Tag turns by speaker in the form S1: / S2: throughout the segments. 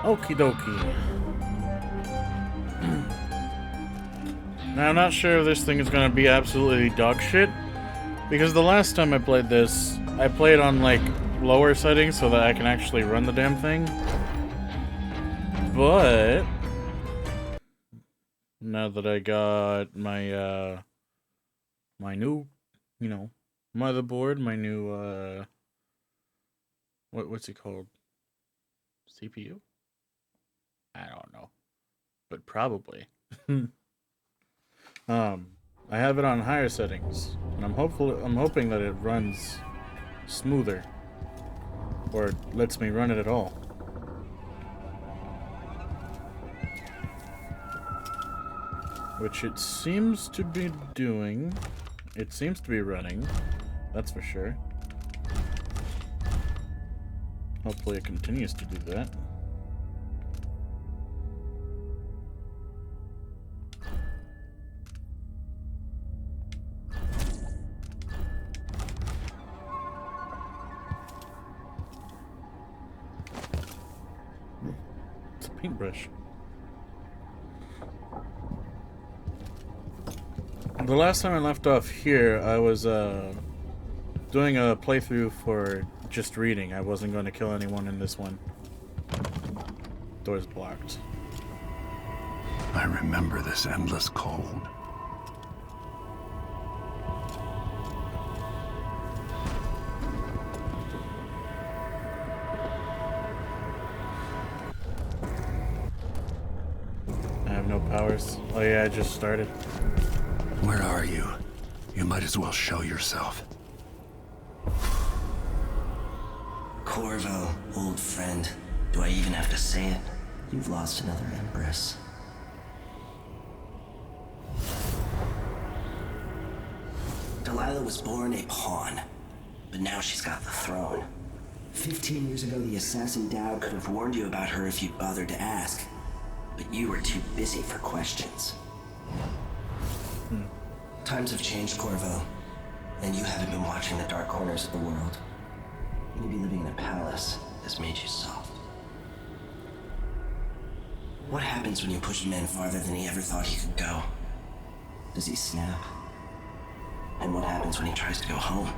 S1: Okie dokie. Now, I'm not sure if this thing is gonna be absolutely dog shit, because the last time I played this, I played on, like, lower settings so that I can actually run the damn thing. But now that I got my, my new, you know, motherboard, my new, what's it called? CPU? I don't know. But probably. I have it on higher settings, and I'm hoping that it runs smoother, or lets me run it at all. Which it seems to be doing. It seems to be running, that's for sure. Hopefully it continues to do that. It's a paintbrush. The last time I left off here, I was doing a playthrough for just reading. I wasn't going to kill anyone in this one. Door's blocked.
S2: I remember this endless cold.
S1: I have no powers. Oh yeah, I just started.
S2: Where are you? You might as well show yourself.
S3: Corvo, old friend. Do I even have to say it? You've lost another Empress. Delilah was born a pawn, but now she's got the throne. 15 years ago, the assassin Dowd could have warned you about her if you'd bothered to ask. But you were too busy for questions. Times have changed, Corvo. And you haven't been watching the dark corners of the world. Maybe living in a palace has made you soft. What happens when you push a man farther than he ever thought he could go? Does he snap? And what happens when he tries to go home?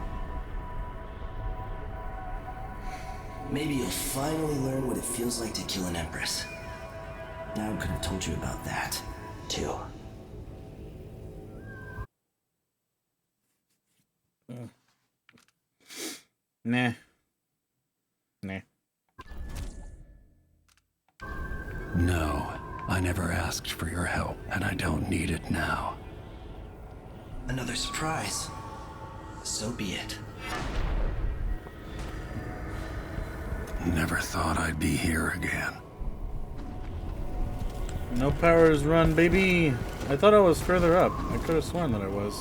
S3: Maybe you'll finally learn what it feels like to kill an Empress. Dowd could have told you about that, too.
S1: Nah. Nah.
S2: No, I never asked for your help, and I don't need it now.
S3: Another surprise. So be it.
S2: Never thought I'd be here again.
S1: No powers run, baby! I thought I was further up. I could have sworn that I was.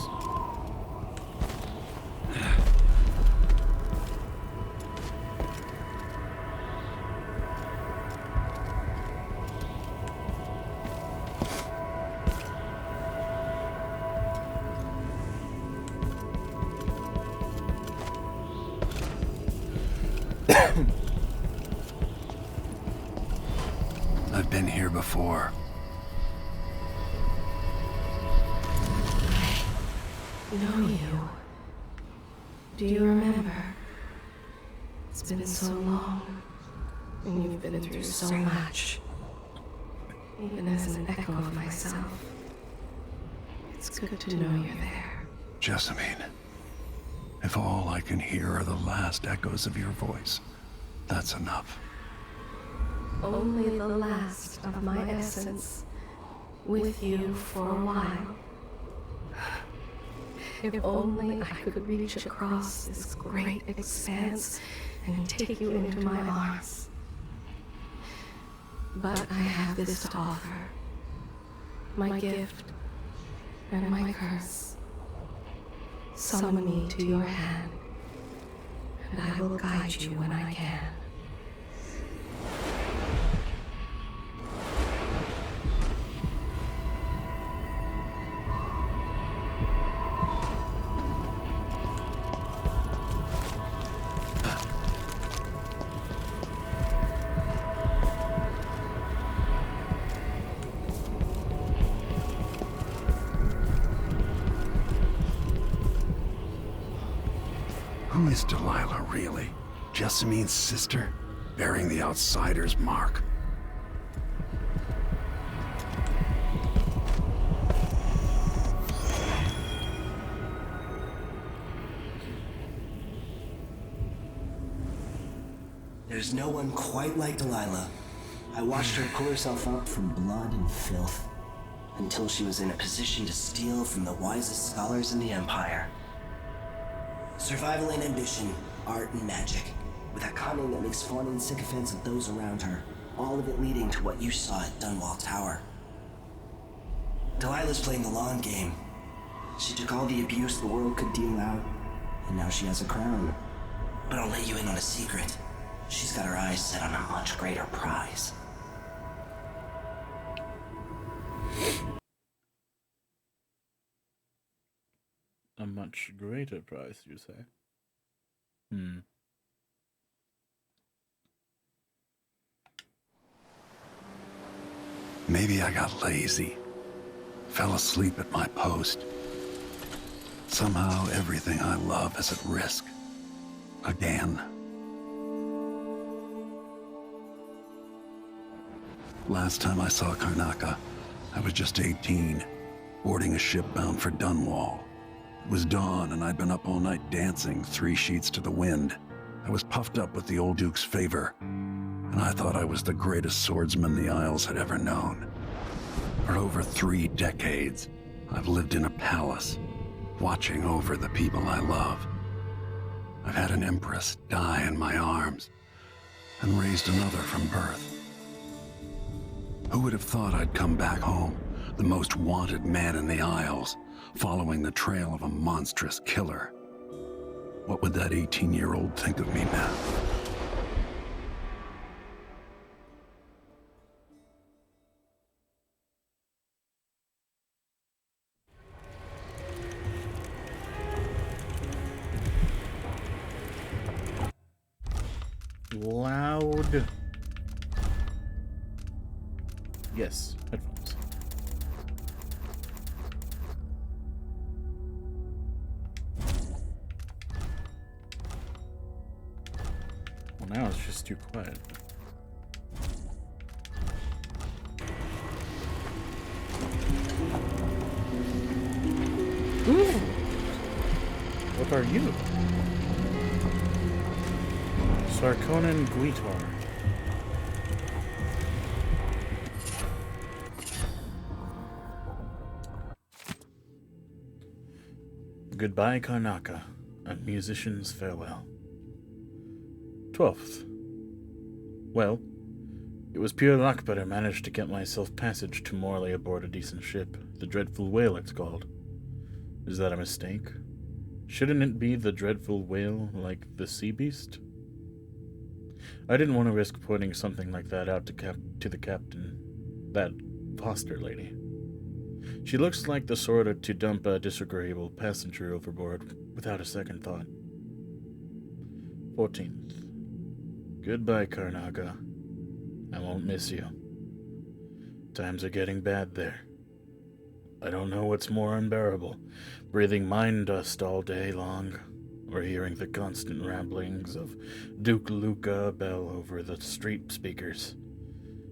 S2: I've been here before.
S4: Know you. Do you remember? It's been so long, and you've been through so much. Even as an echo of myself, it's good to know you're there.
S2: Jessamine, if all I can hear are the last echoes of your voice, that's enough.
S4: Only the last of my essence, with you for a while. If only I could reach across this great expanse and take you into my arms. But I have this to offer. My gift and my curse. Summon me to your hand, and I will guide you when I can.
S2: is Delilah really? Jessamine's sister? Bearing the outsider's mark?
S3: There's no one quite like Delilah. I watched her pull herself up from blood and filth until she was in a position to steal from the wisest scholars in the Empire. Survival and ambition, art and magic, with a cunning that makes fawning sycophants of those around her, all of it leading to what you saw at Dunwall Tower. Delilah's playing the long game. She took all the abuse the world could deal out, and now she has a crown. But I'll let you in on a secret. She's got her eyes set on a much greater prize.
S1: A much greater price, you say?
S2: Maybe I got lazy. Fell asleep at my post. Somehow everything I love is at risk. Again. Last time I saw Karnaca, I was just 18, boarding a ship bound for Dunwall. It was dawn and I'd been up all night dancing 3 sheets to the wind. I was puffed up with the old Duke's favor, and I thought I was the greatest swordsman the Isles had ever known. For over 3 decades, I've lived in a palace, watching over the people I love. I've had an empress die in my arms, and raised another from birth. Who would have thought I'd come back home, the most wanted man in the Isles, following the trail of a monstrous killer? What would that 18-year-old think of me now?
S1: Loud. Yes, headphones. Well, now it's just too quiet. Ooh. What are you? Sarkonin Guitar. Goodbye, Karnaca. A musician's farewell. 12th. Well, it was pure luck, but I managed to get myself passage to Morley aboard a decent ship. The Dreadful Whale, it's called. Is that a mistake? Shouldn't it be the Dreadful Whale, like the sea beast? I didn't want to risk putting something like that out to the captain. That Foster lady. She looks like the sort to dump a disagreeable passenger overboard without a second thought. 14th. Goodbye, Karnaca. I won't miss you. Times are getting bad there. I don't know what's more unbearable, breathing mine dust all day long, or hearing the constant ramblings of Duke Luca Bell over the street speakers.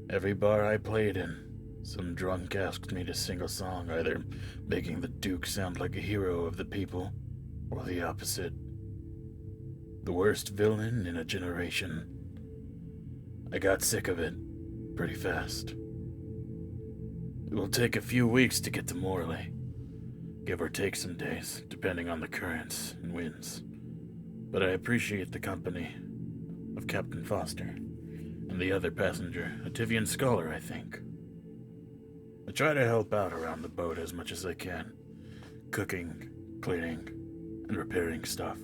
S1: Every bar I played in, some drunk asked me to sing a song, either making the Duke sound like a hero of the people, or the opposite. The worst villain in a generation. I got sick of it pretty fast. It will take a few weeks to get to Morley. Give or take some days, depending on the currents and winds. But I appreciate the company of Captain Foster and the other passenger, a Tivian scholar, I think. I try to help out around the boat as much as I can. Cooking, cleaning, and repairing stuff.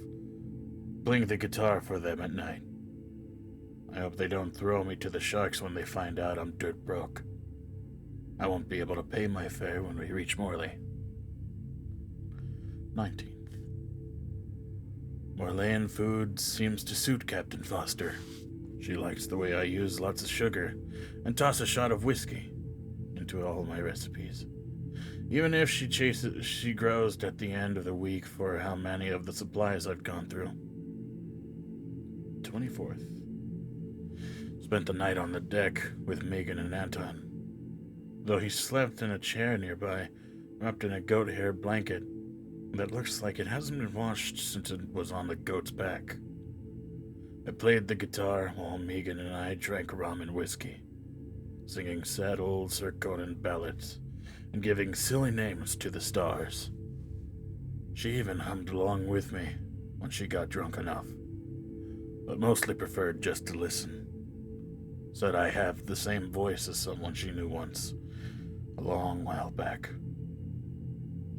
S1: Playing the guitar for them at night. I hope they don't throw me to the sharks when they find out I'm dirt broke. I won't be able to pay my fare when we reach Morley. 19th. Morlayan food seems to suit Captain Foster. She likes the way I use lots of sugar and toss a shot of whiskey into all my recipes. Even if she groused at the end of the week for how many of the supplies I've gone through. 24th. Spent the night on the deck with Megan and Anton. Though he slept in a chair nearby, wrapped in a goat hair blanket that looks like it hasn't been washed since it was on the goat's back. I played the guitar while Megan and I drank rum and whiskey, singing sad old Sir Conan ballads and giving silly names to the stars. She even hummed along with me when she got drunk enough, but mostly preferred just to listen. Said I have the same voice as someone she knew once, a long while back.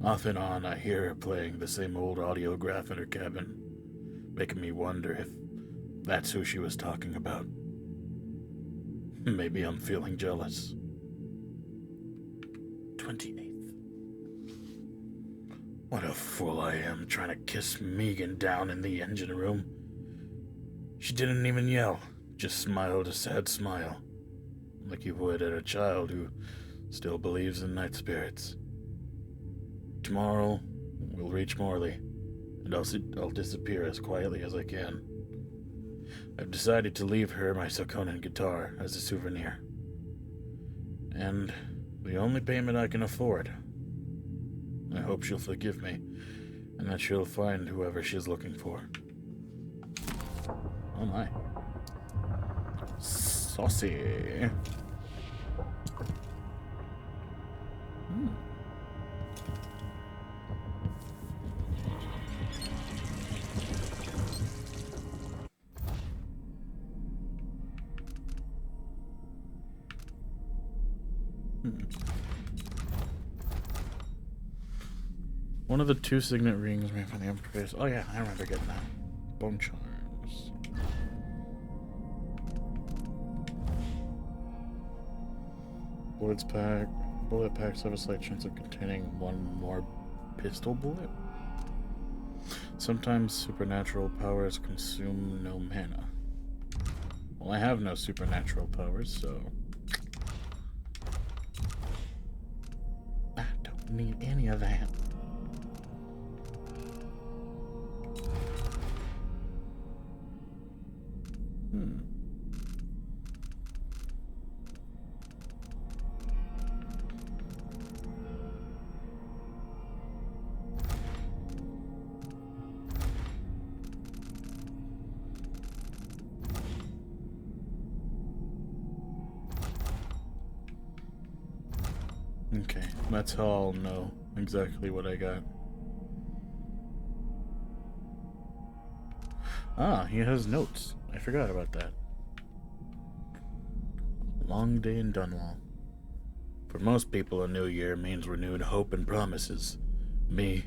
S1: Off and on, I hear her playing the same old audiograph in her cabin, making me wonder if that's who she was talking about. Maybe I'm feeling jealous. 28th. What a fool I am trying to kiss Megan down in the engine room. She didn't even yell, just smiled a sad smile, like you would at a child who still believes in night spirits. Tomorrow, we'll reach Morley, and I'll disappear as quietly as I can. I've decided to leave her my Sokonan guitar as a souvenir. And the only payment I can afford. I hope she'll forgive me, and that she'll find whoever she's looking for. Oh my. Saucy. One of the 2 signet rings made from the Empress. Oh yeah, I remember getting that. Bone charms. Bullet packs have a slight chance of containing 1 more pistol bullet. Sometimes supernatural powers consume no mana. Well, I have no supernatural powers, so I don't need any of that. Okay, that's how I'll know exactly what I got. Ah, he has notes. I forgot about that. Long day in Dunwall. For most people, a new year means renewed hope and promises. Me,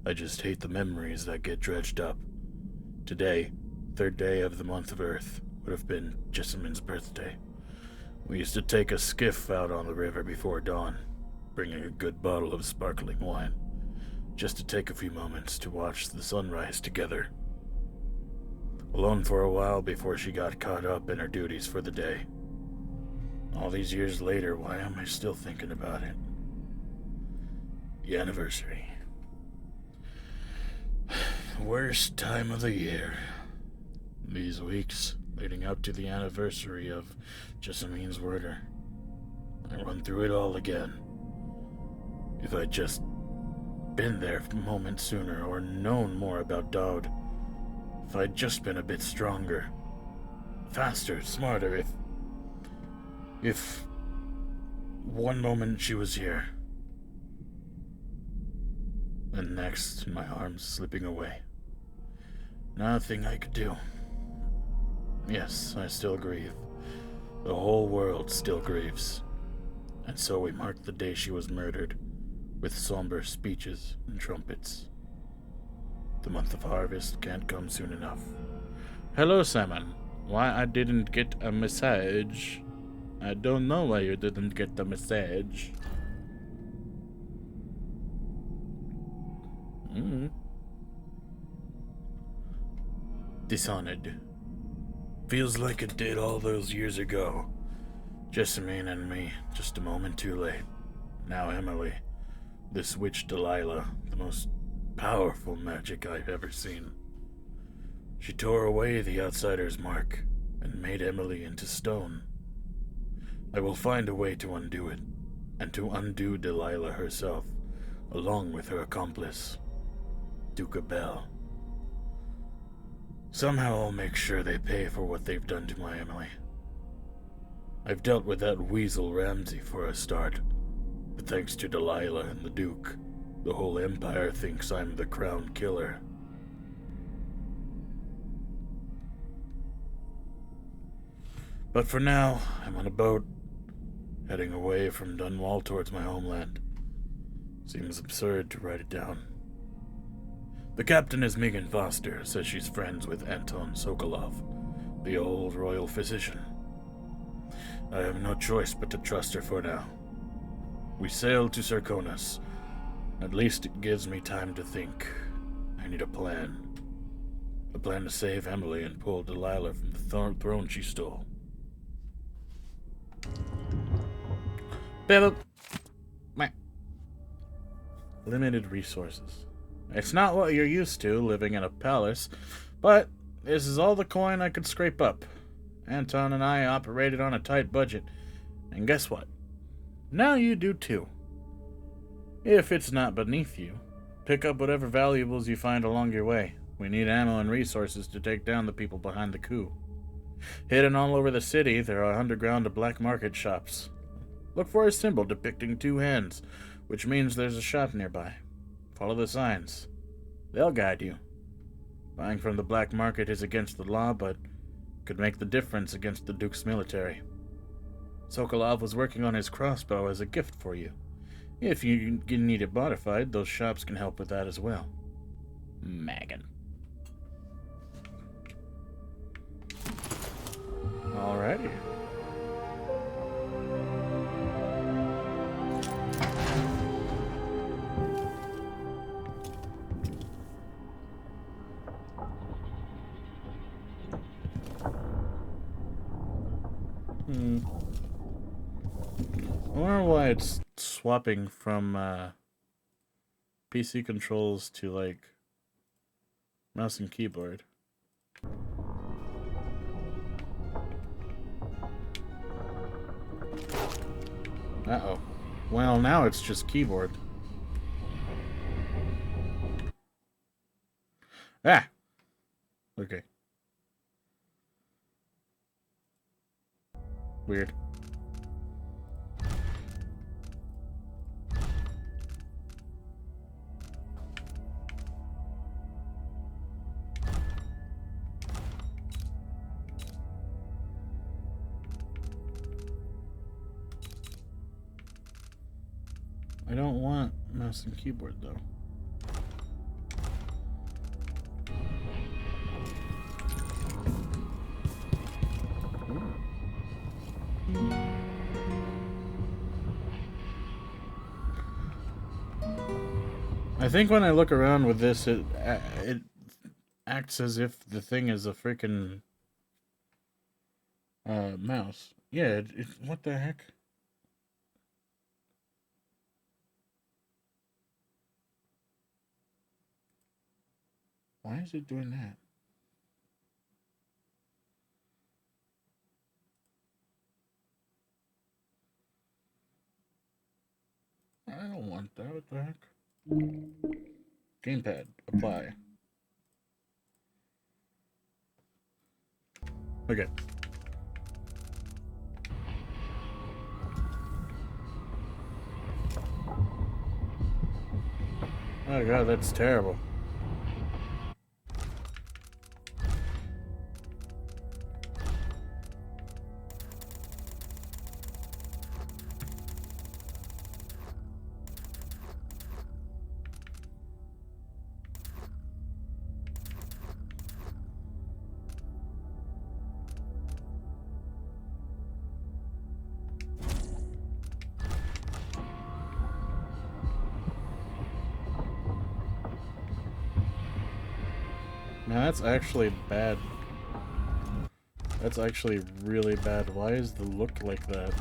S1: I just hate the memories that get dredged up. Today, 3rd day of the month of Earth, would have been Jessamyn's birthday. We used to take a skiff out on the river before dawn, bringing a good bottle of sparkling wine, just to take a few moments to watch the sunrise together. Alone for a while before she got caught up in her duties for the day. All these years later, why am I still thinking about it? The anniversary. Worst time of the year. These weeks leading up to the anniversary of Jessamyn's murder. I run through it all again. If I'd just been there a moment sooner or known more about Dowd. If I'd just been a bit stronger. Faster, smarter, if one moment she was here, and next my arms slipping away. Nothing I could do. Yes, I still grieve. The whole world still grieves. And so we marked the day she was murdered, with somber speeches and trumpets. The month of harvest can't come soon enough. Hello, Salmon. Why I didn't get a message? I don't know why you didn't get the message. Dishonored. Feels like it did all those years ago. Jessamyn and me, just a moment too late. Now Emily, this witch Delilah, the most powerful magic I've ever seen. She tore away the outsider's mark and made Emily into stone. I will find a way to undo it, and to undo Delilah herself, along with her accomplice, Duca Bell. Somehow I'll make sure they pay for what they've done to my Emily. I've dealt with that weasel Ramsey for a start, but thanks to Delilah and the Duke, the whole Empire thinks I'm the crown killer. But for now, I'm on a boat, heading away from Dunwall towards my homeland. Seems absurd to write it down. The captain is Megan Foster, says she's friends with Anton Sokolov, the old royal physician. I have no choice but to trust her for now. We sail to Sarkonos. At least it gives me time to think. I need a plan. A plan to save Emily and pull Delilah from the throne she stole. Limited resources. It's not what you're used to, living in a palace, but this is all the coin I could scrape up. Anton and I operated on a tight budget, and guess what? Now you do too. If it's not beneath you, pick up whatever valuables you find along your way. We need ammo and resources to take down the people behind the coup. Hidden all over the city, there are underground black market shops. Look for a symbol depicting two hands, which means there's a shop nearby. Follow the signs. They'll guide you. Buying from the black market is against the law, but could make the difference against the Duke's military. Sokolov was working on his crossbow as a gift for you. If you need it modified, those shops can help with that as well. Megan. Alrighty. I wonder why it's swapping from PC controls to like mouse and keyboard. Uh-oh. Well, now it's just keyboard. Ah! Okay. Weird. I don't want mouse and keyboard though. I think when I look around with this, it acts as if the thing is a freaking mouse. Yeah, what the heck? Why is it doing that? I don't want that. What the heck? Gamepad. Apply. Okay. Oh god, that's terrible. Now that's actually bad. That's actually really bad. Why is the look like that?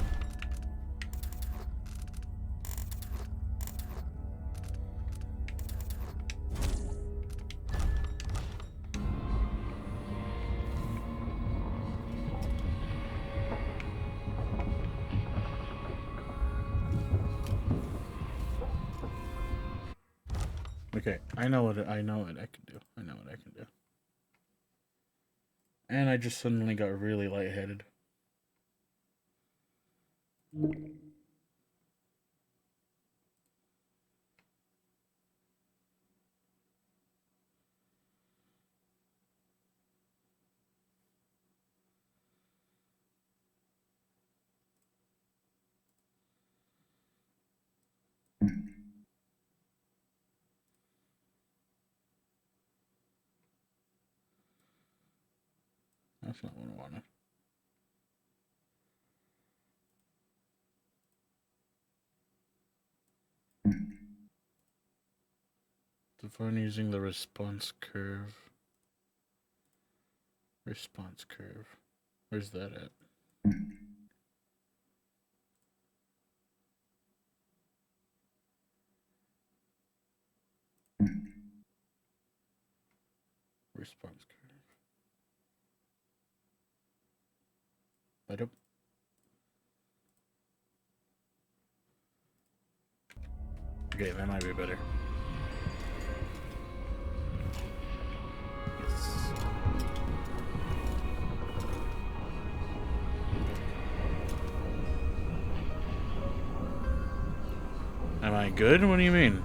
S1: Okay, I know what I can do. I know what I can do. And I just suddenly got really lightheaded. That's not what I wanted. Define using the response curve. Response curve. Where's that at? Response curve. I don't. Okay, that might be better. Yes. Am I good? What do you mean?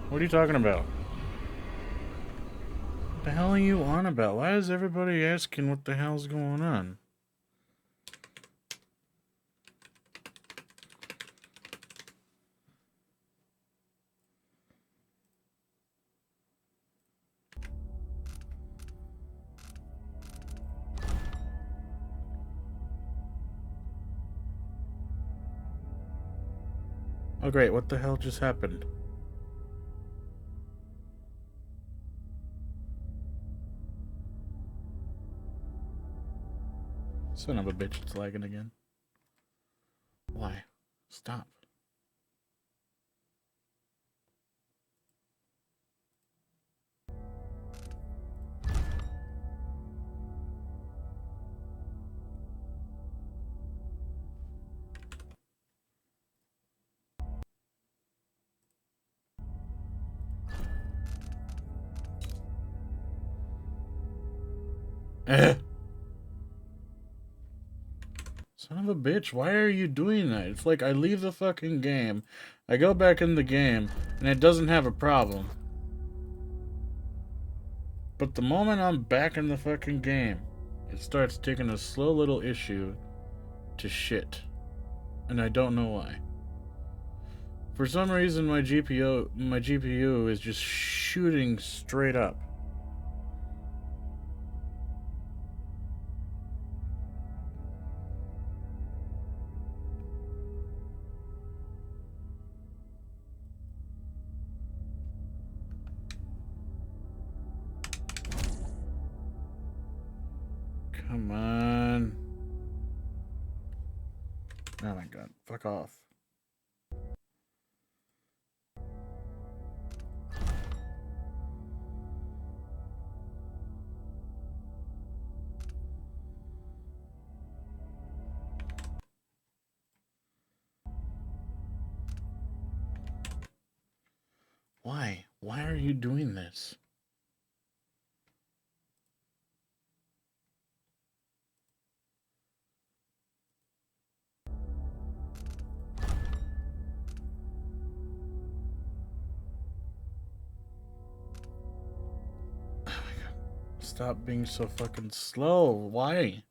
S1: What are you talking about? What the hell are you on about? Why is everybody asking what the hell's going on? Oh great, what the hell just happened? Son of a bitch, it's lagging again. Why? Stop. Eh. Son of a bitch, why are you doing that? It's like I leave the fucking game, I go back in the game, and it doesn't have a problem. But the moment I'm back in the fucking game, it starts taking a slow little issue to shit. And I don't know why. For some reason my GPU is just shooting straight up. Come on. Oh my god, fuck off. Why? Why are you doing this? Oh my god. Stop being so fucking slow. Why?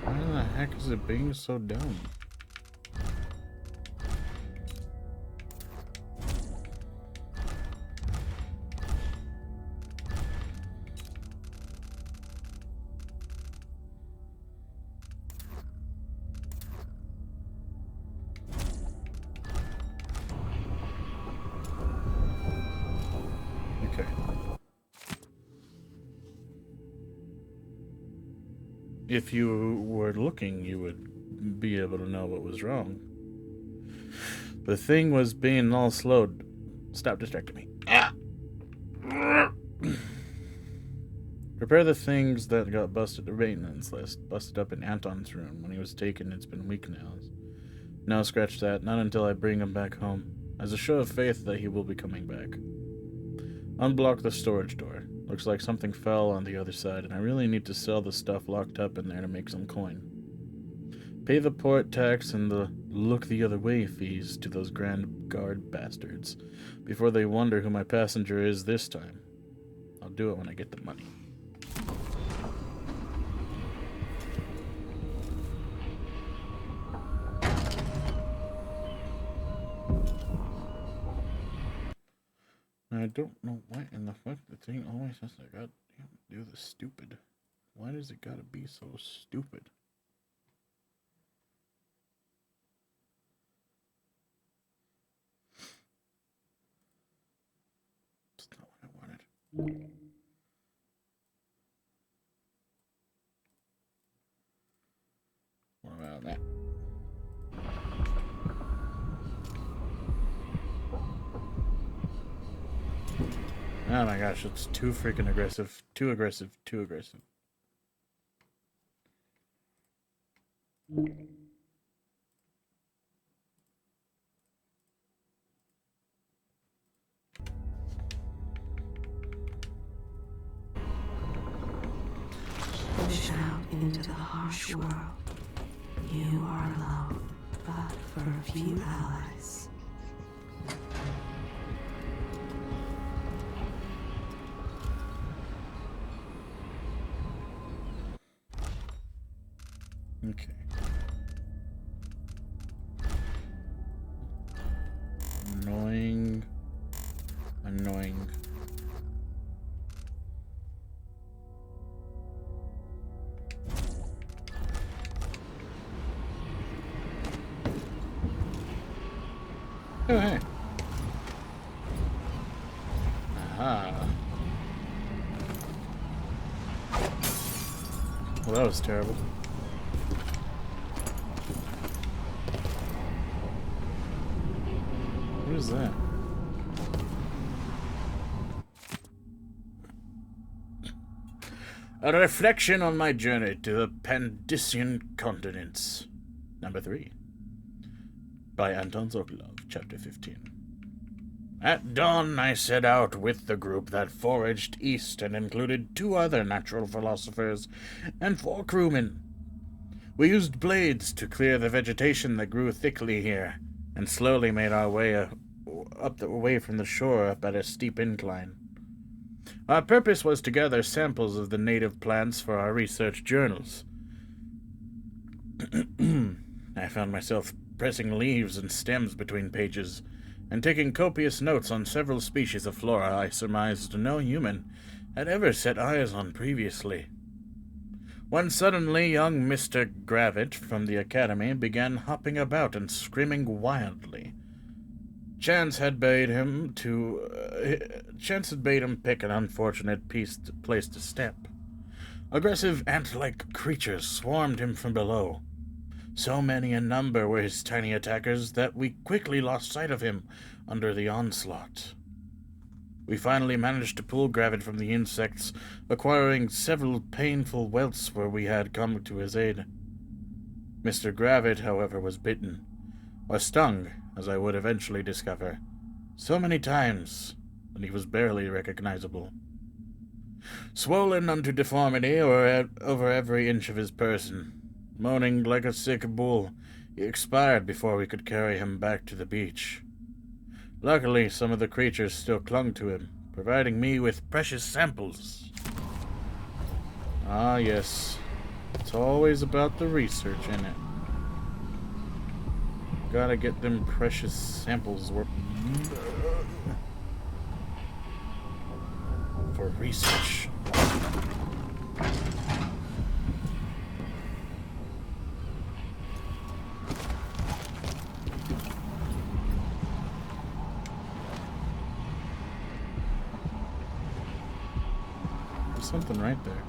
S1: Why the heck is it being so dumb? if you were looking, you would be able to know what was wrong. The thing was being all slowed. Stop distracting me. Ah! Prepare the things that got busted. The maintenance list. Busted up in Anton's room. When he was taken, it's been weak now. No, scratch that. Not until I bring him back home. As a show of faith that he will be coming back. Unblock the storage door. Looks like something fell on the other side, and I really need to sell the stuff locked up in there to make some coin. Pay the port tax and the look the other way fees to those Grand Guard bastards before they wonder who my passenger is this time. I'll do it when I get the money. I don't know why in the fuck the thing always has to goddamn do this stupid. Why does it gotta be so stupid? It's not what I wanted. What about that? Oh my gosh, it's too freaking aggressive. Too aggressive. Too aggressive.
S4: Push out into the harsh world. You are alone, but for a few allies.
S1: Okay. Annoying. Annoying. Oh, hey. Aha. Well, that was terrible. What is that? A reflection on my journey to the Pandician continents. Number 3. By Anton Sokolov, Chapter 15. At dawn, I set out with the group that foraged east and included 2 other natural philosophers and 4 crewmen. We used blades to clear the vegetation that grew thickly here, and slowly made our way away from the shore up at a steep incline. Our purpose was to gather samples of the native plants for our research journals. I found myself pressing leaves and stems between pages, and taking copious notes on several species of flora I surmised no human had ever set eyes on previously. When suddenly young Mr. Gravitt from the academy began hopping about and screaming wildly. Chance had bade him pick an unfortunate place to step. Aggressive ant-like creatures swarmed him from below. So many in number were his tiny attackers that we quickly lost sight of him under the onslaught. We finally managed to pull Gravitt from the insects, acquiring several painful welts where we had come to his aid. Mr. Gravitt, however, was bitten, or stung, as I would eventually discover, so many times that he was barely recognizable. Swollen unto deformity over every inch of his person, moaning like a sick bull, he expired before we could carry him back to the beach. Luckily, some of the creatures still clung to him, providing me with precious samples. Ah, yes. It's always about the research, isn't it? Gotta get them precious samples for research. There's something right there.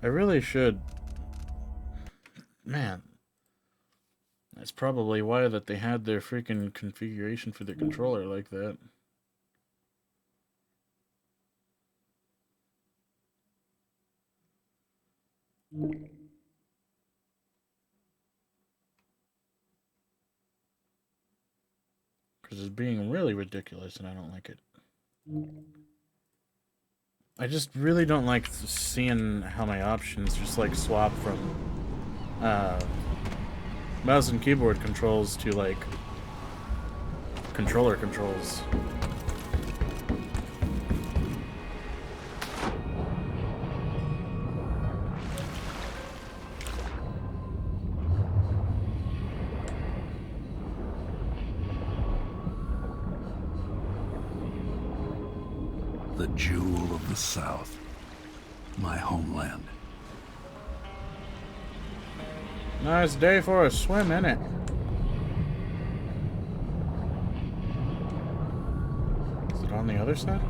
S1: I really should. Man, that's probably why that they had their freaking configuration for their controller like that. Because it's being really ridiculous and I don't like it. I just really don't like seeing how my options just like swap from mouse and keyboard controls to like controller controls.
S2: The jewel of the South. My homeland.
S1: Nice day for a swim, innit? Is it on the other side?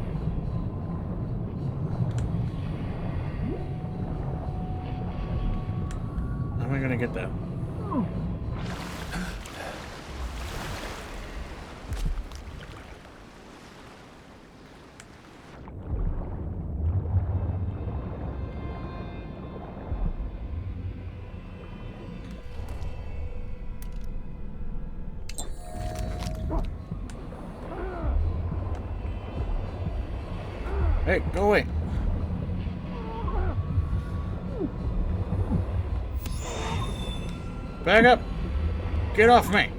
S1: How am I gonna get that? Hey, go away. Back up. Get off me.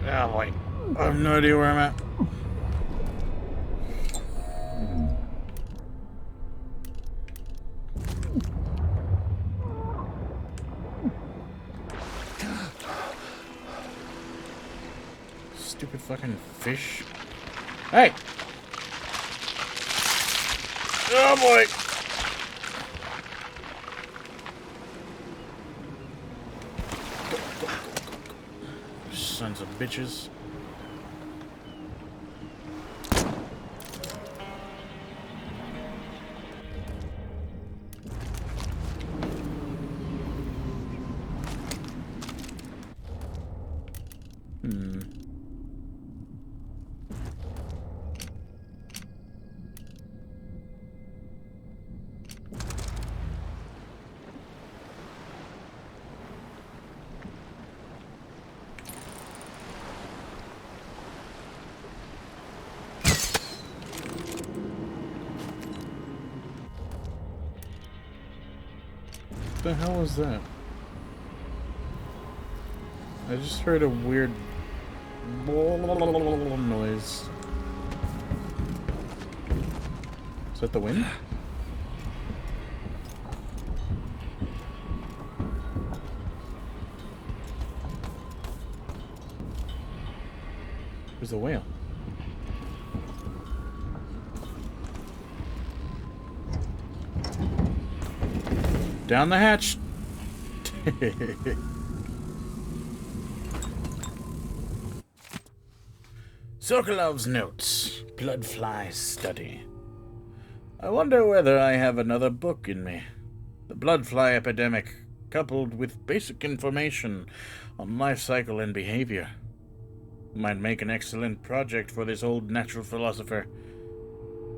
S1: Oh, boy. I have no idea where I'm at. Stupid fucking fish. Hey! Oh boy! Sons of bitches. What the hell was that? I just heard a weird noise. Is that the wind? Where's the whale? Down the hatch. Sokolov's notes. Bloodfly study. I wonder whether I have another book in me. The bloodfly epidemic, coupled with basic information on life cycle and behavior, might make an excellent project for this old natural philosopher.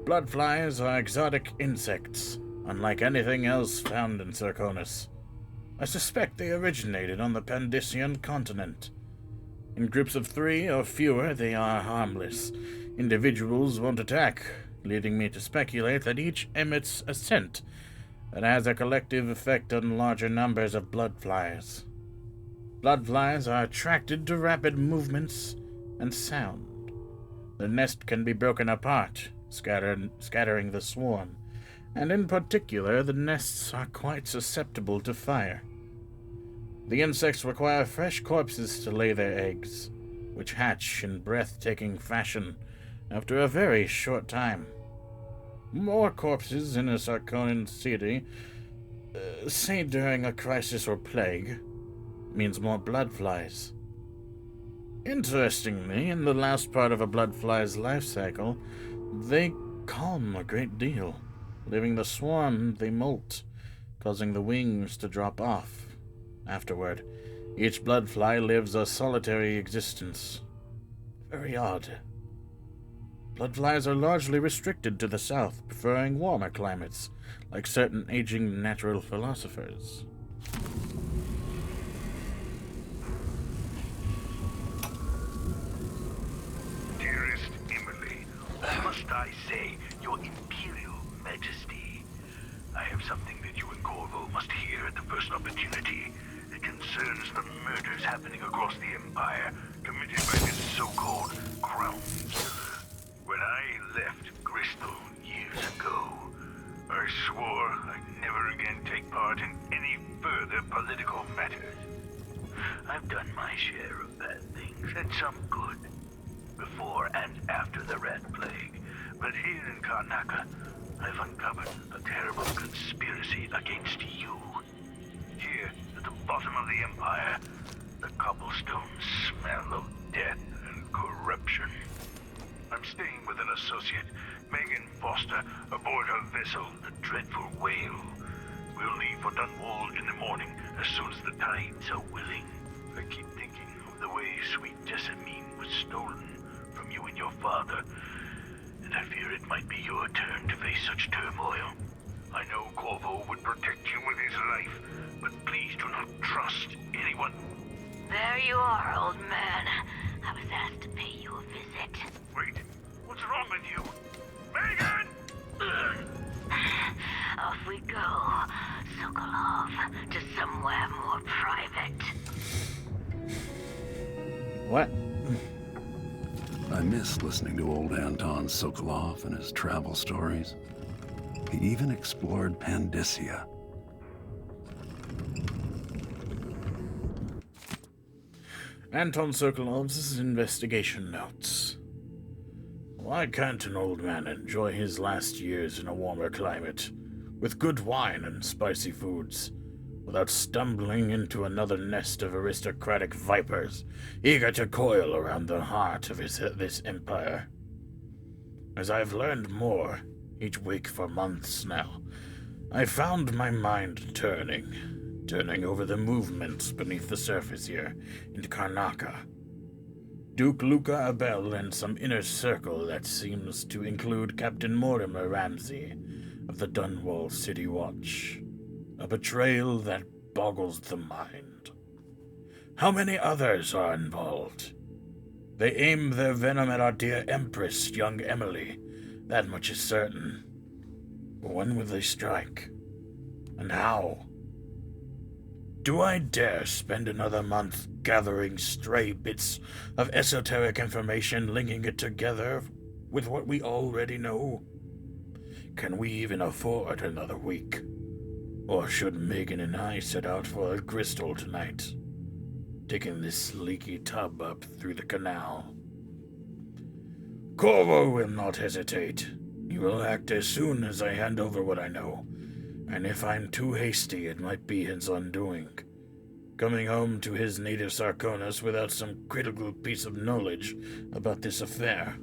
S1: Bloodflies are exotic insects, unlike anything else found in Sarkonis. I suspect they originated on the Pandician continent. In groups of 3 or fewer, they are harmless. Individuals won't attack, leading me to speculate that each emits a scent that has a collective effect on larger numbers of bloodflies. Bloodflies are attracted to rapid movements and sound. The nest can be broken apart, scattering the swarm, and in particular, the nests are quite susceptible to fire. The insects require fresh corpses to lay their eggs, which hatch in breathtaking fashion after a very short time. More corpses in a Sarkonian city, say during a crisis or plague, means more bloodflies. Interestingly, in the last part of a bloodfly's life cycle, they calm a great deal. Leaving the swarm, they molt, causing the wings to drop off. Afterward, each bloodfly lives a solitary existence. Very odd. Bloodflies are largely restricted to the south, preferring warmer climates, like certain aging natural philosophers.
S5: Dearest Emily, must I say, Your Imperial Majesty, I have something that you and Corvo must hear at the first opportunity. It concerns the murders happening across the Empire, committed by this so-called Crown Killer. When I left Crystal years ago, I swore I'd never again take part in any further political matters. I've done my share of bad things, and some good, before and after the Red Plague. But here in Karnaca, I've uncovered a terrible conspiracy against you. Here, at the bottom of the Empire, the cobblestones smell of death and corruption. I'm staying with an associate, Megan Foster, aboard her vessel, the Dreadful Whale. We'll leave for Dunwall in the morning, as soon as the tides are willing. I keep thinking of the way sweet Jessamine was stolen from you and your father, and I fear it might be your turn to face such turmoil. I know Corvo would protect you with his life, but please do not trust anyone.
S6: There you are, old man. I was asked to pay you a visit.
S5: Wait, what's wrong with you? Megan!
S6: Off we go, Sokolov, to somewhere more private.
S1: What?
S2: I miss listening to old Anton Sokolov and his travel stories. He even explored Pandyssia.
S1: Anton Sokolov's investigation notes. Why can't an old man enjoy his last years in a warmer climate, with good wine and spicy foods, without stumbling into another nest of aristocratic vipers, eager to coil around the heart of this empire? As I've learned more, each week for months now, I found my mind turning over the movements beneath the surface here in Karnaca. Duke Luca Abel and some inner circle that seems to include Captain Mortimer Ramsey of the Dunwall City Watch. A betrayal that boggles the mind. How many others are involved? They aim their venom at our dear Empress, young Emily. That much is certain. But when will they strike? And how? Do I dare spend another month gathering stray bits of esoteric information, linking it together with what we already know? Can we even afford another week? Or should Megan and I set out for a crystal tonight, taking this leaky tub up through the canal? Corvo will not hesitate. He will act as soon as I hand over what I know. And if I'm too hasty, it might be his undoing. Coming home to his native Sarkonis without some critical piece of knowledge about this affair.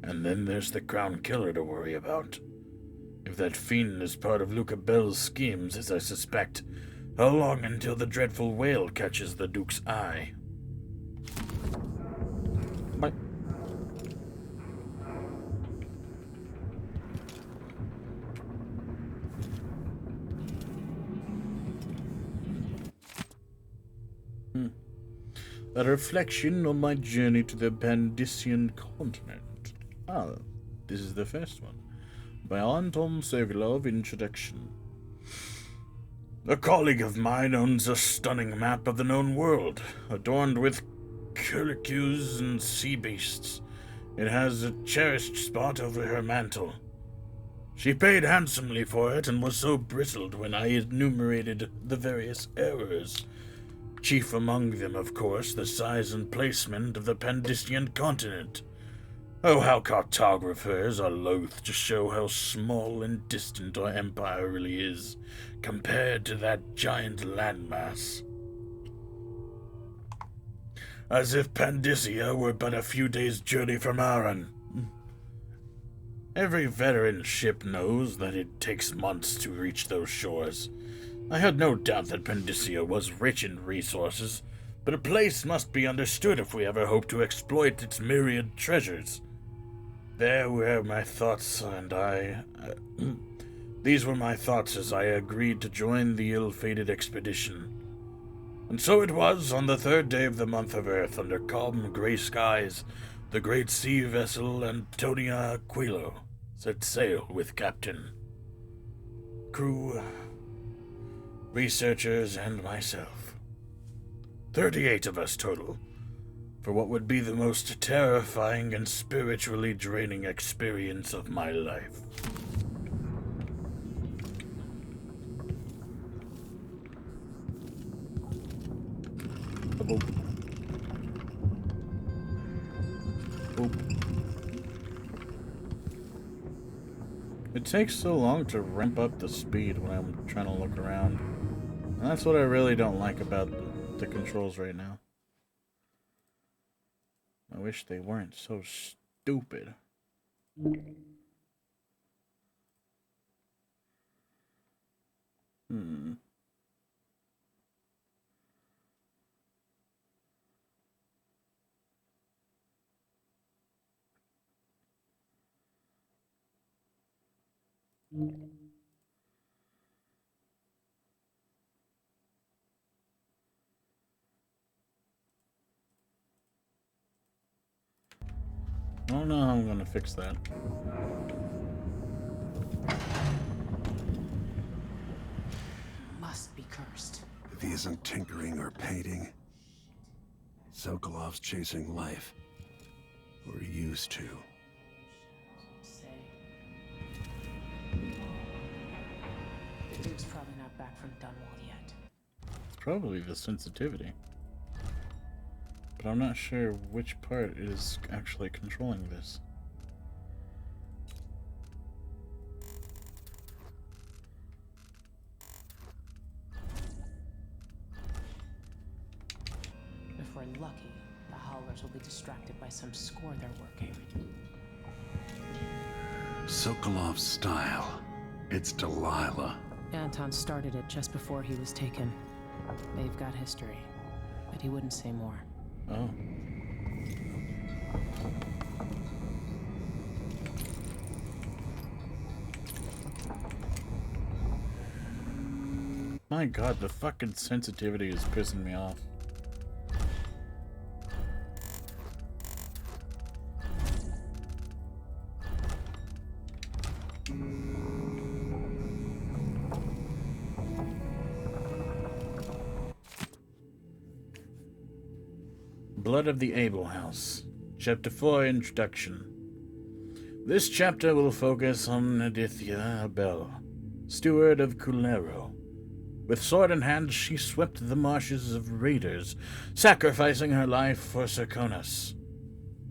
S1: And then there's the Crown Killer to worry about. If that fiend is part of Luca Bell's schemes, as I suspect, how long until the Dreadful Whale catches the Duke's eye? What? A reflection on my journey to the Pandyssian continent. Ah, this is the first one. By Anton Sokolov, introduction. A colleague of mine owns a stunning map of the known world, adorned with curlicues and sea beasts. It has a cherished spot over her mantle. She paid handsomely for it and was so bristled when I enumerated the various errors. Chief among them, of course, the size and placement of the Pandyssian continent. Oh, how cartographers are loath to show how small and distant our empire really is, compared to that giant landmass. As if Pandyssia were but a few days' journey from Aran. Every veteran ship knows that it takes months to reach those shores. I had no doubt that Pandicia was rich in resources, but a place must be understood if we ever hope to exploit its myriad treasures. There were my thoughts, and these were my thoughts as I agreed to join the ill-fated expedition. And so it was, on the 3rd day of the month of Earth, under calm gray skies, the great sea vessel Antonia Aquilo set sail with captain, crew, researchers, and myself. 38 of us total, for what would be the most terrifying and spiritually draining experience of my life. Boop. It takes so long to ramp up the speed when I'm trying to look around. And that's what I really don't like about the controls right now. I wish they weren't so stupid. I don't know how I'm gonna fix that.
S7: Must be cursed.
S2: If he isn't tinkering or painting, Sokolov's chasing life. Or he used to.
S7: Say. The Duke's probably not back from Dunwall yet.
S1: It's probably the sensitivity. But I'm not sure which part is actually controlling this.
S7: If we're lucky, the Howlers will be distracted by some score they're working.
S2: Sokolov's style. It's Delilah.
S7: Anton started it just before he was taken. They've got history, but he wouldn't say more.
S1: Oh. My god, the fucking sensitivity is pissing me off. Blood of the Abel House. Chapter 4, Introduction. This chapter will focus on Adithya Abel, steward of Kulero. With sword in hand, she swept the marshes of raiders, sacrificing her life for Serkonos.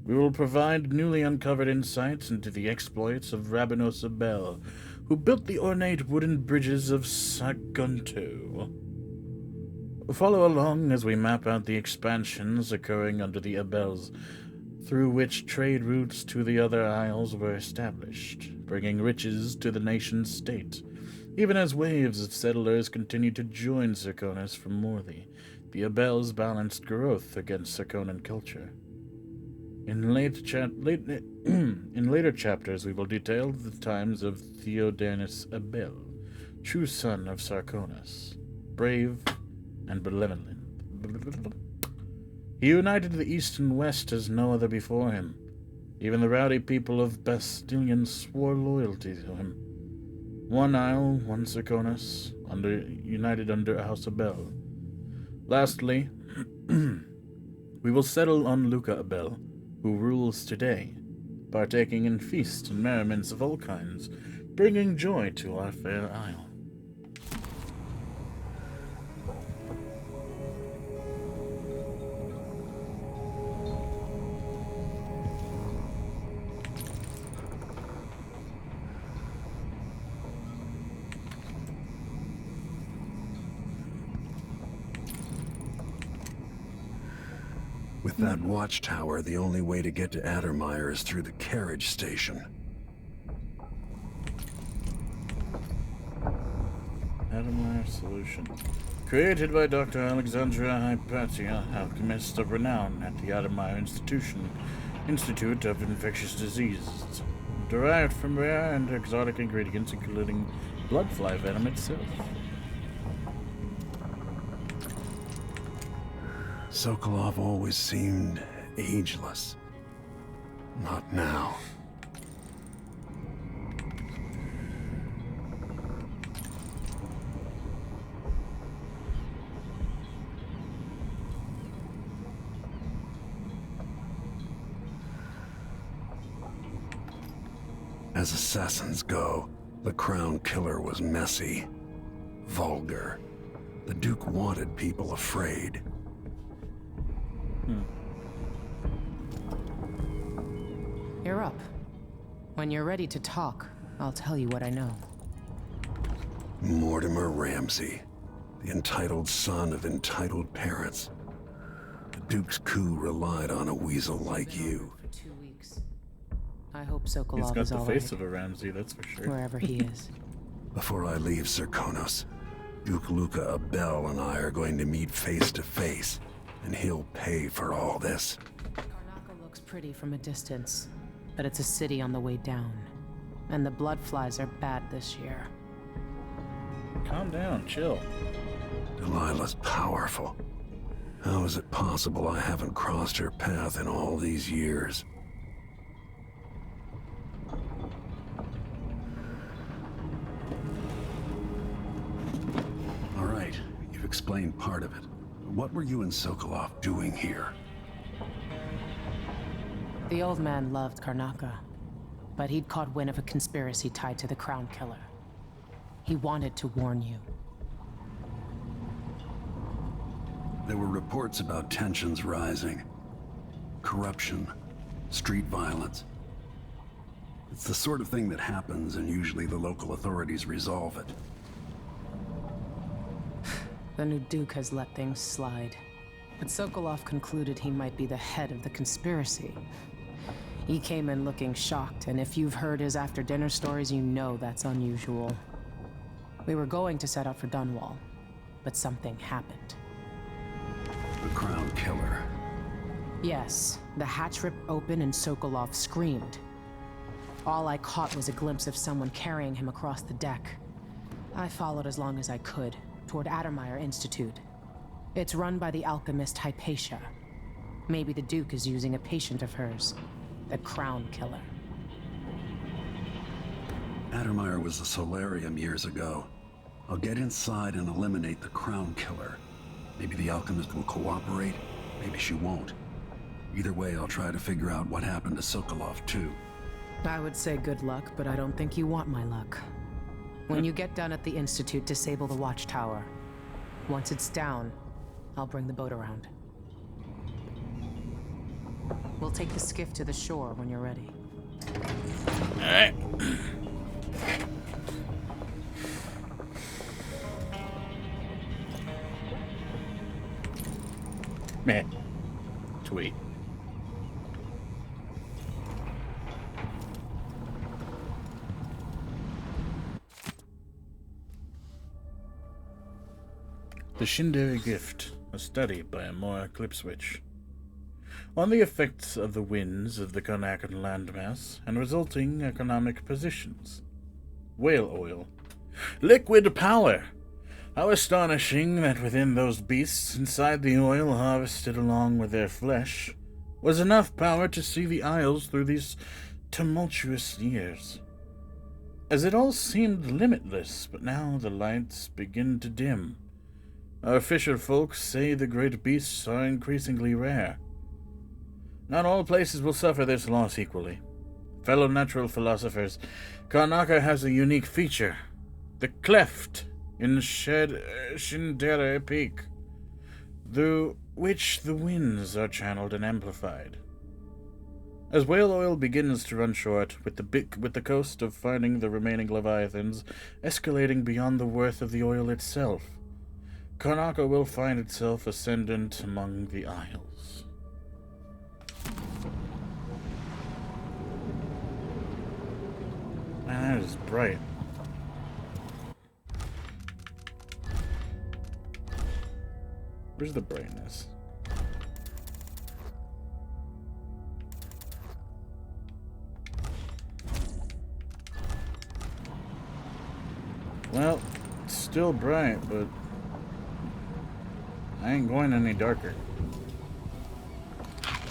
S1: We will provide newly uncovered insights into the exploits of Rabinos Abel, who built the ornate wooden bridges of Sagunto. Follow along as we map out the expansions occurring under the Abels, through which trade routes to the other isles were established, bringing riches to the nation state. Even as waves of settlers continued to join Serkonos from Morley, the Abels balanced growth against Serkonan culture. In later chapters, we will detail the times of Theodanis Abel, true son of Sarkonos, brave and benevolent. He united the East and West as no other before him. Even the rowdy people of Bastilion swore loyalty to him. One isle, one Serkonos, united under House Abel. Lastly, we will settle on Luca Abel, who rules today, partaking in feasts and merriments of all kinds, bringing joy to our fair isle.
S2: With that watchtower, the only way to get to Addermeyer is through the carriage station.
S1: Adamar solution. Created by Dr. Alexandra Hypatia, alchemist of renown at the Adamar Institute of Infectious Diseases. Derived from rare and exotic ingredients, including bloodfly venom itself.
S2: Sokolov always seemed ageless. Not now. As assassins go, the Crown Killer was messy, vulgar. The Duke wanted people afraid.
S7: You're up. When you're ready to talk, I'll tell you what I know.
S2: Mortimer Ramsey, the entitled son of entitled parents. The Duke's coup relied on a weasel like you.
S7: For 2 weeks. I hope Sokolov
S1: He's got
S7: is
S1: the
S7: all
S1: face
S7: right,
S1: of a Ramsey, that's for sure.
S7: wherever he is.
S2: Before I leave Serkonos, Duke Luca Abel and I are going to meet face to face, and he'll pay for all this.
S7: Karnaca looks pretty from a distance, but it's a city on the way down. And the bloodflies are bad this year.
S1: Calm down, chill.
S2: Delilah's powerful. How is it possible I haven't crossed her path in all these years? All right, you've explained part of it. What were you and Sokolov doing here?
S7: The old man loved Karnaca, but he'd caught wind of a conspiracy tied to the Crown Killer. He wanted to warn you.
S2: There were reports about tensions rising. Corruption, street violence. It's the sort of thing that happens, and usually the local authorities resolve it.
S7: The new Duke has let things slide. But Sokolov concluded he might be the head of the conspiracy. He came in looking shocked, and if you've heard his after-dinner stories, you know that's unusual. We were going to set out for Dunwall, but something happened.
S2: The Crown Killer.
S7: Yes, the hatch ripped open and Sokolov screamed. All I caught was a glimpse of someone carrying him across the deck. I followed as long as I could, toward Addermeyer Institute. It's run by the alchemist Hypatia. Maybe the Duke is using a patient of hers, the Crown Killer.
S2: Addermeyer was a solarium years ago. I'll get inside and eliminate the Crown Killer. Maybe the alchemist will cooperate, maybe she won't. Either way, I'll try to figure out what happened to Sokolov, too.
S7: I would say good luck, but I don't think you want my luck. When you get done at the Institute, disable the watchtower. Once it's down, I'll bring the boat around. We'll take the skiff to the shore when you're ready.
S1: Alright. Meh. Tweet. The Shinderi Gift, a study by Amora Clipswitch. On the effects of the winds of the Karnacan landmass and resulting economic positions. Whale oil. Liquid power! How astonishing that within those beasts, inside the oil harvested along with their flesh, was enough power to see the Isles through these tumultuous years. As it all seemed limitless, but now the lights begin to dim. Our fisher folks say the great beasts are increasingly rare. Not all places will suffer this loss equally. Fellow natural philosophers, Karnaca has a unique feature. The cleft in Shindere Peak, through which the winds are channeled and amplified. As whale oil begins to run short, with the cost of finding the remaining leviathans escalating beyond the worth of the oil itself, Karnaca will find itself ascendant among the Isles. Man, that is bright. Where's the brightness? Well, it's still bright, but I ain't going any darker.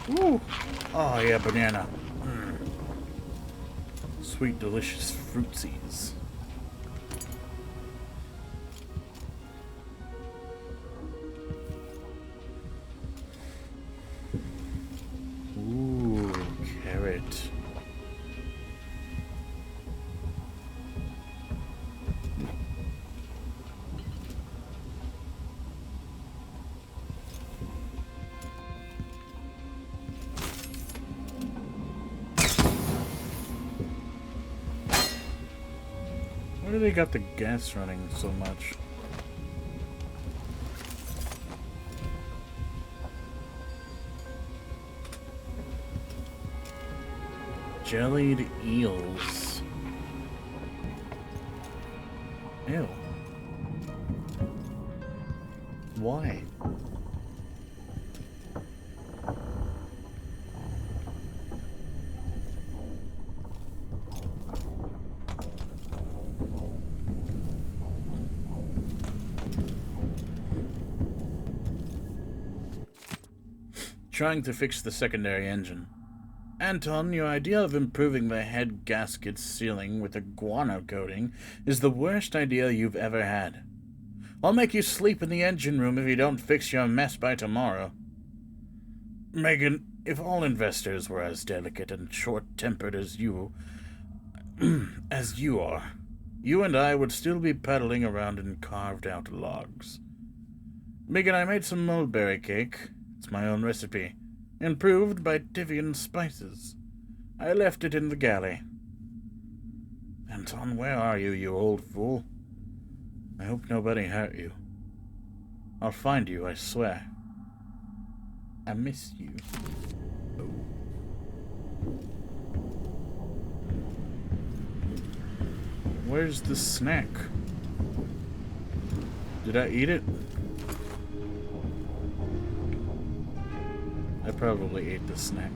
S1: Woo! Oh yeah, banana. Sweet, delicious fruitsies. Ooh, carrot. Why do they got the gas running so much? Jellied eels. Ew. Why? Trying to fix the secondary engine. Anton, your idea of improving the head gasket sealing with a guano coating is the worst idea you've ever had. I'll make you sleep in the engine room if you don't fix your mess by tomorrow. Megan, if all investors were as delicate and short-tempered as you are, you and I would still be pedaling around in carved-out logs. Megan, I made some mulberry cake. It's my own recipe. Improved by Divian spices. I left it in the galley. Anton, where are you, you old fool? I hope nobody hurt you. I'll find you, I swear. I miss you. Oh. Where's the snack? Did I eat it? I probably ate the snack.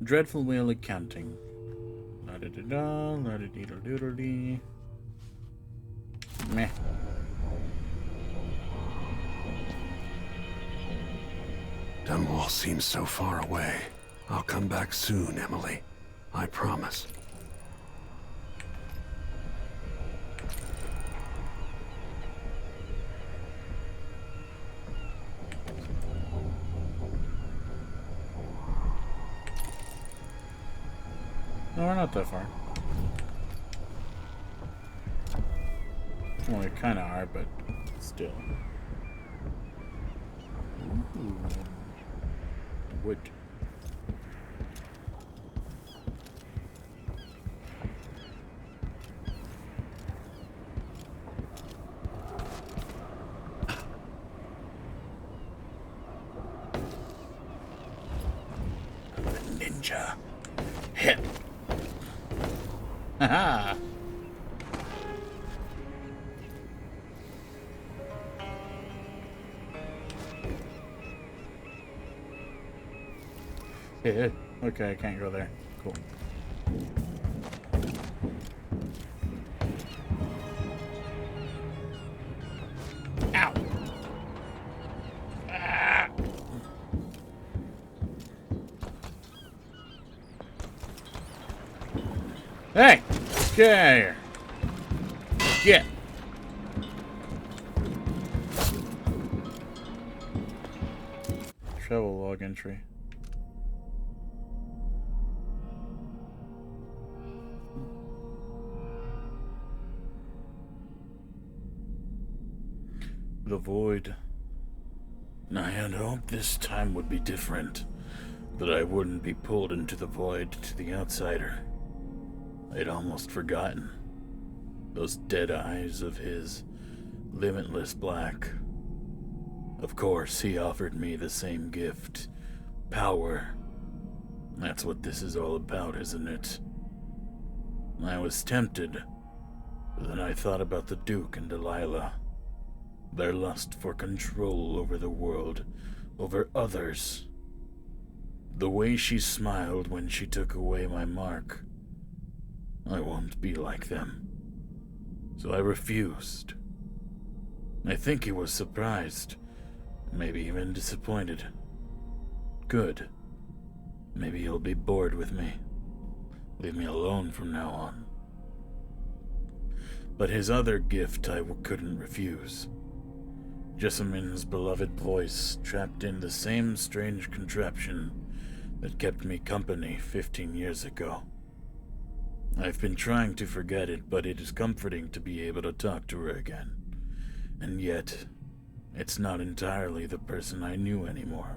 S1: Dreadful wheel accounting. La-da-da-da, la-da-dee-da-doodle-dee. Meh.
S2: Dunwall seems so far away. I'll come back soon, Emily. I promise.
S1: No, we're not that far. Well, we kind of are, but still. Ooh. Wood. Ninja. Hit. Haha. Okay, I can't go there. Cool. Get out of here. Get. Travel log entry. The void. I had hoped this time would be different, that I wouldn't be pulled into the void to the outsider. I'd almost forgotten. Those dead eyes of his, limitless black. Of course, he offered me the same gift. Power. That's what this is all about, isn't it? I was tempted, but then I thought about the Duke and Delilah. Their lust for control over the world, over others. The way she smiled when she took away my mark. I won't be like them. So I refused. I think he was surprised, maybe even disappointed. Good. Maybe he'll be bored with me. Leave me alone from now on. But his other gift I couldn't refuse. Jessamyn's beloved voice, trapped in the same strange contraption that kept me company 15 years ago. I've been trying to forget it, but it is comforting to be able to talk to her again. And yet, it's not entirely the person I knew anymore.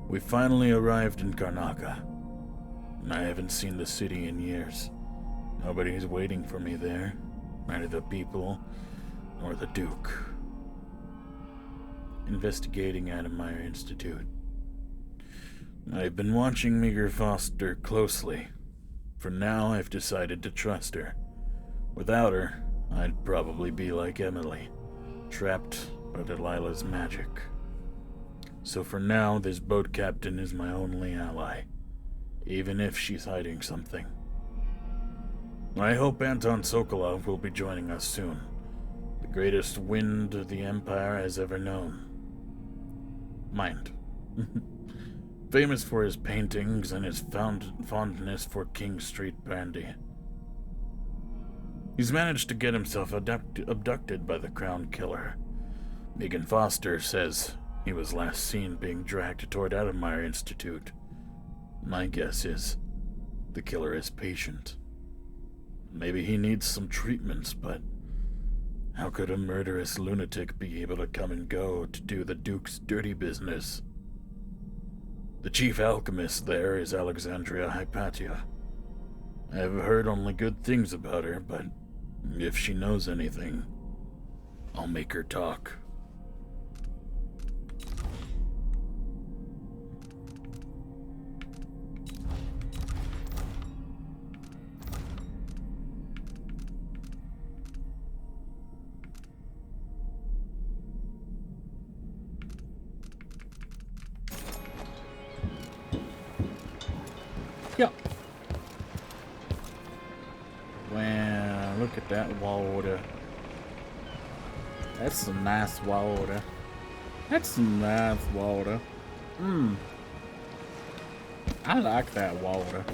S1: We finally arrived in Karnaca. I haven't seen the city in years. Nobody's waiting for me there, neither the people nor the Duke. Investigating Adamire Institute. I've been watching Meager Foster closely. For now, I've decided to trust her. Without her, I'd probably be like Emily, trapped by Delilah's magic. So for now, this boat captain is my only ally, even if she's hiding something. I hope Anton Sokolov will be joining us soon. The greatest wind the Empire has ever known. Mind. Famous for his paintings and his fondness for King Street brandy. He's managed to get himself abducted by the Crown Killer. Megan Foster says he was last seen being dragged toward Adamire Institute. My guess is the killer is patient. Maybe he needs some treatments, but how could a murderous lunatic be able to come and go to do the Duke's dirty business? The chief alchemist there is Alexandria Hypatia. I have heard only good things about her, but if she knows anything, I'll make her talk. Yeah. Wow, look at that water. That's some nice water. That's some nice water. I like that water.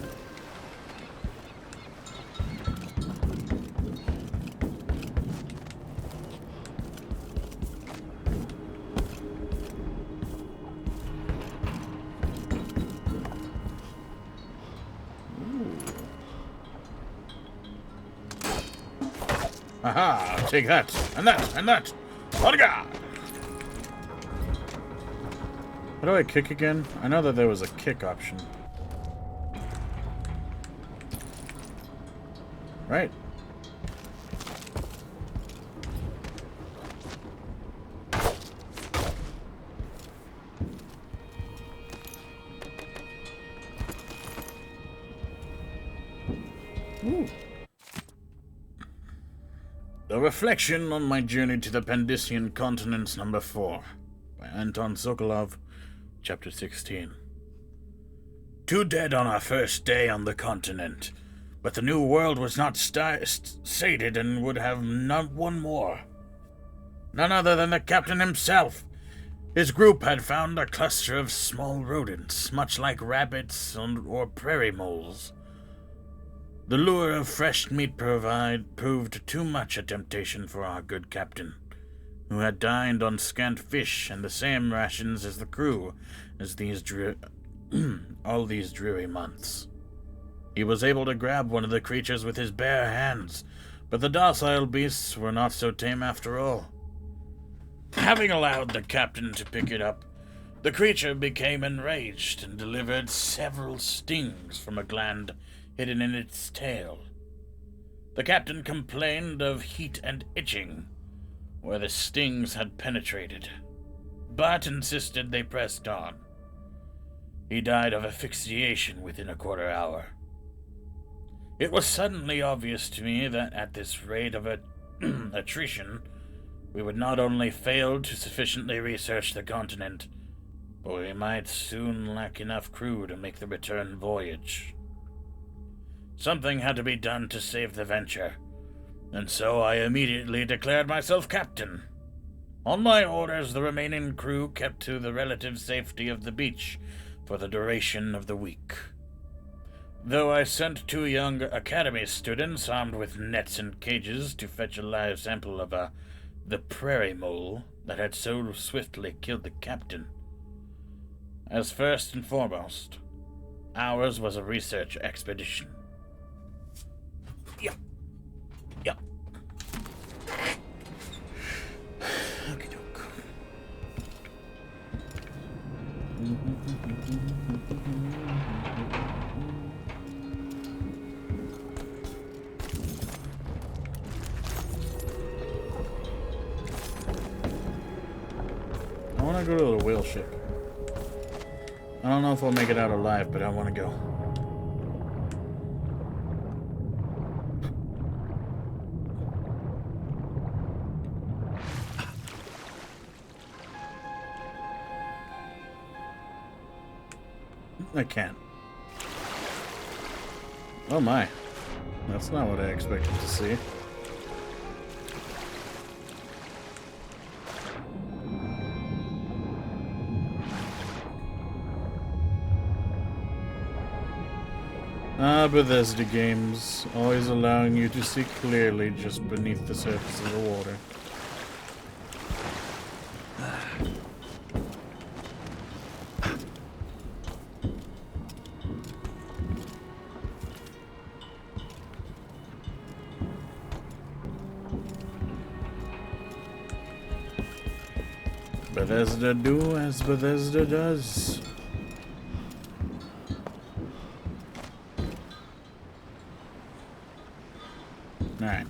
S1: Aha! Take that, and that, and that! Odega! How do I kick again? I know that there was a kick option. Right. Ooh. A reflection on my journey to the Pandician Continents number 4 by Anton Sokolov, chapter 16. 2 dead on our first day on the continent, but the new world was not sated and would have not one more. None other than the captain himself. His group had found a cluster of small rodents, much like rabbits or prairie moles. The lure of fresh meat proved too much a temptation for our good captain, who had dined on scant fish and the same rations as the crew as all these dreary months. He was able to grab one of the creatures with his bare hands, but the docile beasts were not so tame after all. Having allowed the captain to pick it up, the creature became enraged and delivered several stings from a gland hidden in its tail. The captain complained of heat and itching where the stings had penetrated, but insisted they pressed on. He died of asphyxiation within a quarter hour. It was suddenly obvious to me that at this rate of attrition, we would not only fail to sufficiently research the continent, but we might soon lack enough crew to make the return voyage. Something had to be done to save the venture, and so I immediately declared myself captain. On my orders, the remaining crew kept to the relative safety of the beach for the duration of the week. Though I sent 2 young academy students armed with nets and cages to fetch a live sample of the prairie mole that had so swiftly killed the captain. As first and foremost, ours was a research expedition. Yep. Okie doke. I want to go to the whale ship. I don't know if I'll make it out alive, but I want to go. I can't. Oh my. That's not what I expected to see. Bethesda games, always allowing you to see clearly just beneath the surface of the water. Bethesda do as Bethesda does. Alright.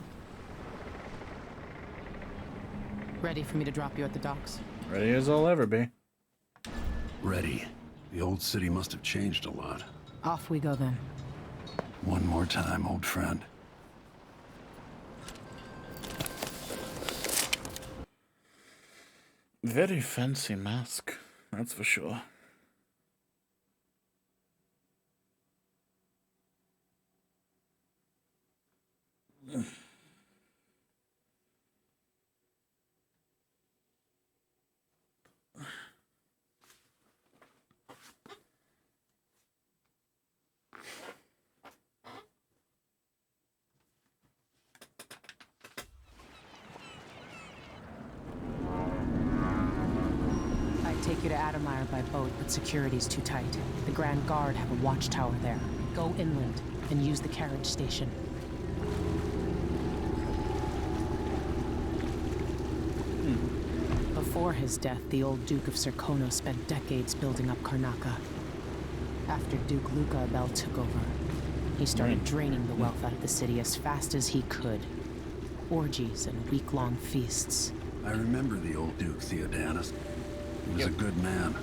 S7: Ready for me to drop you at the docks?
S1: Ready as I'll ever be.
S2: Ready. The old city must have changed a lot.
S7: Off we go then.
S2: One more time, old friend.
S1: Very fancy mask, that's for sure.
S7: Take you to Adamire by boat, but security's too tight. The Grand Guard have a watchtower there. Go inland and use the carriage station. Before his death, the old Duke of Serkono spent decades building up Karnaca. After Duke Luca Abel took over, he started draining the wealth out of the city as fast as he could. Orgies and week-long feasts.
S2: I remember the old Duke Theodanis. He was a good man.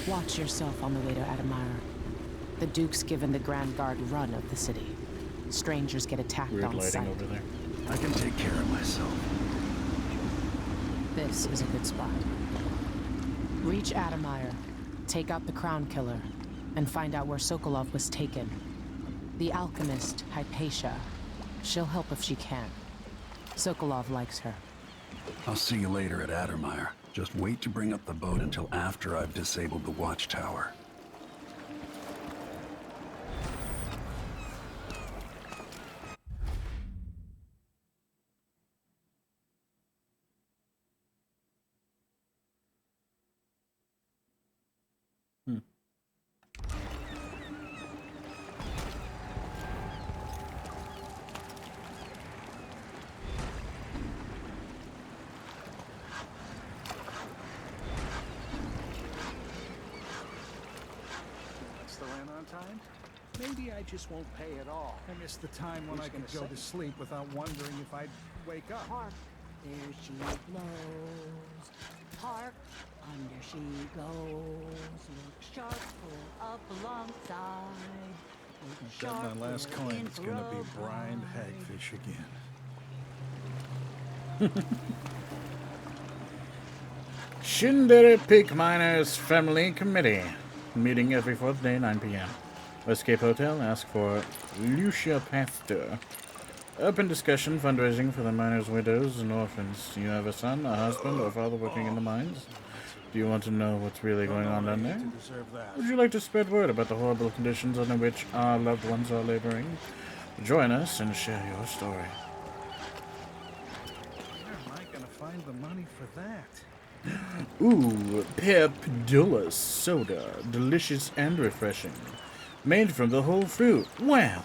S7: Watch yourself on the way to Adamire. The Duke's given the Grand Guard run of the city. Strangers get attacked
S1: Weird
S7: on
S1: lighting
S7: sight.
S1: over there.
S2: I can take care of myself.
S7: This is a good spot. Reach Adamire, take out the Crown Killer, and find out where Sokolov was taken. The alchemist, Hypatia. She'll help if she can. Sokolov likes her.
S2: I'll see you later at Addermire. Just wait to bring up the boat until after I've disabled the watchtower.
S8: Maybe I just won't pay at all.
S9: I miss the time when I could go to sleep without wondering if I'd wake up.
S10: Hark, there she blows. Hark, under she goes. Look sharp, pull up alongside. Look
S9: Bet
S10: sharp,
S9: my last
S10: pull
S9: coin
S10: in
S9: is
S10: for
S9: gonna
S10: a
S9: be brined
S10: ride.
S9: hagfish again.
S1: Shindere Peak Miners Family Committee. Meeting every 4th day, 9 p.m. Escape Hotel, ask for Lucia Pastor. Open discussion, fundraising for the miners' widows and orphans. Do you have a son, a husband, or father working in the mines? Do you want to know what's really going on down there? Would you like to spread word about the horrible conditions under which our loved ones are laboring? Join us and share your story.
S9: Where am I gonna find the money for that?
S1: Ooh, Pepidulous soda. Delicious and refreshing. Made from the whole fruit. Wow.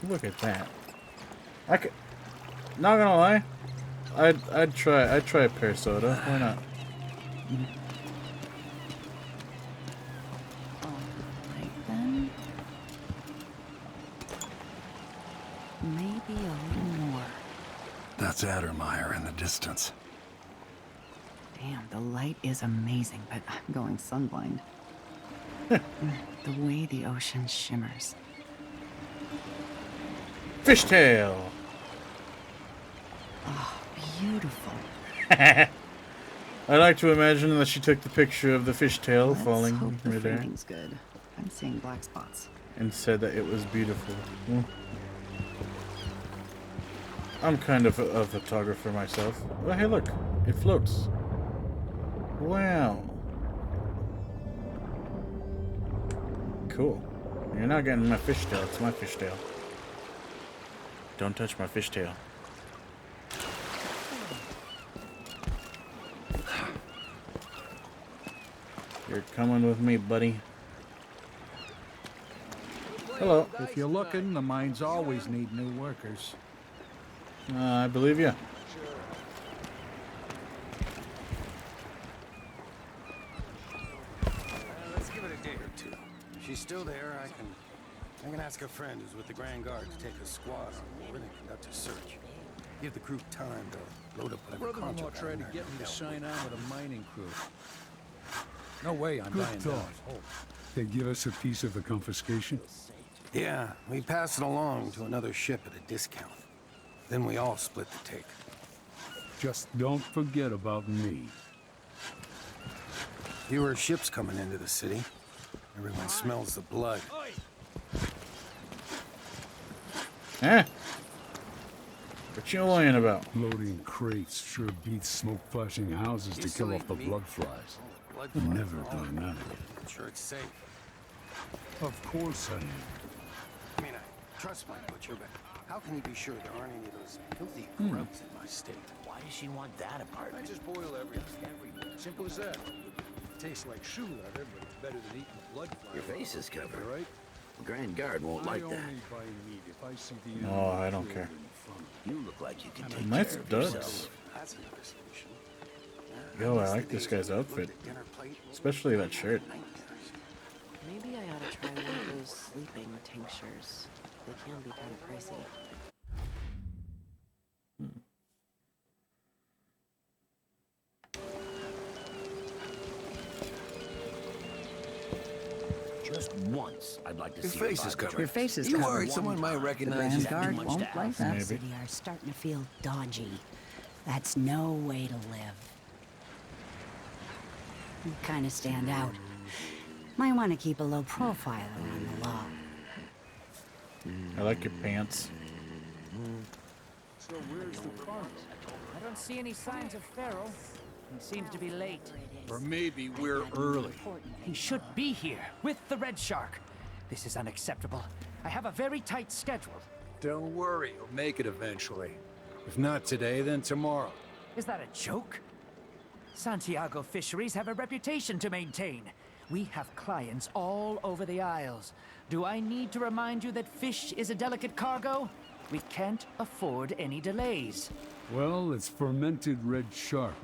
S1: Look at that. I could... Not gonna lie. I'd try a pear soda. Why not?
S10: Alright then. Maybe a little more.
S2: That's Addermeyer in the distance.
S10: Damn, the light is amazing, but I'm going sunblind. The way the ocean shimmers.
S1: Fishtail.
S10: Oh, beautiful.
S1: I like to imagine that she took the picture of the fishtail
S10: Let's
S1: falling
S10: hope the
S1: midair
S10: framing's good. I'm seeing black spots.
S1: and said that it was beautiful. I'm kind of a photographer myself. Oh, hey, look. It floats. Wow. Cool. You're not getting my fishtail. It's my fishtail. Don't touch my fishtail. You're coming with me, buddy. Hello.
S9: If you're looking, the mines always need new workers.
S1: I believe you.
S11: Let's give it a day or two. If she's still there, I can ask a friend who's with the Grand Guard to take a squad on board and conduct a search. Give the crew time to load up whatever
S8: Brother-in-law
S11: contraband
S8: tried to get me to
S11: they're
S8: sign on with a mining crew. No way I'm
S12: Good
S8: dying
S12: thought.
S8: down.
S12: They give us a piece of the confiscation?
S11: Yeah, we pass it along to another ship at a discount. Then we all split the take.
S12: Just don't forget about me.
S11: Fewer ships coming into the city. Everyone smells the blood.
S1: Eh? What you lying about?
S12: Loading crates sure beats smoke flashing houses to kill off the blood flies.
S11: Blood
S12: Never done that.
S11: I'm sure it's safe.
S12: Of course I am.
S11: I mean, I trust my butcher, but how can he be sure there aren't any of those filthy grubs in my state?
S13: Why does she want that apartment?
S8: I just boil everything. Simple as that. Tastes like shoe leather, but it's better than eating blood flies.
S13: Your face is covered.
S8: All right?
S13: The Grand Guard won't
S12: I
S13: like
S12: only
S13: that.
S12: buy meat if I see the
S1: Oh, I
S12: animal
S1: don't
S12: killed
S1: care.
S12: in front of
S13: You look like you can take
S1: Nice
S13: care of
S1: duds.
S13: yourself.
S11: That's another solution.
S1: Yo, I like this guy's outfit. Especially that shirt.
S14: Maybe I ought to try one of those sleeping tinctures. They can be kind of pricey.
S13: Just once, I'd like to
S11: Your
S13: see
S11: face
S13: you
S11: is
S13: buy the
S11: covered.
S10: Your face is
S11: You
S10: covered.
S11: worried someone might
S10: The
S11: recognize
S10: Grand
S11: you?
S10: Guard
S13: much
S10: won't
S13: to
S10: like
S13: ask.
S10: that.
S1: Maybe.
S10: City are starting to feel dodgy. That's no way to live. You kind of stand out. Might want to keep a low profile around the law.
S1: I like your pants.
S12: So where's the cargo?
S15: I don't see any signs of Pharaoh. He seems to be late.
S8: Or maybe we're early.
S15: He should be here with the Red Shark. This is unacceptable. I have a very tight schedule.
S8: Don't worry, you'll make it eventually. If not today, then tomorrow.
S15: Is that a joke? Santiago Fisheries have a reputation to maintain. We have clients all over the Isles. Do I need to remind you that fish is a delicate cargo? We can't afford any delays.
S12: Well, it's fermented red shark,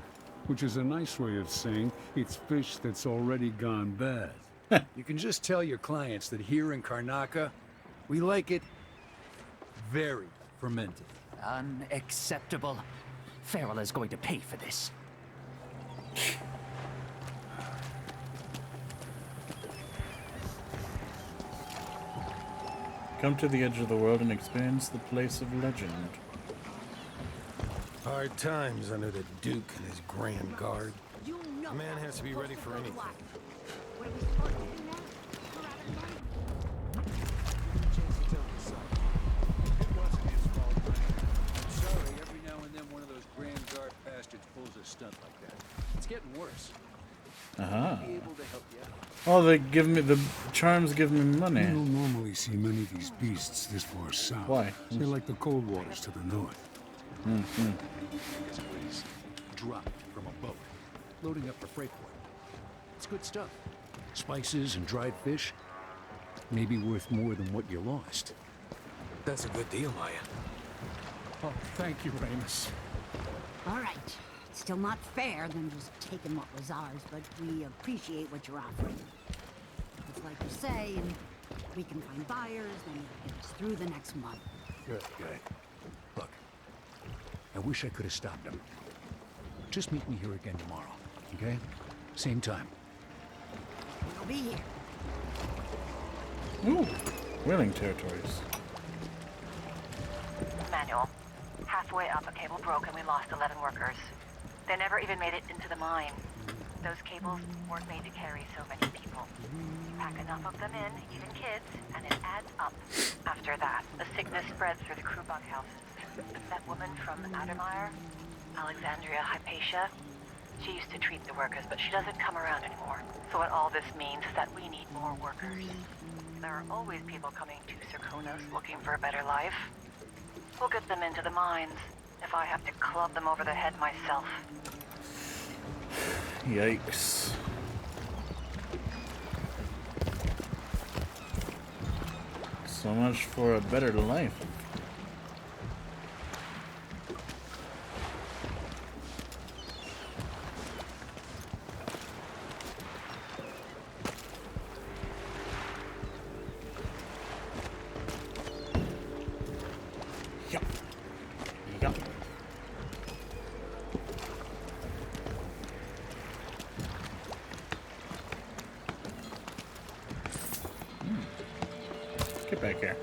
S12: which is a nice way of saying it's fish that's already gone bad.
S8: You can just tell your clients that here in Karnaca, We like it very fermented.
S15: Unacceptable. Farrell is going to pay for this.
S1: Come to the edge of the world and experience the place of legend.
S11: Hard times under the Duke and his Grand Guard. A man has to be ready for anything.
S8: Sorry, every now and then one of those Grand Guard bastards pulls a stunt like that. It's getting worse.
S1: Uh-huh.
S8: Be able to help you out.
S1: Oh, they give me the charms. Give me money.
S12: You don't normally see many of these beasts this far south.
S1: Why?
S12: They're like the cold waters to the north.
S8: This was dropped from a boat, loading up for freight port. It's good stuff. Spices and dried fish. Maybe worth more than what you lost.
S11: That's a good deal, Maya.
S9: Oh, thank you, Ramus.
S16: All right. Still not fair than just taking what was ours, but we appreciate what you're offering. It's like you say, and we can find buyers, then it'll get us through the next month.
S8: Good. Look, I wish I could have stopped him. Just meet me here again tomorrow, okay? Same time.
S16: We'll be here.
S1: Ooh, whaling territories.
S6: Manual. Halfway up, a cable broke and we lost 11 workers. They never even made it into the mine. Those cables weren't made to carry so many people. You pack enough of them in, even kids, and it adds up. After that, the sickness spread through the crew bunkhouses. That woman from Addermeyer, Alexandria Hypatia, she used to treat the workers, but she doesn't come around anymore. So what all this means is that we need more workers. There are always people coming to Serkonos looking for a better life. We'll get them into the mines, if I have to club them over the head myself.
S1: Yikes. So much for a better life. Yup. Yup. Get back here.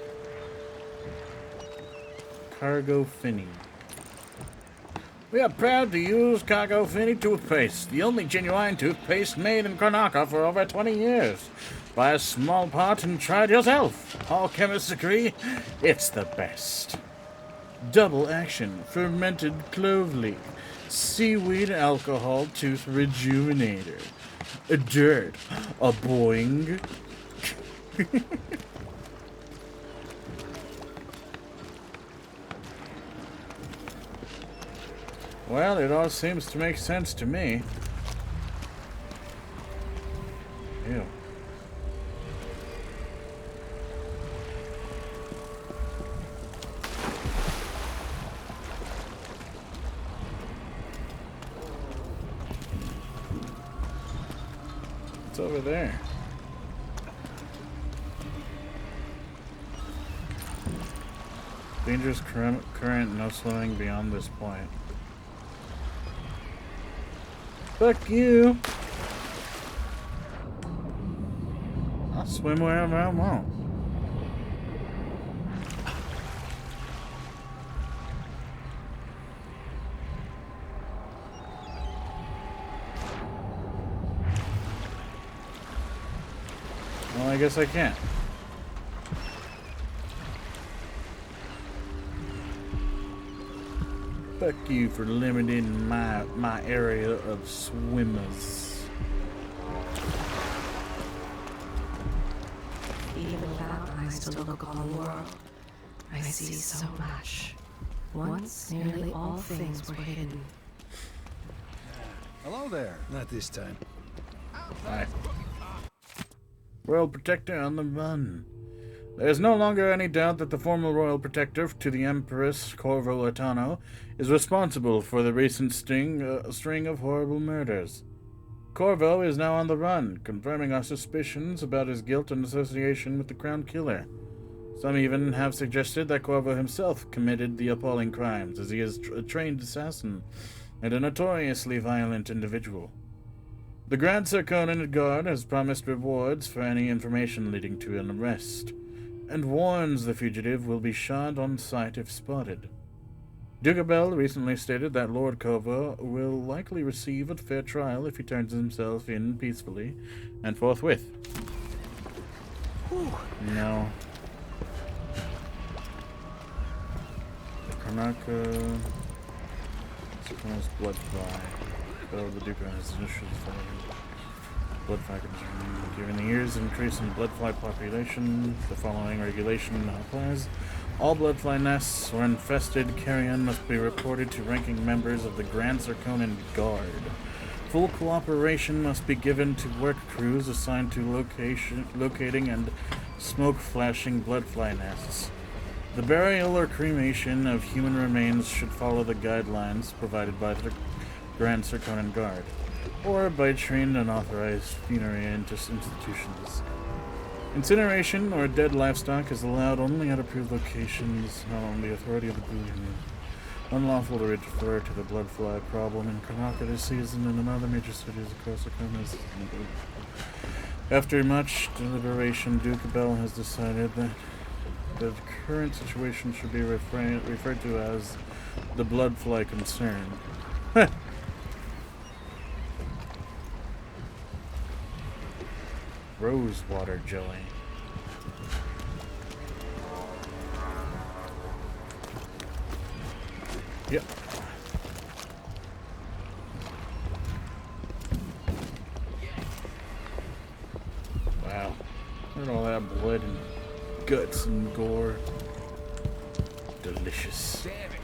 S1: Cargo Finny. We are proud to use Cargo Finny toothpaste, the only genuine toothpaste made in Karnaka for over 20 years. Buy a small pot and try it yourself. All chemists agree it's the best. Double action, fermented clove leaf, seaweed alcohol tooth rejuvenator, a dirt, a boing. Well, it all seems to make sense to me. Ew. What's over there? Dangerous current, no swimming beyond this point. Fuck you! I'll swim wherever I want. Well, I guess I can't. Fuck you for limiting my area of swimmers.
S4: Even without eyes to look upon the world, I see so much. Once, nearly all things were hidden.
S8: Hello there. Not this time.
S1: Hi. Royal Protector on the run. There is no longer any doubt that the former Royal Protector to the Empress Corvo Atano is responsible for the recent string of horrible murders. Corvo is now on the run, confirming our suspicions about his guilt and association with the Crown Killer. Some even have suggested that Corvo himself committed the appalling crimes, as he is a trained assassin and a notoriously violent individual. The Grand Serkonan Guard has promised rewards for any information leading to an arrest, and warns the fugitive will be shot on sight if spotted. Duke Bell recently stated that Lord Corvo will likely receive a fair trial if he turns himself in peacefully and forthwith. No. Karnaka... Supposed Bloodfly. Though the Duke has initially fired. Bloodfly concerns. Given the years increase in bloodfly population, the following regulation now applies. All bloodfly nests or infested carrion must be reported to ranking members of the Grand Serkonan Guard. Full cooperation must be given to work crews assigned to locating and smoke-flashing bloodfly nests. The burial or cremation of human remains should follow the guidelines provided by the Grand Serkonan Guard, or by trained and authorized funerary institutions. Incineration or dead livestock is allowed only at approved locations, not on the authority of the Blue. Unlawful to refer to the bloodfly problem in Karnaka this season and in other major cities across the continent. After much deliberation, Duke Bell has decided that the current situation should be referred to as the bloodfly concern. Rosewater jelly. Yep. Wow. Look at all that blood and guts and gore. Delicious.
S11: Damn it.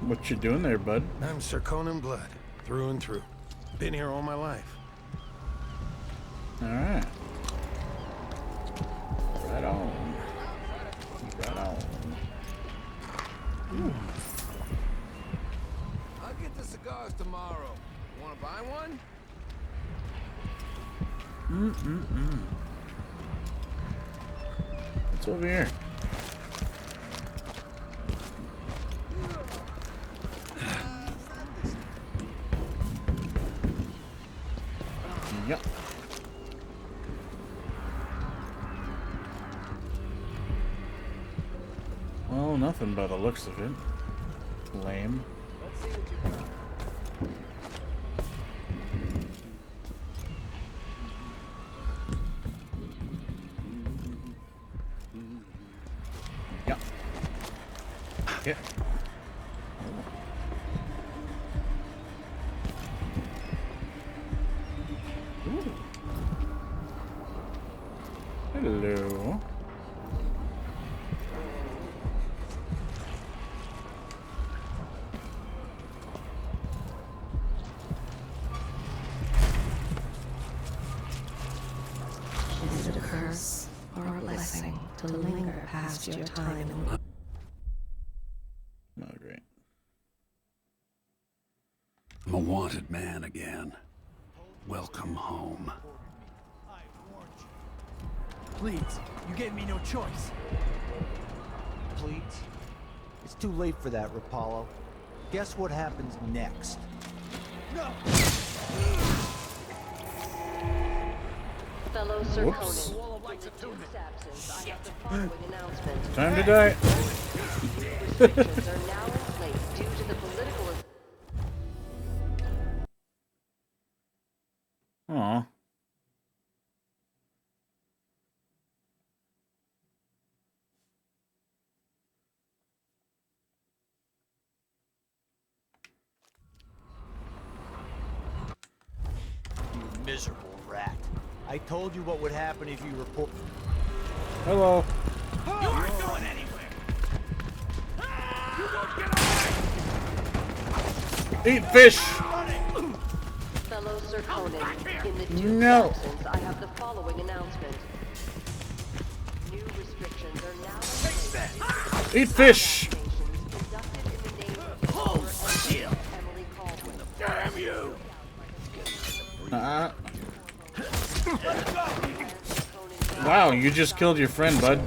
S1: What you doing there, bud?
S11: I'm Serkonan blood, through and through. Been here all my life.
S1: Alright. Right on. Right on.
S11: I'll get the cigars tomorrow. Wanna buy one?
S1: What's over here? Yep. Well, nothing by the looks of it. Lame. Yep. Yeah. Ooh. Hello.
S4: Is it a curse or a blessing to linger past your time in the...
S1: Oh, great.
S2: I'm a wanted man again. Welcome home.
S17: Please, you gave me no choice.
S18: Please? It's too late for that, Rapallo. Guess what happens next?
S17: No!
S6: Fellow
S1: Whoops.
S6: Serkonan, in the Duke's absence, I have the following announcement.
S1: Time to die.
S6: Restrictions are now in place due to the political...
S1: Aw.
S18: You miserable rat. I told you what would happen if you report...
S1: Hello.
S17: You aren't going anywhere! You won't get away!
S1: Eat fish!
S6: Fellow Serkonan, in the Duke's
S1: No.
S6: absence, I have the following announcement. New restrictions are now in place.
S1: Eat fish!
S17: Damn you!
S1: Wow, you just killed your friend, bud.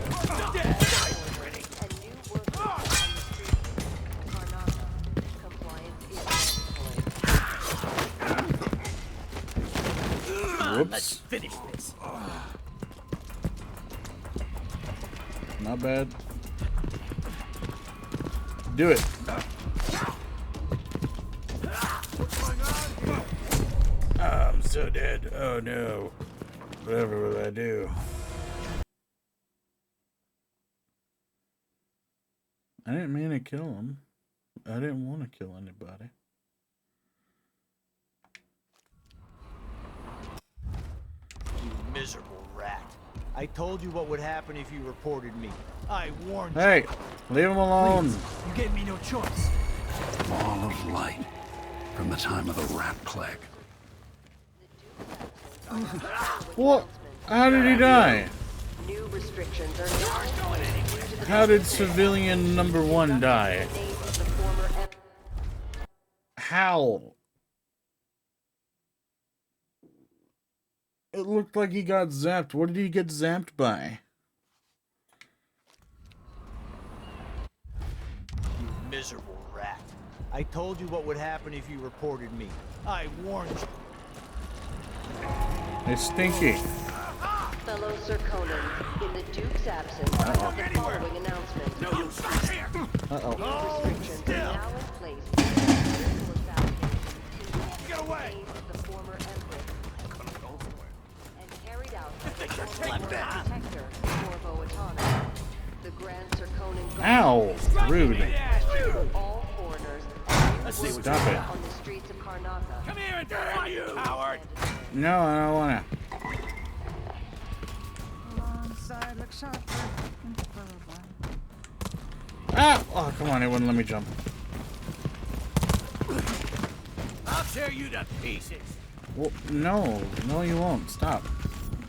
S1: Whoops.
S17: Finish this.
S1: Not bad. Do it. I'm so dead. Oh no. Whatever will I do? I didn't mean to kill him. I didn't want to kill anybody.
S18: You miserable rat. I told you what would happen if you reported me. I warned you.
S1: Hey, leave him alone.
S18: Please, you gave me no choice.
S2: Ball of light from the time of the rat plague.
S1: What? How did he die?
S6: New restrictions are now
S1: How did civilian number 1 die? How? It looked like he got zapped. What did he get zapped by?
S18: You miserable rat. I told you what would happen if you reported me. I warned you.
S1: It's stinky.
S6: Fellow Zirconans, in the Duke's absence, I have the following announcement.
S17: No, you stop here.
S6: These restrictions are now in place.
S17: Get away!
S6: The former Empress. And carried out by the former Protector, Corvo Atana. The Grand Zirconan
S1: Ow! Rude.
S6: All foreigners
S1: Stop it.
S6: on the streets of Karnaca.
S17: Come here and fight, you coward!
S1: No, I don't wanna. Ah! Oh, come on, it wouldn't let me jump.
S17: I'll tear you to pieces.
S1: Well, no. No, you won't. Stop.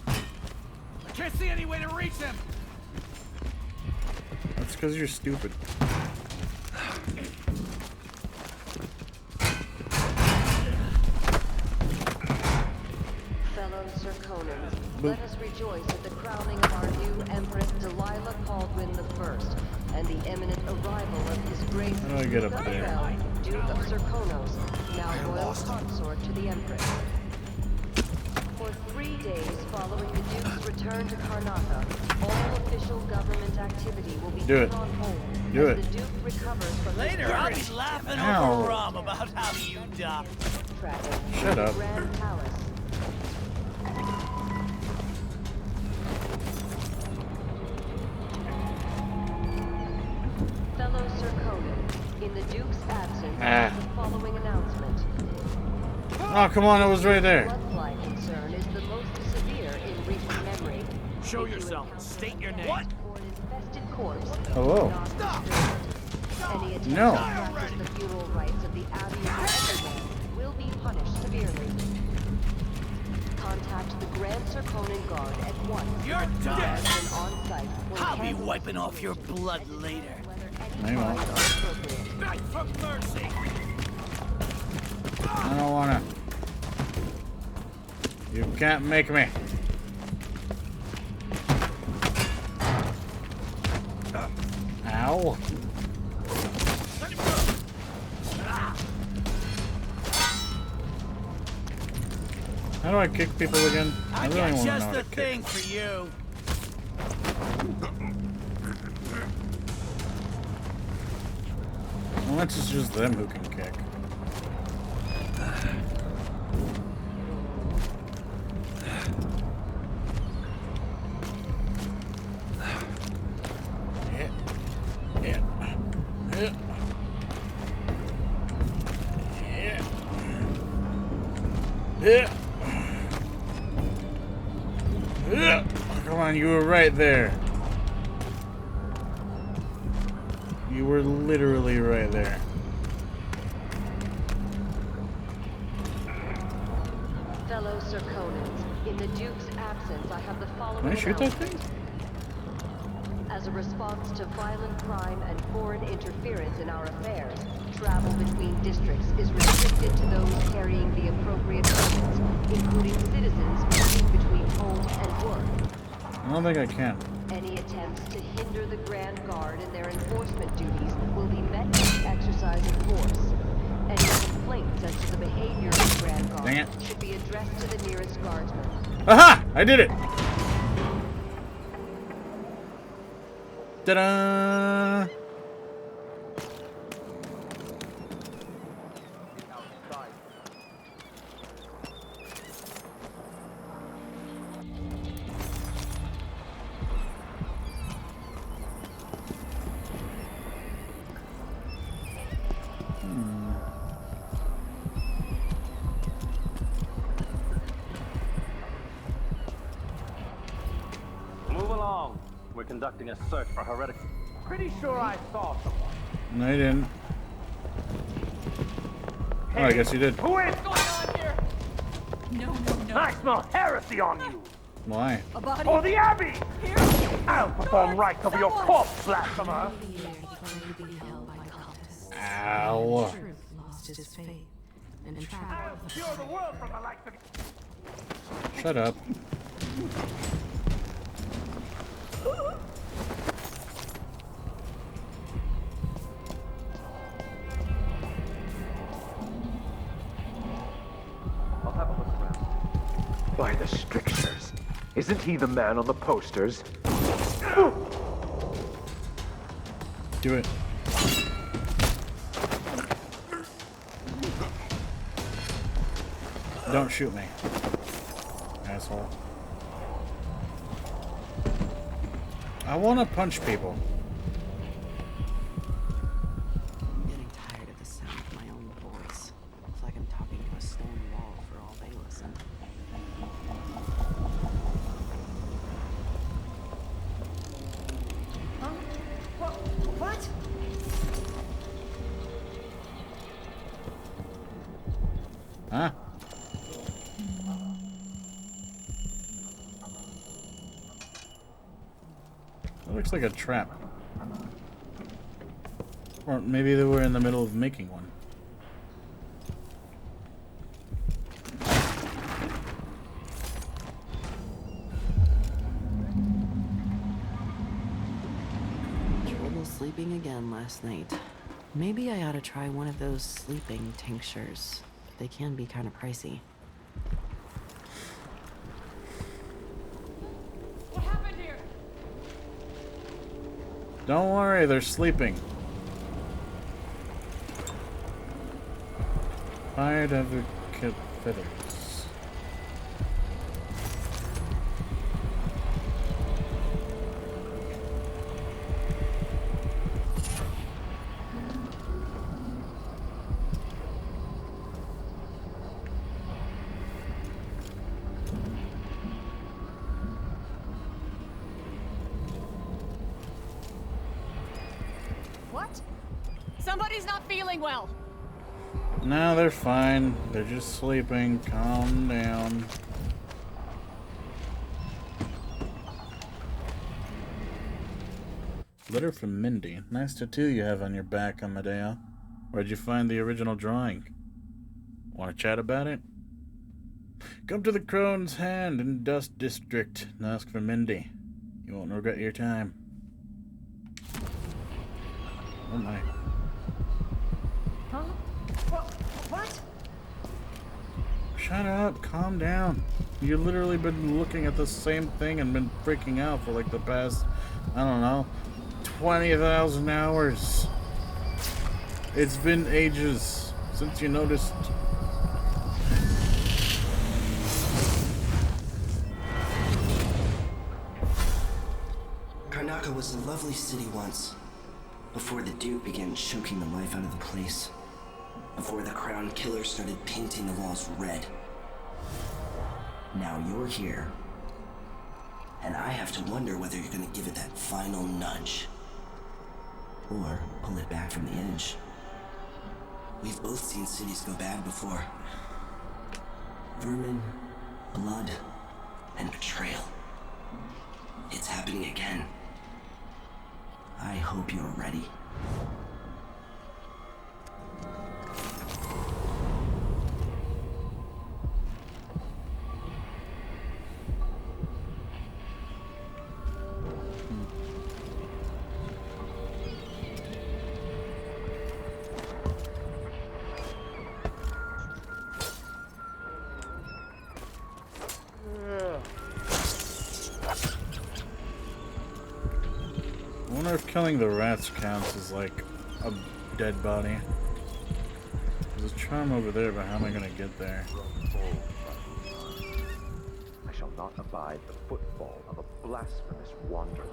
S17: I can't see any way to reach them.
S1: That's because you're stupid.
S6: Fellow Zirconans, let us rejoice at the crowning of our new Empress Delilah Caldwin I and the imminent arrival of His Grace
S1: How do I get up there?
S6: Isabel, Duke of Zirconos, now royal consort to the Empress. For 3 days following the Duke's return to Karnaca, all official government activity will be
S1: Do
S6: put
S1: it.
S6: on hold
S1: Do
S6: as
S1: it.
S6: the Duke recovers from
S17: Later,
S6: his
S17: I'll be laughing
S1: Ow.
S17: over rum about how you died.
S1: Shut up.
S6: Grand Palace. Fellow Zirconan, in the Duke's absence, the following announcement.
S1: Oh, come on, it was right there.
S6: Bloodline concern is the most severe in recent memory.
S17: Show yourself. State your name. What?
S6: Or an infested corpse.
S1: Hello.
S6: Stop! Any attempt
S1: No.
S6: to practice the funeral rites of the Abbey of Everyone will be punished severely. Contact the Grand Zirconan Guard at once.
S17: You're dead.
S6: On site.
S17: I'll be wiping off your blood later.
S1: I won't.
S17: Beg for mercy.
S1: I don't wanna. You can't make me. Ow. How do I kick people again?
S17: I
S1: really
S17: got
S1: want to know
S17: just
S1: how
S17: the
S1: to kick.
S17: thing for you.
S1: Unless it's just them who can kick. Come on, you were right there. You were literally right there.
S6: Fellow Zirconans, in the Duke's absence, I have the following
S1: Can I shoot that thing?
S6: As a response to violent crime and foreign interference in our affairs, travel between districts is restricted to those carrying the appropriate permits, including citizens moving between home and work.
S1: I don't think I can.
S19: Any attempts to hinder the Grand Guard in their enforcement duties will be met with the exercise of force. Any complaints as to the behavior of the Grand Guard
S1: Dang it.
S19: should be addressed to the nearest guardsman.
S1: Aha! I did it! Ta-da!
S20: Move along. We're conducting a search for heretics. Pretty sure I saw someone.
S1: No, you didn't. Oh, I guess you did.
S20: Who is?
S17: What's going on here? No.
S20: I smell heresy on you.
S1: Why?
S17: A body.
S20: Oh, the Abbey!
S17: Here.
S20: I'll perform rites over your corpse, blasphemer.
S1: Ow.
S4: Truth lost his faith and
S20: I'll
S4: trapped.
S20: cure the world from the likes of
S1: Shut up.
S20: I'll have a look around. By the strictures. Isn't he the man on the posters?
S1: Do it. Don't shoot me, asshole. I want to punch people.
S14: I'm getting tired of the sound of my own voice. It's like I'm talking to a stone wall for all they listen.
S16: Huh? What?
S1: Huh? It looks like a trap. Or maybe they were in the middle of making one.
S14: Trouble sleeping again last night. Maybe I ought to try one of those sleeping tinctures. They can be kind of pricey.
S17: What happened here?
S1: Don't worry, they're sleeping. Fired advocate feathers.
S17: What? Somebody's not feeling well.
S1: No, they're fine. They're just sleeping. Calm down. Letter from Mindy. Nice tattoo you have on your back, Amadeo. Where'd you find the original drawing? Want to chat about it? Come to the Crone's Hand in Dust District and ask for Mindy. You won't regret your time. Oh my.
S16: Huh? What?
S1: Shut up, calm down. You've literally been looking at the same thing and been freaking out for like the past, I don't know, 20,000 hours. It's been ages since you noticed.
S3: Karnaca was a lovely city once, before the Duke began choking the life out of the place. Before the Crown Killer started painting the walls red. Now you're here, and I have to wonder whether you're gonna give it that final nudge, or pull it back from the edge. We've both seen cities go bad before. Vermin, blood, and betrayal. It's happening again. I hope you're ready.
S1: killing the rats counts as like a dead body. There's a charm over there, but how am I gonna get there?
S20: I shall not abide the footfall of a blasphemous wanderer.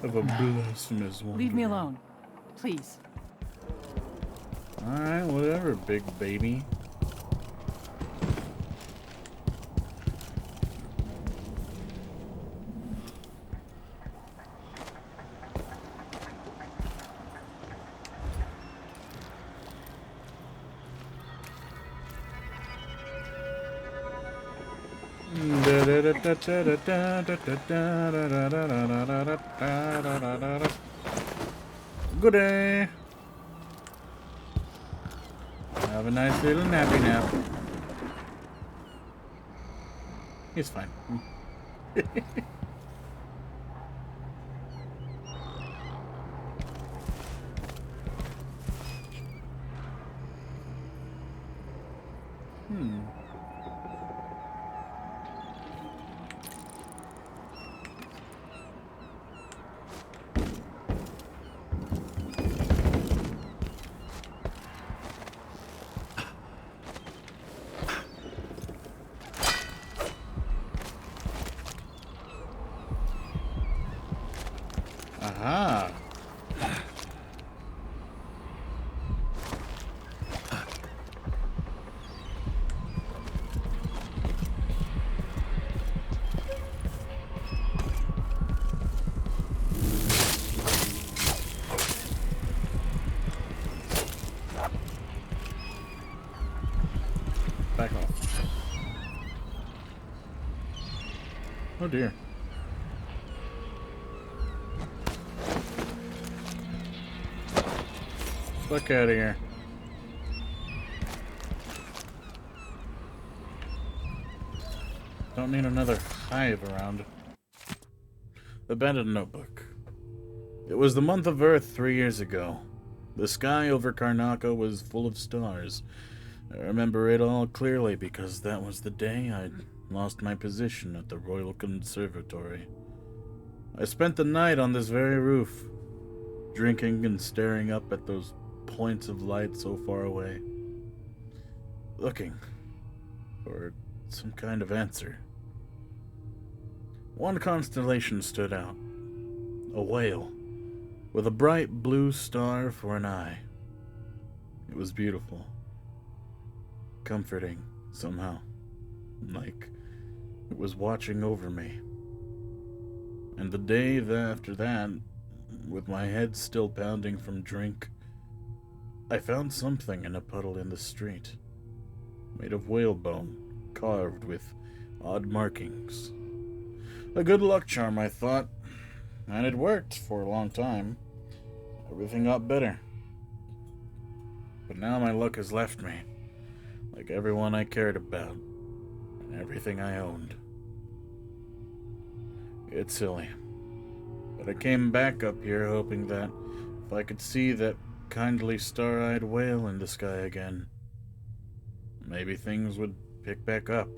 S1: Of a blasphemous one.
S10: Leave me alone, please.
S1: Alright, whatever, big baby. Good day. Have a nice little nappy nap. He's fine. Aha. Back off. Oh dear. Fuck out of here. Don't need another hive around. Abandoned notebook. It was the month of Earth 3 years ago. The sky over Karnaca was full of stars. I remember it all clearly because that was the day I'd lost my position at the Royal Conservatory. I spent the night on this very roof, drinking and staring up at those points of light so far away, looking for some kind of answer. One constellation stood out, a whale, with a bright blue star for an eye. It was beautiful, comforting somehow, like it was watching over me. And the day after that, with my head still pounding from drink, I found something in a puddle in the street, made of whalebone, carved with odd markings. A good luck charm, I thought, and it worked for a long time. Everything got better. But now my luck has left me, like everyone I cared about, and everything I owned. It's silly, but I came back up here hoping that if I could see that kindly star-eyed whale in the sky again, maybe things would pick back up.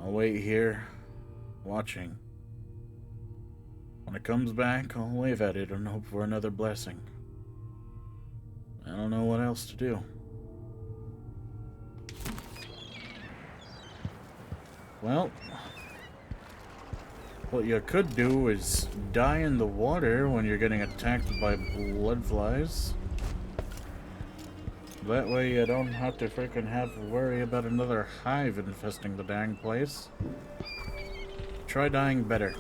S1: I'll wait here, watching. When it comes back, I'll wave at it and hope for another blessing. I don't know what else to do. Well, what you could do is die in the water when you're getting attacked by blood flies. That way you don't have to freaking have to worry about another hive infesting the dang place. Try dying better.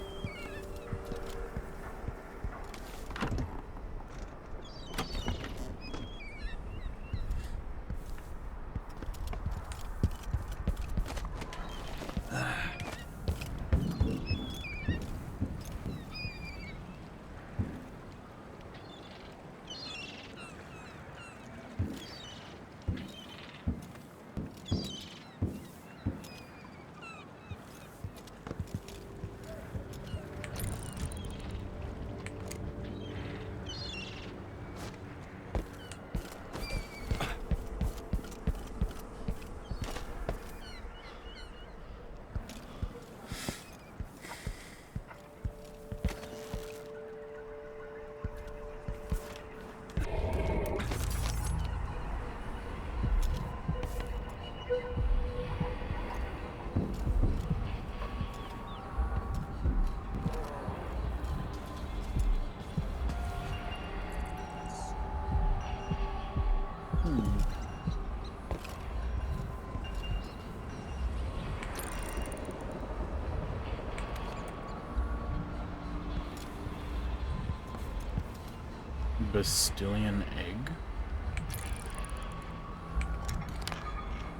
S1: Bastilian egg?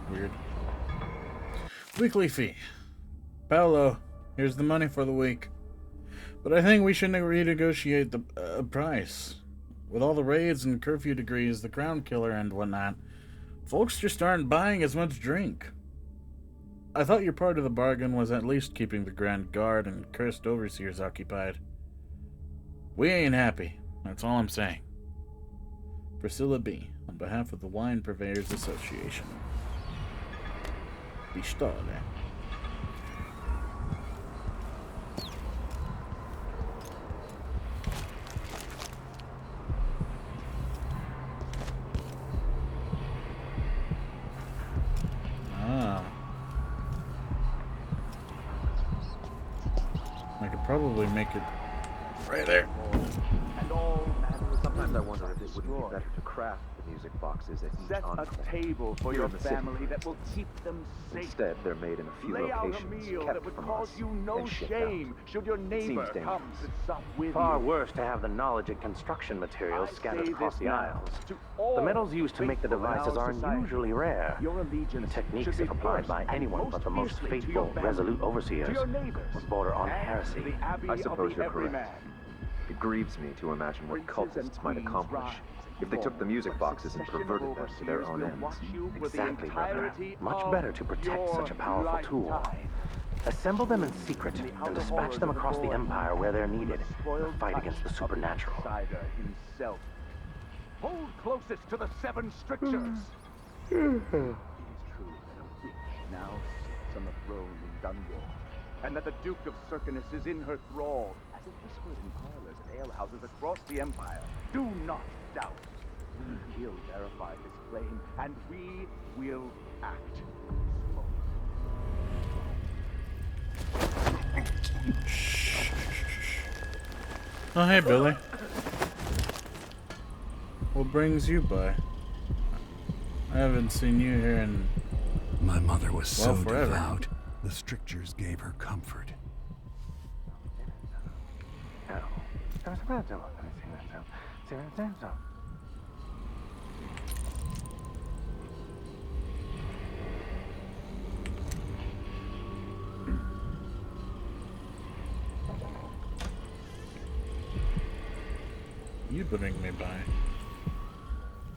S1: Weird. Weekly fee. Paolo, here's the money for the week. But I think we should renegotiate the price. With all the raids and curfew degrees, the crown killer and whatnot, folks just aren't buying as much drink. I thought your part of the bargain was at least keeping the Grand Guard and cursed overseers occupied. We ain't happy. That's all I'm saying. Priscilla B., on behalf of the Wine Purveyors Association. Pistole. I could probably make it right there.
S20: Sometimes I wonder if it wouldn't be better to craft the music boxes at each
S5: Set a
S20: enclave.
S5: table for
S20: Here
S5: your
S20: in the city,
S5: family that will keep them safe.
S20: Instead, they're made in a few
S5: Lay out a
S20: locations,
S5: meal
S20: kept
S5: that would
S20: from
S5: cause
S20: us,
S5: you no
S20: and shipped
S5: shame
S20: out.
S5: should your
S20: It
S5: neighbor
S20: seems
S5: come
S20: dangerous.
S5: to sup with
S21: Far
S5: you.
S21: worse to have the knowledge and construction materials
S5: I
S21: scattered
S5: say
S21: across
S5: this
S21: the
S5: now
S21: aisles.
S5: to all
S21: The metals used to make the
S5: faithful in
S21: devices
S5: our
S21: are
S5: society.
S21: unusually rare.
S5: Your allegiance
S21: The techniques,
S5: should be
S21: if applied by
S5: first and
S21: anyone but the most
S5: fiercely to
S21: faithful,
S5: your family,
S21: resolute
S5: to
S21: overseers,
S5: your neighbors,
S21: would border on
S5: and
S21: heresy.
S5: to the Abbey
S20: I suppose
S5: of the
S20: you're correct.
S5: Everyman.
S20: It grieves me to imagine what
S5: Princes and
S20: cultists might
S5: queens
S20: accomplish
S5: rise
S20: if they took the music boxes and
S5: succession
S20: perverted
S5: of
S20: them to their
S5: overseers
S20: own
S5: will
S20: ends.
S5: watch you for the
S20: Exactly, brother.
S5: entirety
S21: Much
S5: of
S21: better to protect such a
S5: your
S21: powerful tool.
S5: lifetime.
S21: Assemble them in secret
S5: In the outer
S21: and dispatch
S5: horrors
S21: them
S5: of the
S21: across the
S5: void,
S21: Empire where they're needed in
S5: spoiled
S21: the fight
S5: touch
S21: against the
S5: of
S21: supernatural.
S5: Insider himself. Hold closest to the seven strictures. It is true that a witch now sits on the throne in Dunwall, and that the Duke of Circinus is in her thrall, as it whispers in parlors and alehouses across the Empire. Do not doubt. We will verify this claim, and we will act.
S1: Oh, hey, Billy. What brings you by? I haven't seen you here in...
S2: My mother was so
S1: forever.
S2: devout, the strictures gave her comfort.
S1: You bring me by.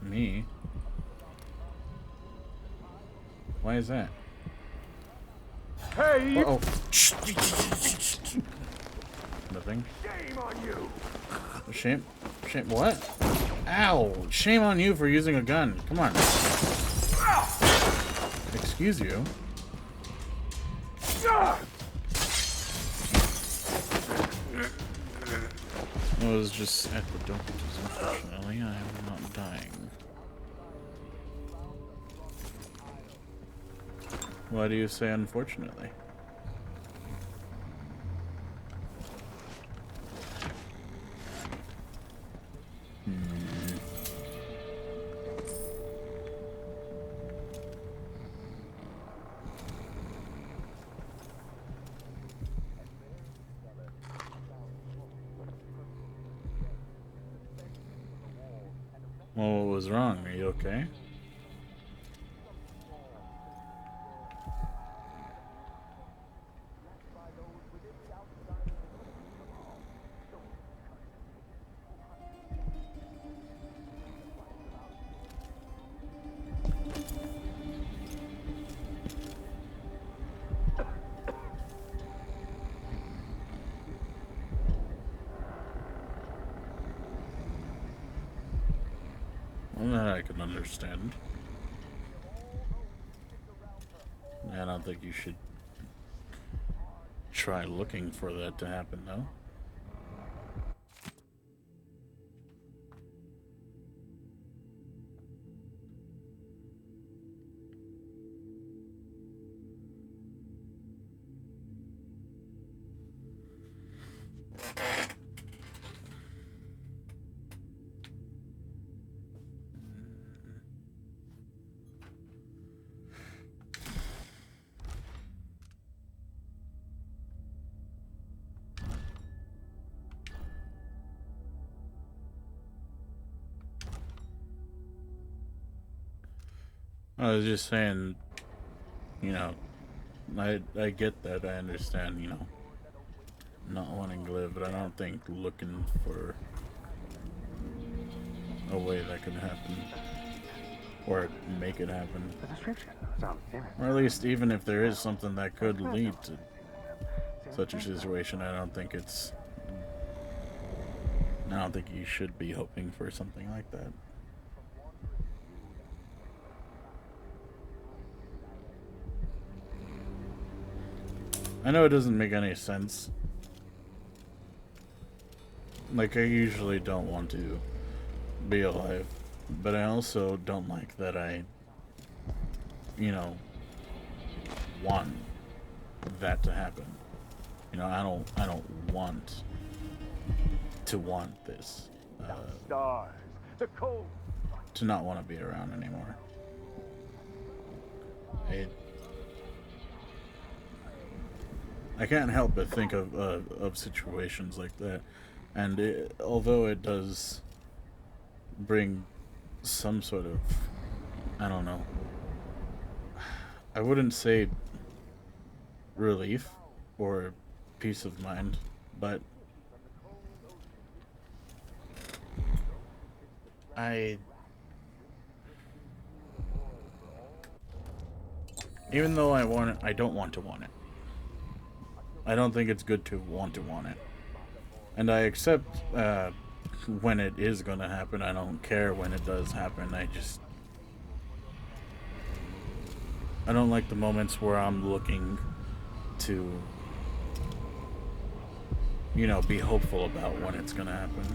S1: Me? Why is that?
S5: Hey!
S1: Uh-oh. Nothing.
S5: Shame on you!
S1: Shame? Shame? What? Ow! Shame on you for using a gun. Come on. Excuse you. I was just at the doctor's, unfortunately. I am not dying. Why do you say unfortunately? Well, what was wrong? Are you okay? Well, that I can understand. I don't think you should try looking for that to happen, though. I was just saying, you know, I get that. I understand, you know, not wanting to live, but I don't think looking for a way that could happen or make it happen.
S21: The description sounds innocent.
S1: Or at least even if there is something that could lead to such a situation, I don't think you should be hoping for something like that. I know it doesn't make any sense. Like, I usually don't want to be alive, but I also don't like that I, you know, want that to happen. You know, I don't want to want this.
S20: Stars, the cold.
S1: To not want to be around anymore. I can't help but think of situations like that, and although it does bring some sort of, I don't know, I wouldn't say relief or peace of mind, but even though I want it, I don't want to want it. I don't think it's good to want it. And I accept when it is going to happen. I don't care when it does happen. I don't like the moments where I'm looking to, you know, be hopeful about when it's going to happen.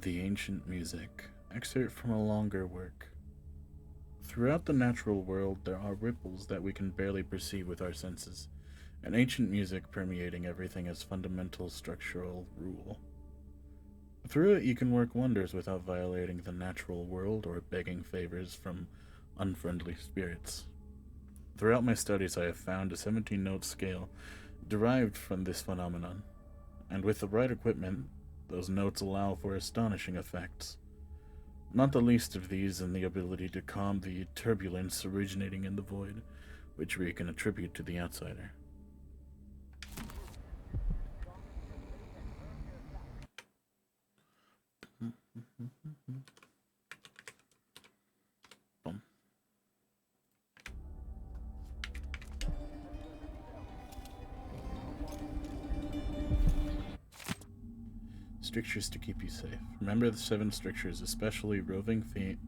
S1: The Ancient Music. Excerpt from a longer work. Throughout the natural world, there are ripples that we can barely perceive with our senses, and ancient music permeating everything as fundamental structural rule. Through it, you can work wonders without violating the natural world or begging favors from unfriendly spirits. Throughout my studies, I have found a 17-note scale derived from this phenomenon, and with the right equipment, those notes allow for astonishing effects. Not the least of these in the ability to calm the turbulence originating in the void, which we can attribute to the outsider. Boom. Strictures to keep you safe. Remember the 7 strictures, especially roving feet,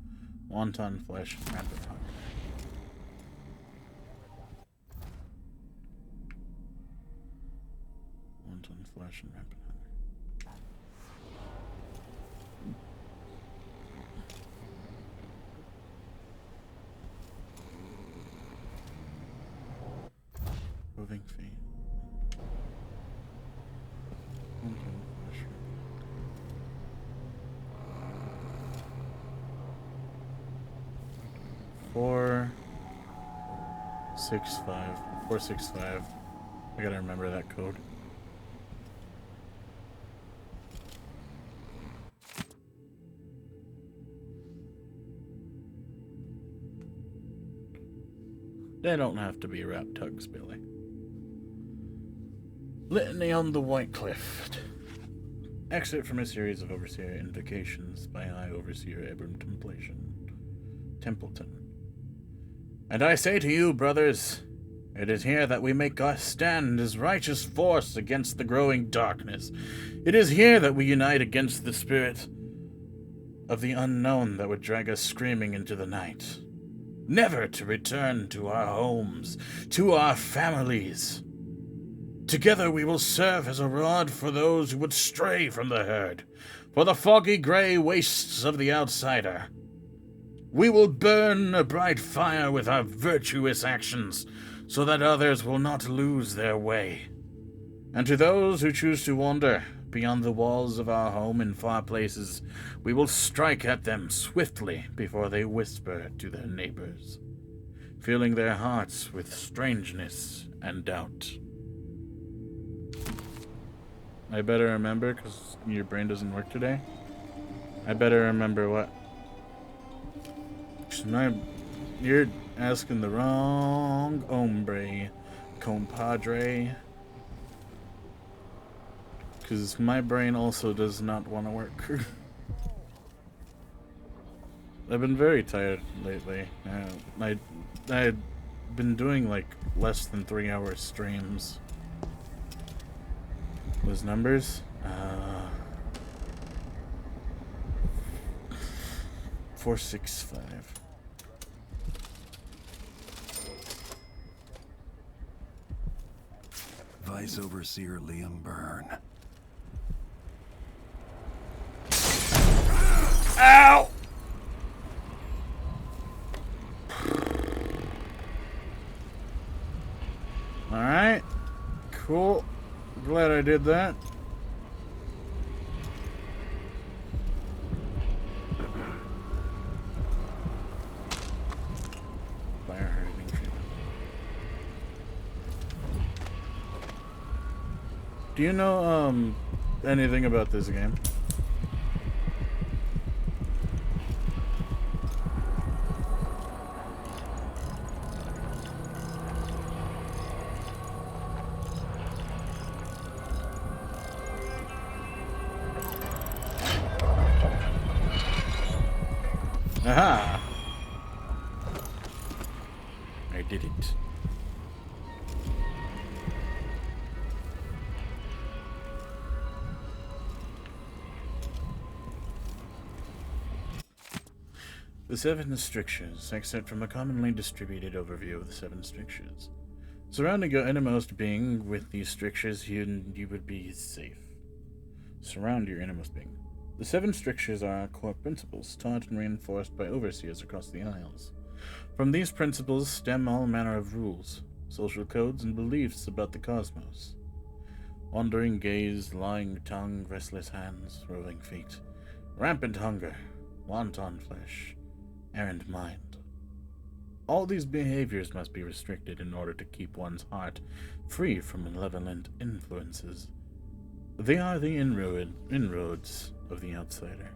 S1: wanton flesh, and rampant hunger. Wanton flesh and rampant hunger. Roving feet. Wanton flesh. 465. I gotta remember that code. They don't have to be wrap tugs, Billy. Litany on the White Cliff. Exit from a series of Overseer Invocations by High Overseer Abram Templeton. And I say to you, brothers, it is here that we make our stand as righteous force against the growing darkness. It is here that we unite against the spirit of the unknown that would drag us screaming into the night. Never to return to our homes, to our families. Together we will serve as a rod for those who would stray from the herd, for the foggy gray wastes of the outsider. We will burn a bright fire with our virtuous actions, so that others will not lose their way. And to those who choose to wander beyond the walls of our home in far places, we will strike at them swiftly before they whisper to their neighbors, filling their hearts with strangeness and doubt. I better remember, because your brain doesn't work today. I better remember what? You're asking the wrong hombre, compadre. Because my brain also does not want to work. I've been very tired lately. I've been doing like less than 3-hour streams. Those numbers? 465.
S2: Vice Overseer Liam Byrne.
S1: Ow! Alright. Cool. Glad I did that. Fire hardening treatment. Do you know anything about this game? Aha! I did it. The Seven Strictures, excerpt from a commonly distributed overview of the Seven Strictures. Surrounding your innermost being with these strictures, you would be safe. Surround your innermost being. The Seven Strictures are core principles taught and reinforced by overseers across the Isles. From these principles stem all manner of rules, social codes, and beliefs about the cosmos. Wandering gaze, lying tongue, restless hands, roving feet, rampant hunger, wanton flesh, errant mind. All these behaviors must be restricted in order to keep one's heart free from malevolent influences. They are the inroads of the outsider.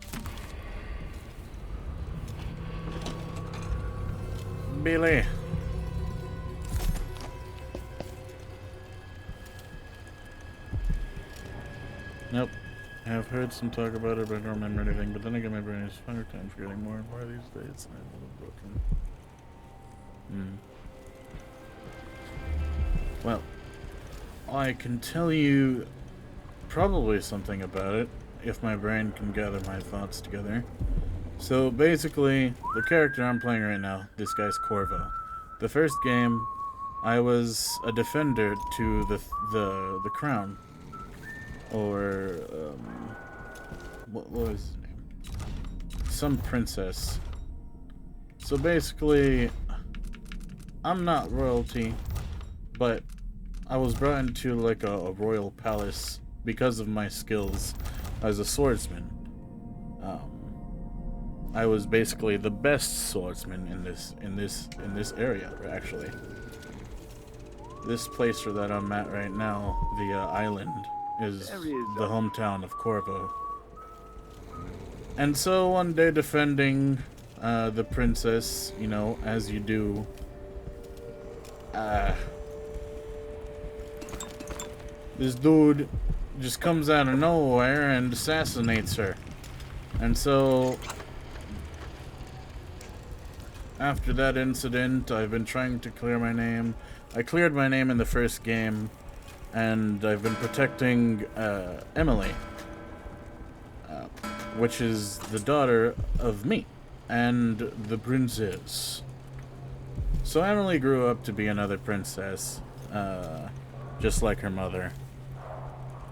S1: Billy. Nope. I've heard some talk about it, but I don't remember anything. But then again, my brain is 100 times forgetting more and more these days. I'm a little broken. Well, I can tell you probably something about it, if my brain can gather my thoughts together. So basically, the character I'm playing right now, this guy's Corvo. The first game, I was a defender to the crown, or what was his name? Some princess. So basically, I'm not royalty, but I was brought into like a royal palace because of my skills as a swordsman. I was basically the best swordsman in this area, actually. This place that I'm at right now, the island, is the hometown of Corvo. And so one day, defending the princess, you know, as you do, this dude just comes out of nowhere and assassinates her. And so after that incident, I've been trying to clear my name. I cleared my name in the first game, and I've been protecting Emily, which is the daughter of me and the princess. So Emily grew up to be another princess, just like her mother.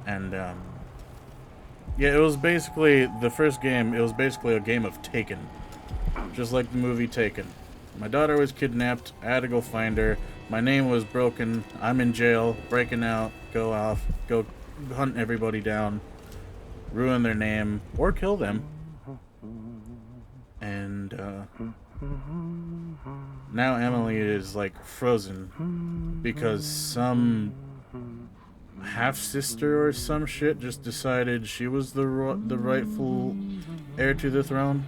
S1: And yeah, it was basically the first game. It was basically a game of Taken. just like the movie Taken. My daughter was kidnapped, I had to go find her, my name was broken, I'm in jail, breaking out, go off, go hunt everybody down, ruin their name, or kill them. And, now Emily is, like, frozen because some half-sister or some shit just decided she was the rightful heir to the throne.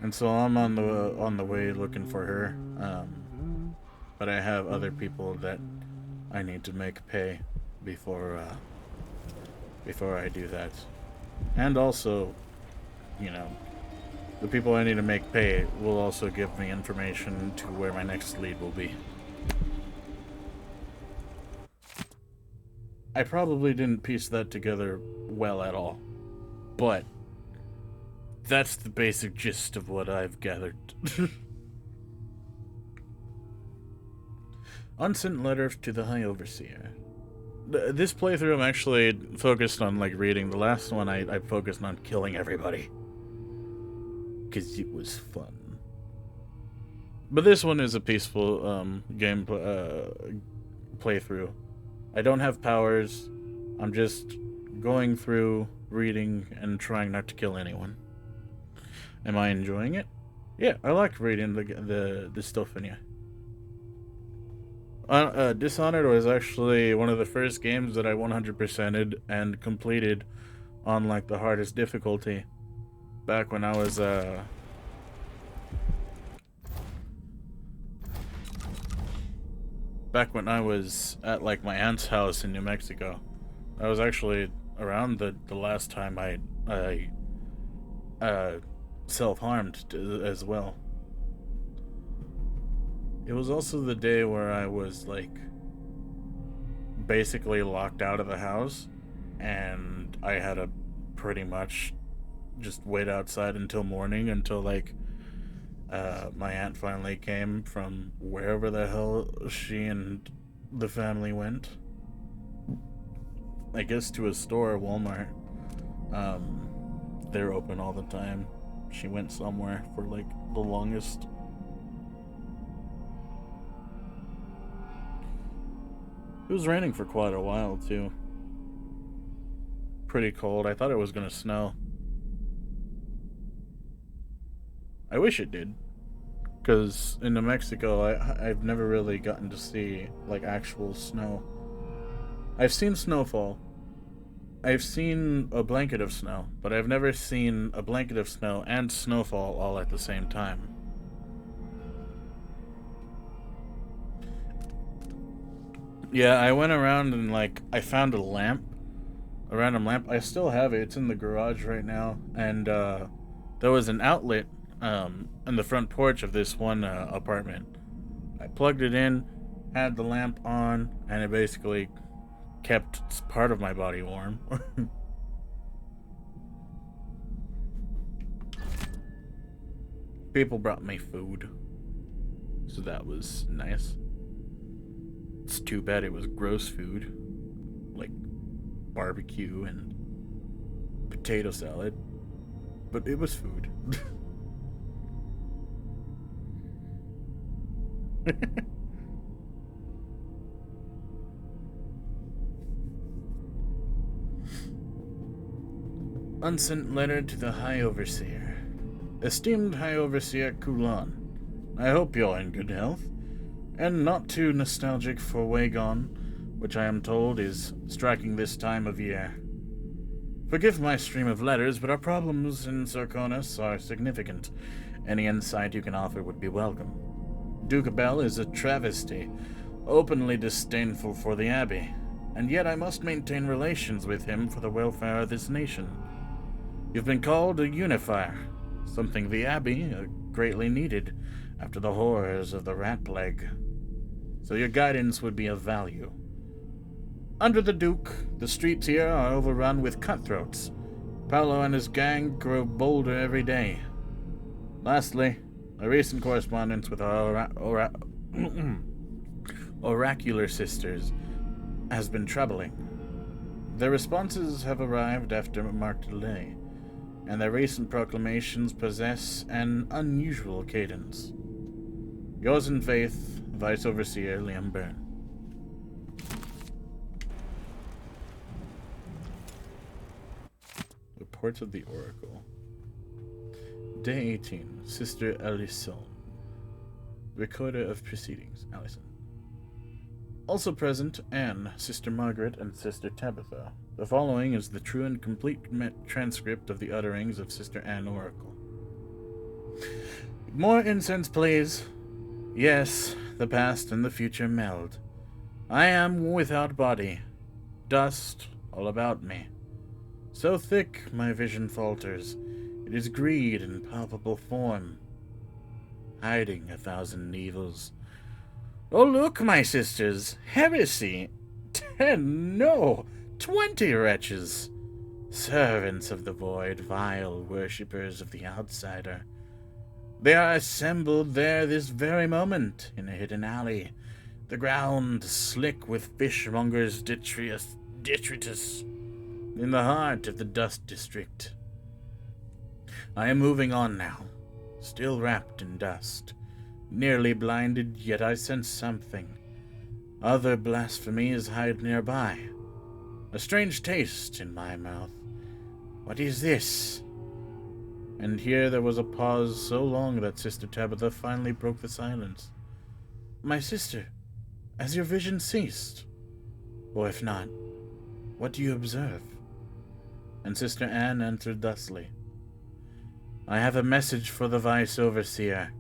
S1: And so I'm on the way looking for her, but I have other people that I need to make pay before I do that. And also, you know, the people I need to make pay will also give me information to where my next lead will be. I probably didn't piece that together well at all, but that's the basic gist of what I've gathered. Unsent letter to the High Overseer. This playthrough I'm actually focused on, like, reading. The last one I focused on killing everybody, because it was fun. But this one is a peaceful game playthrough. I don't have powers. I'm just going through, reading, and trying not to kill anyone. Am I enjoying it? Yeah, I like reading the stuff in here. Dishonored was actually one of the first games that I 100%ed and completed on, like, the hardest difficulty. Back when I was, at, like, my aunt's house in New Mexico. I was actually around the last time I self-harmed as well. It was also the day where I was, like, basically locked out of the house, and I had to pretty much just wait outside until morning, until, like, my aunt finally came from wherever the hell she and the family went. I guess to a store, Walmart. They're open all the time. She went somewhere for, like, the longest. It was raining for quite a while, too. Pretty cold. I thought it was gonna snow. I wish it did. Because in New Mexico, I've never really gotten to see, like, actual snow. I've seen snowfall. I've seen a blanket of snow, but I've never seen a blanket of snow and snowfall all at the same time. Yeah, I went around and, like, I found a lamp. A random lamp. I still have it. It's in the garage right now. And, there was an outlet, in the front porch of this one, apartment. I plugged it in, had the lamp on, and it basically kept part of my body warm. People brought me food, so that was nice. It's too bad it was gross food, like barbecue and potato salad, but it was food. Unsent letter to the High Overseer. Esteemed High Overseer Kulan, I hope you're in good health, and not too nostalgic for Wagon, which I am told is striking this time of year. Forgive my stream of letters, but our problems in Sarkonis are significant. Any insight you can offer would be welcome. Duke Bell is a travesty, openly disdainful for the Abbey, and yet I must maintain relations with him for the welfare of this nation. You've been called a unifier, something the Abbey greatly needed after the horrors of the rat plague. So your guidance would be of value. Under the Duke, the streets here are overrun with cutthroats. Paolo and his gang grow bolder every day. Lastly, a recent correspondence with our oracular sisters has been troubling. Their responses have arrived after a marked delay. and their recent proclamations possess an unusual cadence. Yours in faith, Vice Overseer Liam Byrne. Reports of the Oracle. Day 18. Sister Alison. Recorder of Proceedings. Allison. Also present, Anne, Sister Margaret, and Sister Tabitha. The following is the true and complete transcript of the utterings of Sister Anne Oracle. More incense, please. Yes, the past and the future meld. I am without body. Dust all about me. So thick my vision falters. It is greed in palpable form, hiding 1,000 evils. Oh, look, my sisters, heresy! 10, no, 20 wretches! Servants of the void, vile worshippers of the outsider. They are assembled there this very moment, in a hidden alley, the ground slick with fishmongers' detritus, in the heart of the dust district. I am moving on now, still wrapped in dust. Nearly blinded, yet I sense something. Other blasphemies hide nearby. A strange taste in my mouth. What is this? And here there was a pause so long that Sister Tabitha finally broke the silence. My sister, has your vision ceased? Or if not, what do you observe? And Sister Anne answered thusly. I have a message for the Vice Overseer.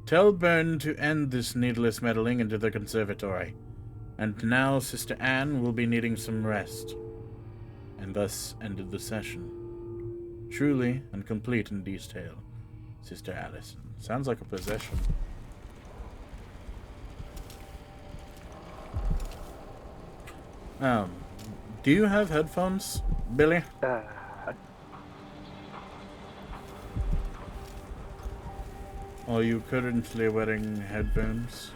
S1: Tell Byrne to end this needless meddling into the conservatory. And now Sister Anne will be needing some rest. And thus ended the session. Truly and complete in detail, Sister Allison. Sounds like a possession. Do you have headphones, Billy? Are you currently wearing headphones?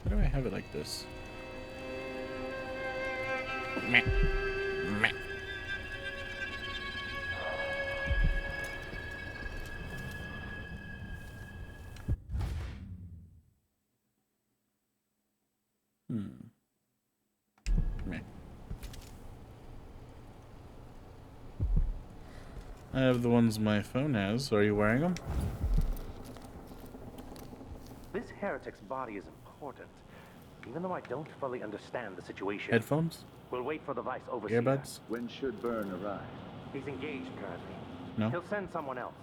S1: Why do I have it like this? Meh. Meh. Meh. I have the ones my phone has. Are you wearing them?
S21: This heretic's body is important, even though I don't fully understand the situation.
S1: Headphones?
S21: We'll wait for the Vice Overseer.
S1: Earbuds?
S21: When should Byrne arrive? He's engaged currently.
S1: No?
S21: He'll send someone else.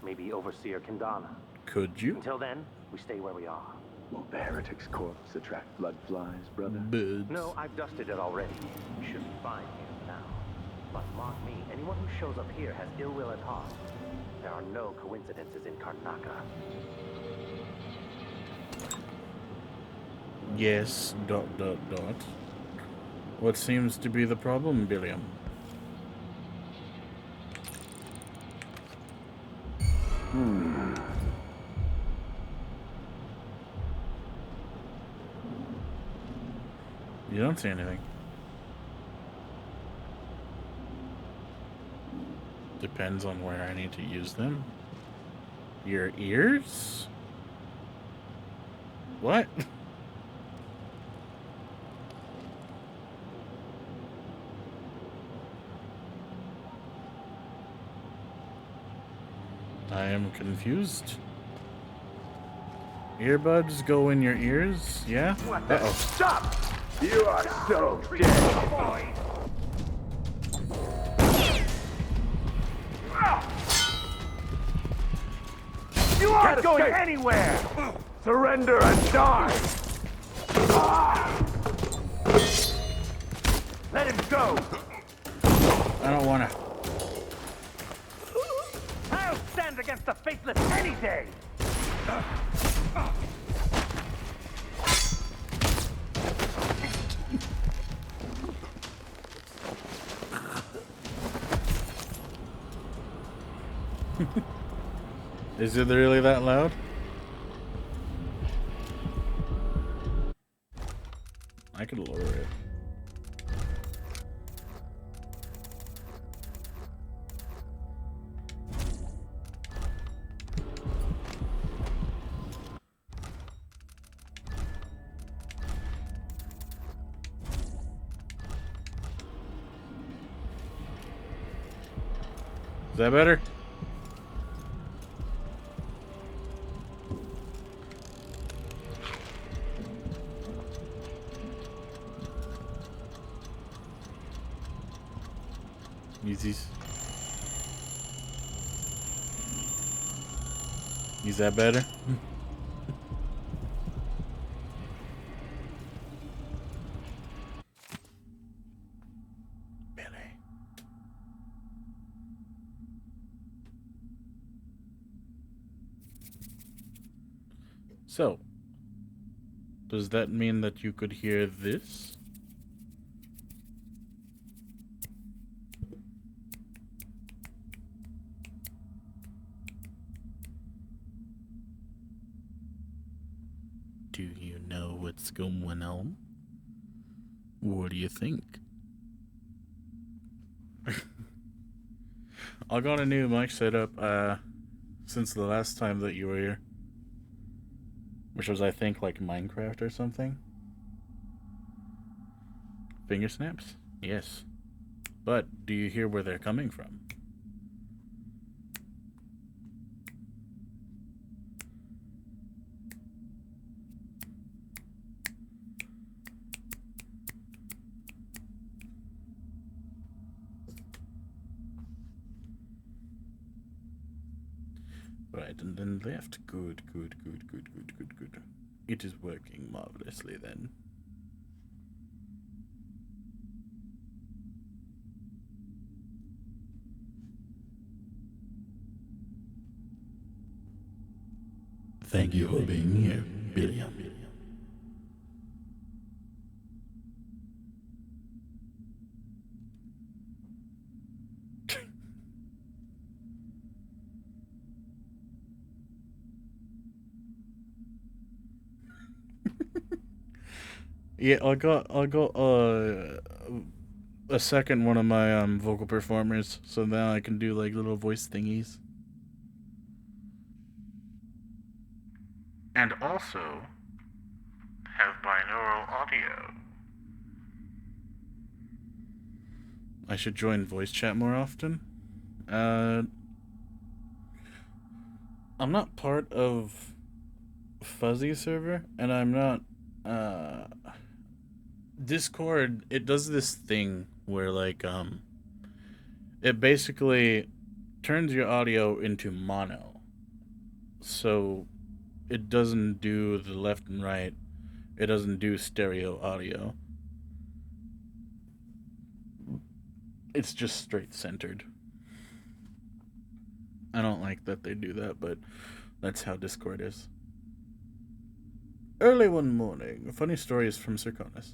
S21: Maybe Overseer Kendana.
S1: Could you?
S21: Until then, we stay where we are.
S20: Won't the heretic's corpse attract blood flies, brother?
S1: Birds.
S21: No, I've dusted it already. We should be fine here now. But mark me, anyone who shows up here has ill will at heart. There are no coincidences in Karnaca.
S1: Yes, ... What seems to be the problem, Billiam? You don't see anything. Depends on where I need to use them. Your ears? What? I am confused. Earbuds go in your ears? Yeah? Uh-oh.
S20: Stop! You are so dead! You aren't going anywhere! Surrender and die! Let him go!
S1: I don't wanna.
S20: I'll stand against the faithless any day!
S1: Is it really that loud? I could lower it. Is that better? Easy. Is that better? So, does that mean that you could hear this? Do you know what's going on? What do you think? I got a new mic setup since the last time that you were here. Which was, I think, like Minecraft or something. Finger snaps? Yes. But do you hear where they're coming from? Right, and then left. Good. It is working marvelously then. Thank you for being here, Billiam. Yeah, I got a second one of my vocal performers, so now I can do like little voice thingies. And also have binaural audio. I should join voice chat more often. I'm not part of Fuzzy server, and I'm not Discord. It does this thing where like it basically turns your audio into mono, so it doesn't do the left and right. It doesn't do stereo audio. It's just straight centered. I don't like that they do that, but that's how Discord is. Early one morning, funny stories from Circonus.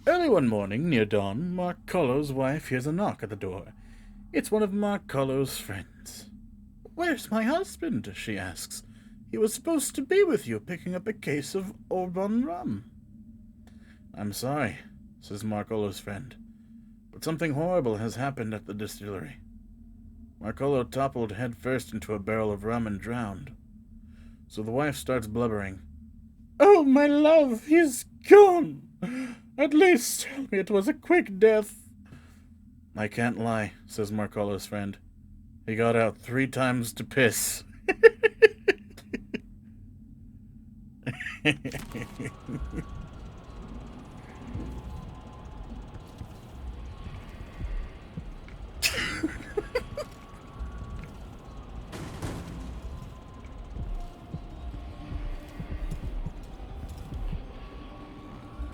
S1: Early one morning, near dawn, Mark Collow's wife hears a knock at the door. It's one of Mark Collow's friends. "Where's my husband?" she asks. "He was supposed to be with you, picking up a case of Orbon rum." "I'm sorry," says Mark Collow's friend, "but something horrible has happened at the distillery." Marcolo toppled headfirst into a barrel of rum and drowned. So the wife starts blubbering. "Oh, my love, he's gone! At least tell me it was a quick death." "I can't lie," says Marcolo's friend. "He got out 3 times to piss."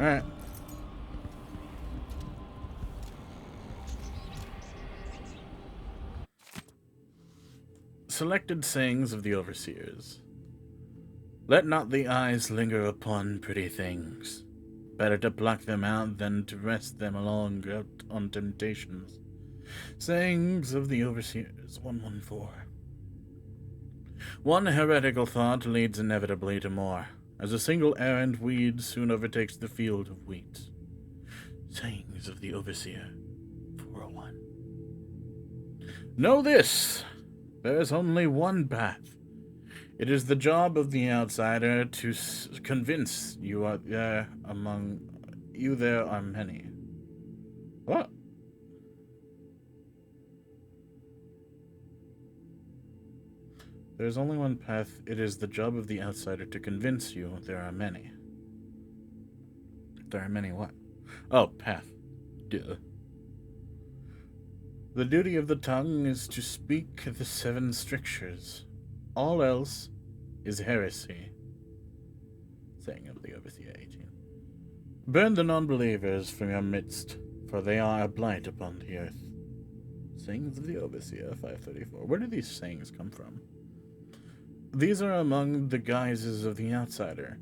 S1: Alright. Selected sayings of the Overseers. "Let not the eyes linger upon pretty things. Better to pluck them out than to rest them long out on temptations." Sayings of the Overseers 114. One heretical thought leads inevitably to more, as a single errant weed soon overtakes the field of wheat. Sayings of the Overseer 401. Know this, there is only one path. It is the job of the outsider to convince you are there among you there are many. What? There's only one path. It is the job of the outsider to convince you there are many. There are many what? Oh, path. Duh. The duty of the tongue is to speak the 7 strictures. All else is heresy. Saying of the Overseer 18. Burn the non-believers from your midst, for they are a blight upon the earth. Sayings of the Overseer 534. Where do these sayings come from? These are among the guises of the outsider.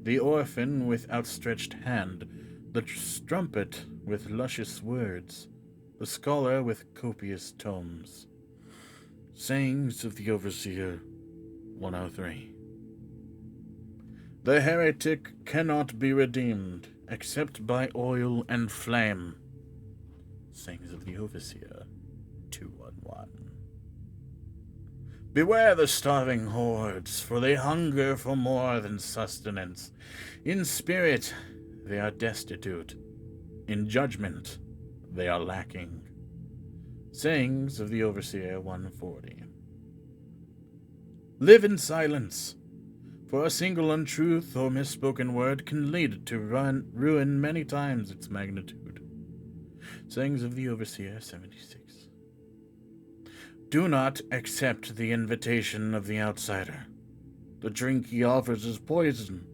S1: The orphan with outstretched hand, the strumpet with luscious words, the scholar with copious tomes. Sayings of the Overseer 103. The heretic cannot be redeemed except by oil and flame. Sayings of the Overseer 211. Beware the starving hordes, for they hunger for more than sustenance. In spirit, they are destitute. In judgment, they are lacking. Sayings of the Overseer 140. Live in silence, for a single untruth or misspoken word can lead to ruin many times its magnitude. Sayings of the Overseer 76. Do not accept the invitation of the outsider. The drink he offers is poison,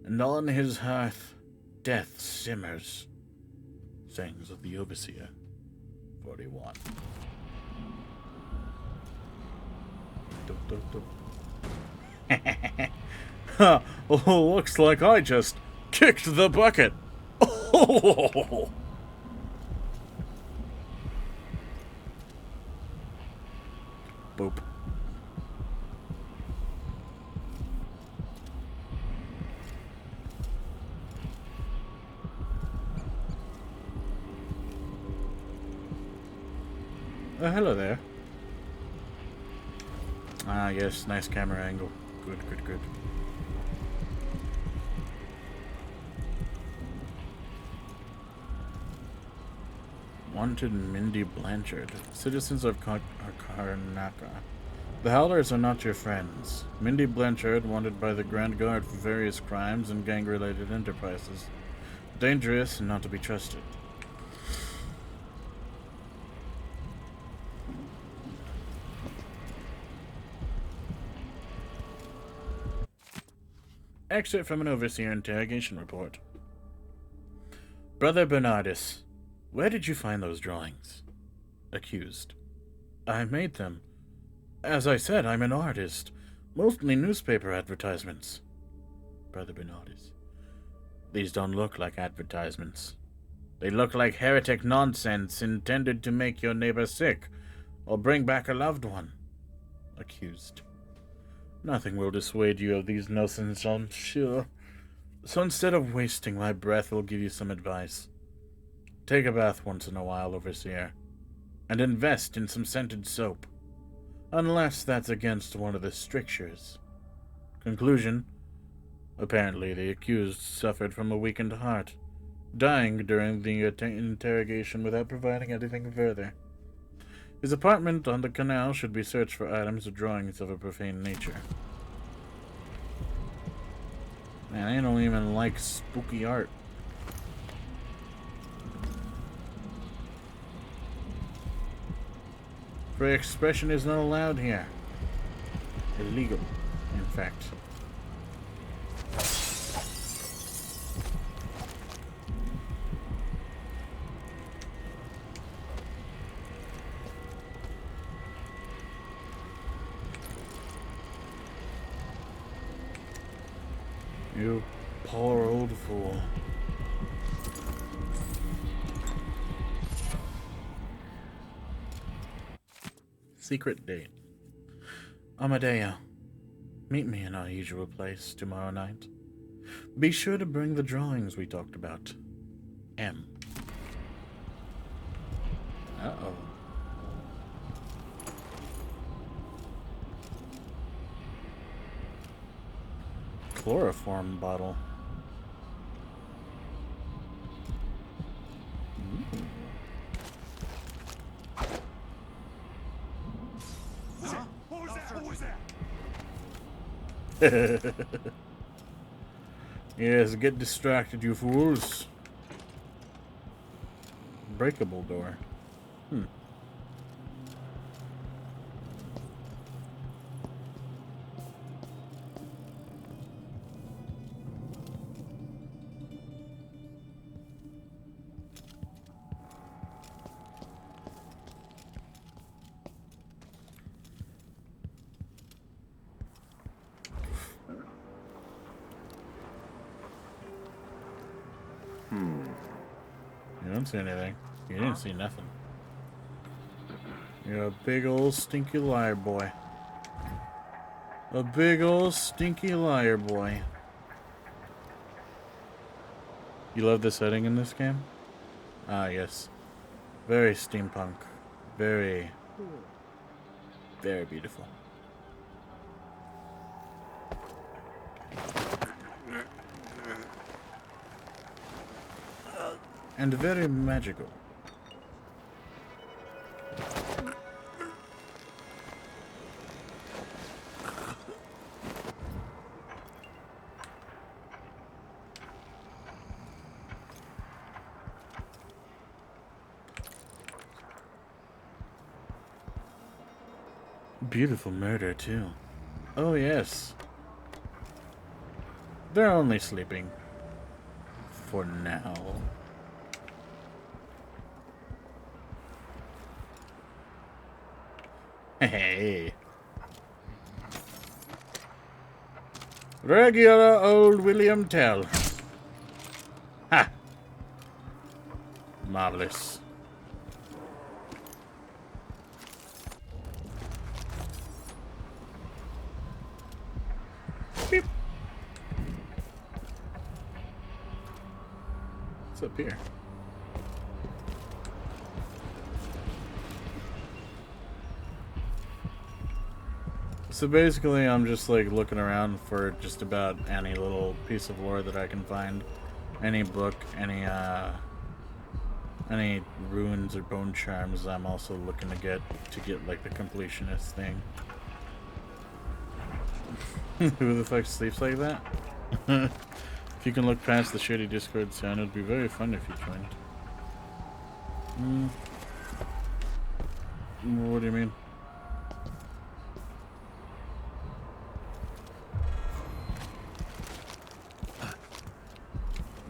S1: and on his hearth death simmers. Sayings of the Overseer 41. Oh, looks like I just kicked the bucket. Oh. Boop. Oh, hello there. Ah, yes, nice camera angle. Good, good, good. Wanted Mindy Blanchard, citizens of Karnaka. The Howlers are not your friends. Mindy Blanchard, wanted by the Grand Guard for various crimes and gang-related enterprises. Dangerous and not to be trusted. Excerpt from an Overseer interrogation report. Brother Bernardus, where did you find those drawings? Accused. I made them. As I said, I'm an artist. Mostly newspaper advertisements. Brother Bernardus. These don't look like advertisements. They look like heretic nonsense intended to make your neighbor sick or bring back a loved one. Accused. Nothing will dissuade you of these notions, I'm sure. So instead of wasting my breath, I'll give you some advice. Take a bath once in a while, Overseer, and invest in some scented soap. Unless that's against one of the strictures. Conclusion. Apparently, the accused suffered from a weakened heart, dying during the interrogation without providing anything further. His apartment on the canal should be searched for items or drawings of a profane nature. Man, I don't even like spooky art. Free expression is not allowed here. Illegal, in fact. You poor old fool. Secret date. Amadeo, meet me in our usual place tomorrow night. Be sure to bring the drawings we talked about. M. Uh-oh. Chloroform bottle.
S17: What was that? What was that?
S1: Yes, get distracted, you fools. Breakable door. You don't see anything. You didn't see nothing. You're a big old stinky liar, boy. A big old stinky liar, boy. You love the setting in this game? Ah, yes. Very steampunk. Very, very beautiful. And very magical. Beautiful murder, too. Oh, yes. They're only sleeping. For now. Hey. Regular old William Tell. Ha! Marvelous. Beep. What's up here? So basically, I'm just like looking around for just about any little piece of lore that I can find. Any book, any runes or bone charms. I'm also looking to get like the completionist thing. Who the fuck sleeps like that? If you can look past the shitty Discord sound, it'd be very fun if you joined. What do you mean?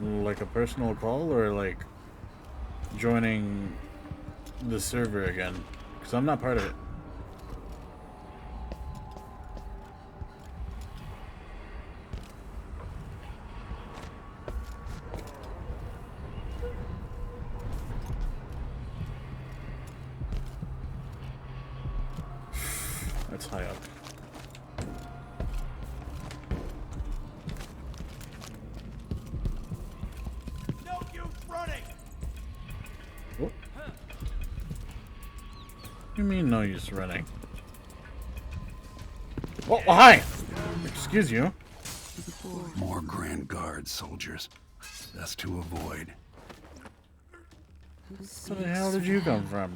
S1: Like a personal call, or like joining the server again? Because I'm not part of it. That's high up.
S17: No use running.
S1: What? You mean no use running? Oh, hi! Excuse you.
S2: More Grand Guard soldiers. Best to avoid.
S1: Where the hell did you come from?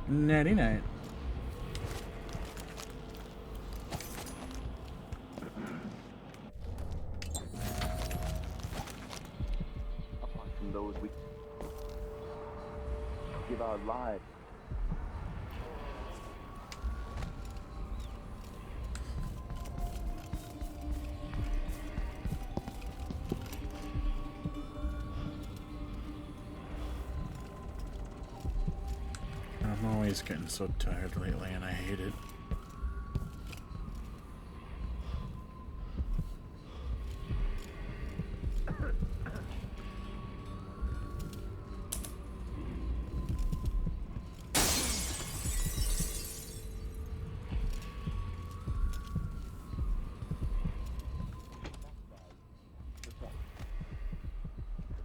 S1: Natty night.
S21: Apart from those we give our lives.
S1: I'm always getting so tired lately, and I hate it.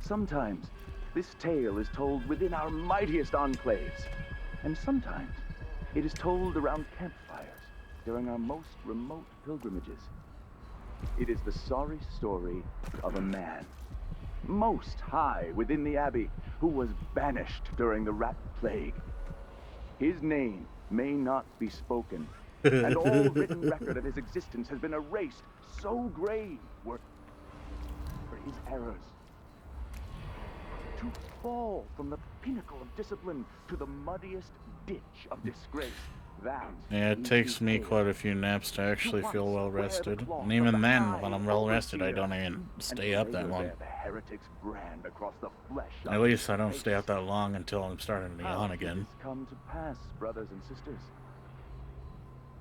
S21: Sometimes this tale is told within our mightiest enclaves, and sometimes it is told around campfires during our most remote pilgrimages. It is the sorry story of a man, most high within the abbey, who was banished during the rat plague. His name may not be spoken, and all written record of his existence has been erased. So grave were his errors. To fall from the pinnacle of discipline to the muddiest ditch of disgrace. That
S1: Yeah, it takes me quite a few naps to actually feel well rested. And even then, when I'm well rested, I don't even stay up that long.
S21: The heretic's brand across the flesh.
S1: At least I don't stay up that long until I'm starting to yawn
S21: How
S1: again.
S21: did this come to pass, brothers and sisters?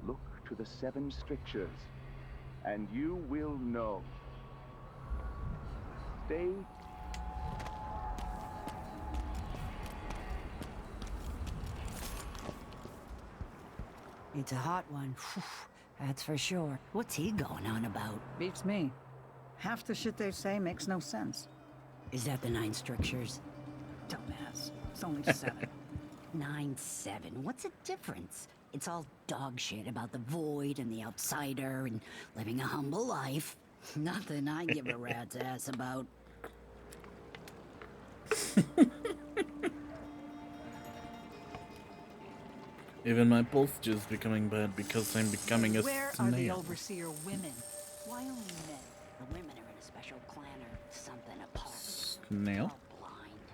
S21: Look to the 7 strictures, and you will know. Stay.
S16: It's a hot one. Whew, that's for sure. What's he going on about?
S10: Beats me. Half the shit they say makes no sense.
S16: Is that the 9 strictures?
S10: Dumbass. It's only 7.
S16: 9-7. What's the difference? It's all dog shit about the void and the outsider and living a humble life. Nothing I give a rat's ass about.
S1: Even my pulse is becoming bad because I'm becoming a
S16: Where are the
S1: snail.
S16: overseer women? Why only men? The women are in a special clan or something apart.
S1: Snail?
S16: Blind.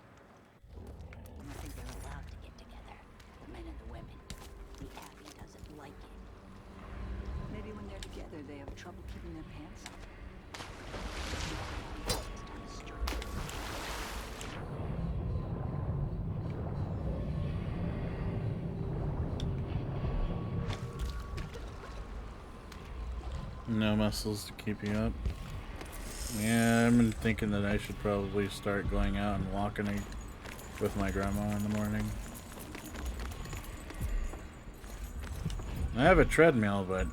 S16: I think they're allowed to get together. The men and the women. The Abbey doesn't like it.
S10: Maybe when they're together, they have trouble keeping their pants up.
S1: No muscles to keep you up. Yeah, I've been thinking that I should probably start going out and walking with my grandma in the morning. I have a treadmill, but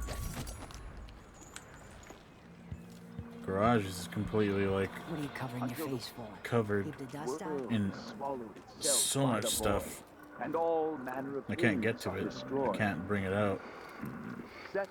S1: garage is completely like
S16: What are you covering your face for?
S1: covered
S16: Keep the dust out?
S1: in so much stuff.
S21: And all manner of
S1: I can't get
S21: things
S1: to
S21: are
S1: it. I
S21: destroyed.
S1: can't bring it out.
S21: Set.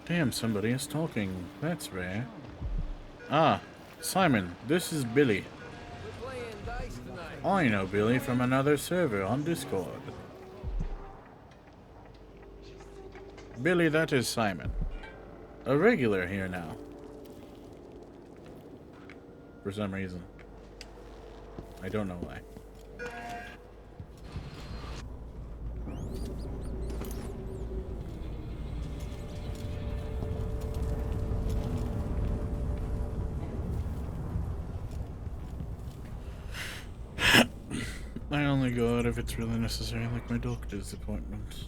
S1: Damn, somebody is talking. That's rare. Ah, Simon, this is Billy. I know Billy from another server on Discord. Billy, that is Simon. A regular here now. For some reason. I don't know why. I only go out if it's really necessary, like my doctor's appointment.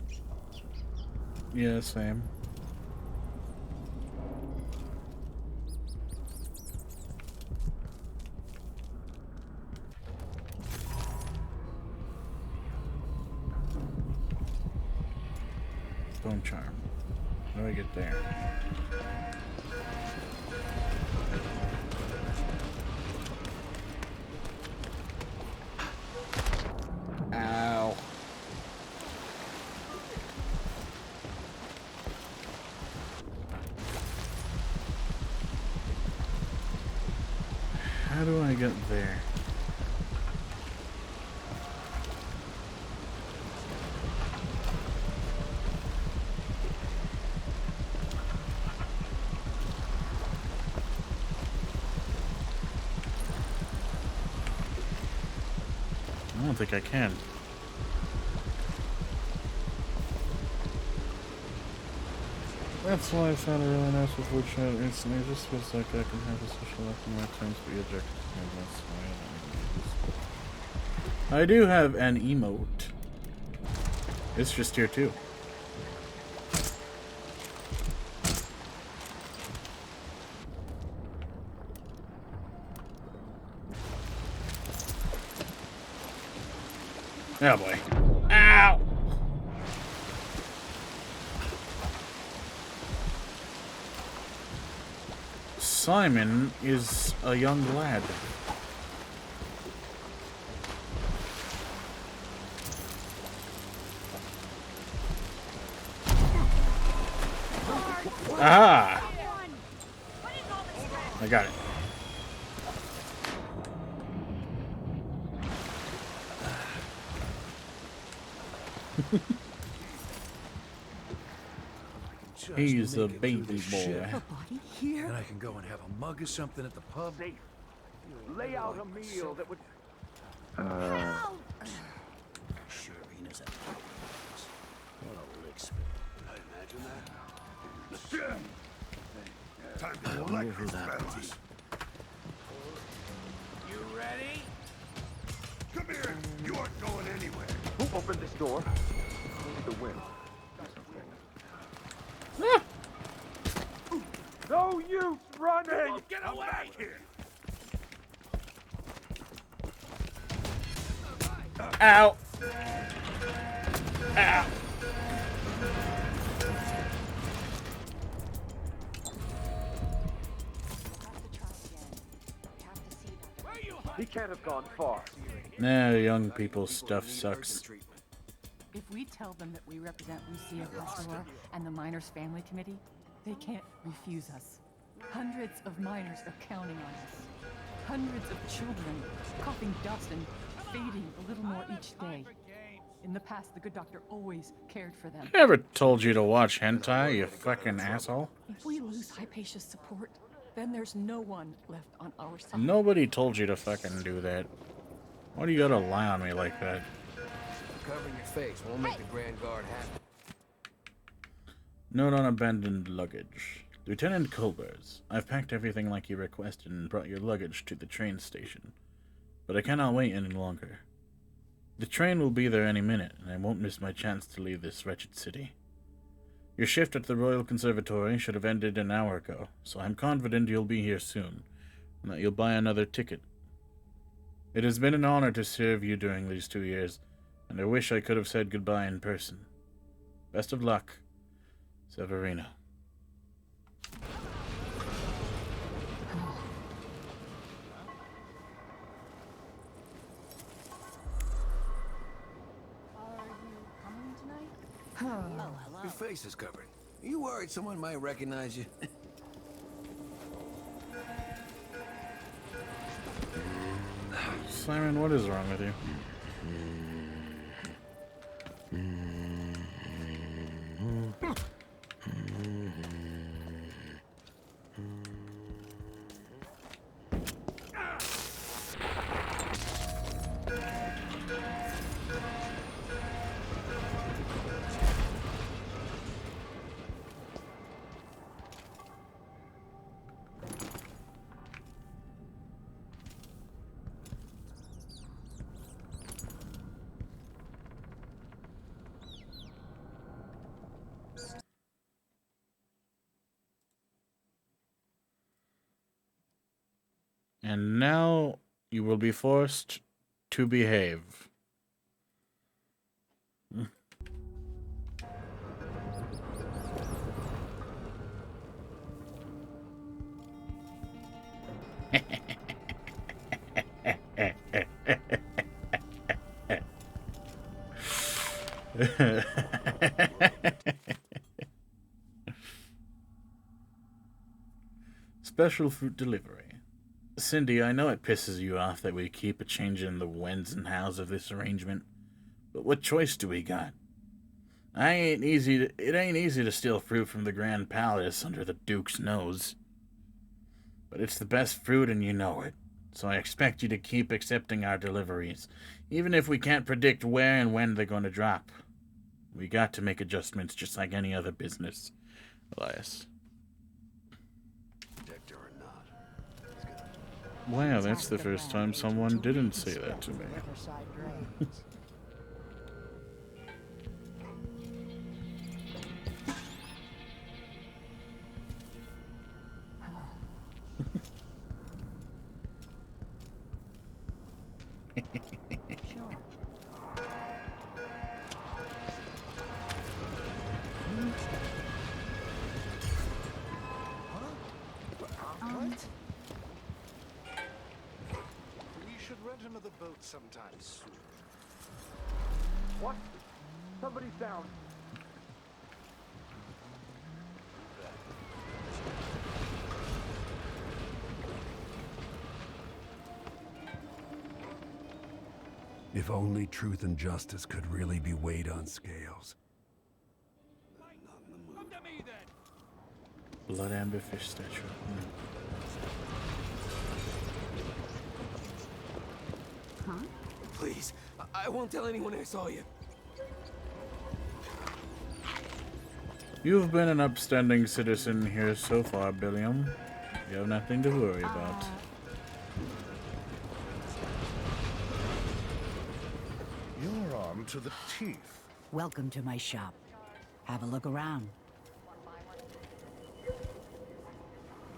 S1: Yeah, same. Bone charm. How do I get there? Ow. How do I get there? I don't think I can. That's why I found it really nice with wood chat recently. It just feels like I can have a social life in my times be ejected. That's why I do have an emote. It's just here too. Oh boy. Ow! Simon is a young lad. Ah! I got it. He's a baby boy.
S8: Then I can go and have a mug of something at the pub.
S21: Safe. Lay out a meal that would.
S13: Sure, Venus had what a lick spit. I imagine that.
S21: Time
S13: I wonder who that was.
S17: You ready?
S21: Come here. You aren't going anywhere. Who opened this door? The wind. No use running!
S17: Get
S21: I'm
S17: away!
S21: back here.
S1: Ow! Ow!
S21: He can't have gone far.
S1: Nah, young people's stuff sucks.
S10: If we tell them that we represent Lucia Pastor and the Miners Family Committee, they can't refuse us. Hundreds of miners are counting on us. Hundreds of children coughing dust and fading a little more each day. In the past, the good doctor always cared for them.
S1: I ever told you to watch hentai, you fucking asshole?
S10: If we lose Hypatia's support, then there's no one left on our side.
S1: Nobody told you to fucking do that. Why do you gotta lie on me like that?
S11: Covering your face won't make the Grand Guard happy.
S1: Note on abandoned luggage. Lieutenant Culbers, I've packed everything like you requested and brought your luggage to the train station. But I cannot wait any longer. The train will be there any minute, and I won't miss my chance to leave this wretched city. Your shift at the Royal Conservatory should have ended an hour ago, so I'm confident you'll be here soon, and that you'll buy another ticket. It has been an honor to serve you during these 2 years, and I wish I could have said goodbye in person. Best of luck, Severino.
S11: Your face is covered. Are you worried someone might recognize you?
S1: Simon, what is wrong with you? And now you will be forced to behave. Special fruit delivery. Cindy, I know it pisses you off that we keep changing the whens and hows of this arrangement, but what choice do we got? It ain't easy to steal fruit from the Grand Palace under the Duke's nose. But it's the best fruit and you know it, so I expect you to keep accepting our deliveries, even if we can't predict where and when they're going to drop. We got to make adjustments just like any other business, Elias. Wow, that's the first time someone didn't say that to me.
S9: bottom of the boat sometime soon.
S20: What? Somebody's down.
S2: If only truth and justice could really be weighed on scales.
S1: Blood amber fish statue.
S16: Huh?
S17: Please, I won't tell anyone I saw you.
S1: You've been an upstanding citizen here so far, Billiam. You have nothing to worry about.
S9: You're armed to the teeth.
S16: Welcome to my shop. Have a look around.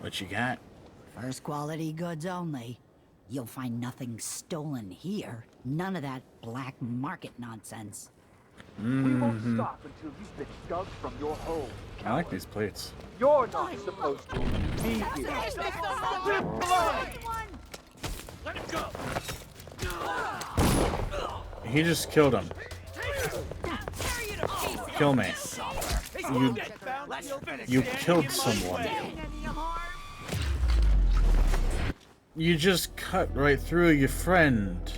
S1: What you got?
S16: First quality goods only. You'll find nothing stolen here. None of that black market nonsense.
S21: We won't stop until you've been dug from your home.
S1: I like these plates.
S21: You're not supposed to be here.
S17: Let him go.
S1: He just killed him. Kill me. You killed someone. You just cut right through your friend.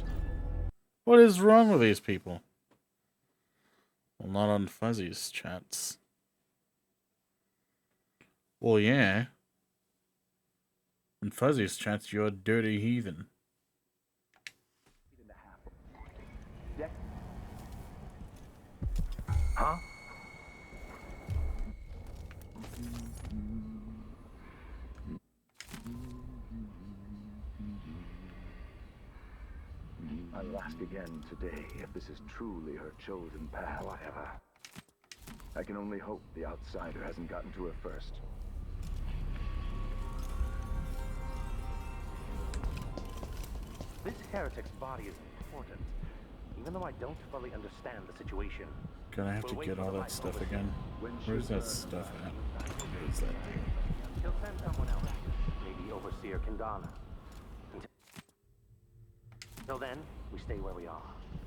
S1: What is wrong with these people? Well, not on Fuzzy's chats. Well, yeah. In Fuzzy's chats, you're a dirty heathen.
S21: Huh? I'll ask again today if this is truly her chosen path. Whatever. I can only hope the outsider hasn't gotten to her first.
S7: This heretic's body is important, even though I don't fully understand the situation.
S1: Gonna have to get all that stuff again. Where's that stuff at? Where's that thing?
S7: He'll send someone else, maybe Overseer Kendana. Until then, we stay where we are.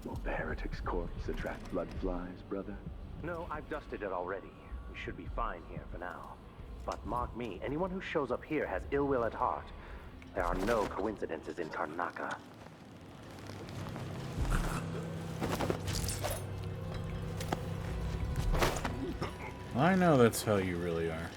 S21: Will the heretic's corpse attract blood flies, brother?
S7: No, I've dusted it already. We should be fine here for now. But mark me, anyone who shows up here has ill will at heart. There are no coincidences in Karnaca.
S1: I know that's how you really are.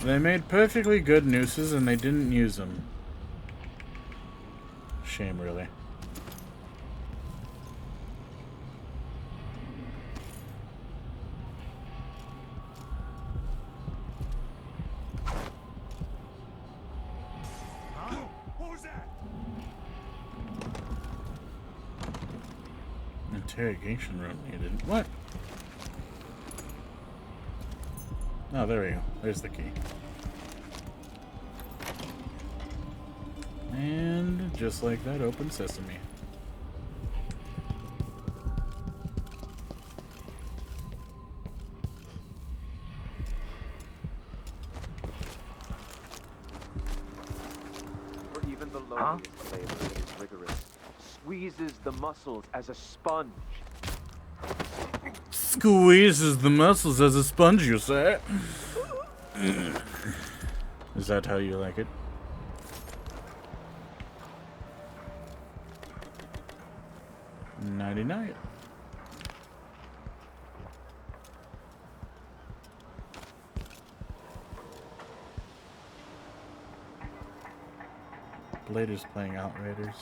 S1: They made perfectly good nooses and they didn't use them. Shame, really.
S17: Huh? What was that?
S1: Interrogation room needed. What? Oh, there we go. There's the key. And just like that, open sesame.
S20: For even the lowliest labor that is rigorous squeezes the muscles as a sponge.
S1: Squeezes the muscles as a sponge, you say? Is that how you like it? Nighty-night. Blader's playing Outriders.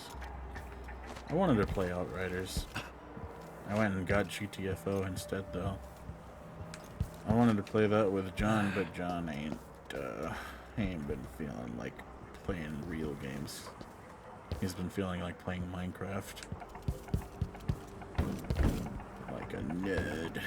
S1: I wanted to play Outriders. I went and got GTFO instead, though. I wanted to play that with John, but John ain't been feeling like playing real games. He's been feeling like playing Minecraft. Like a nerd.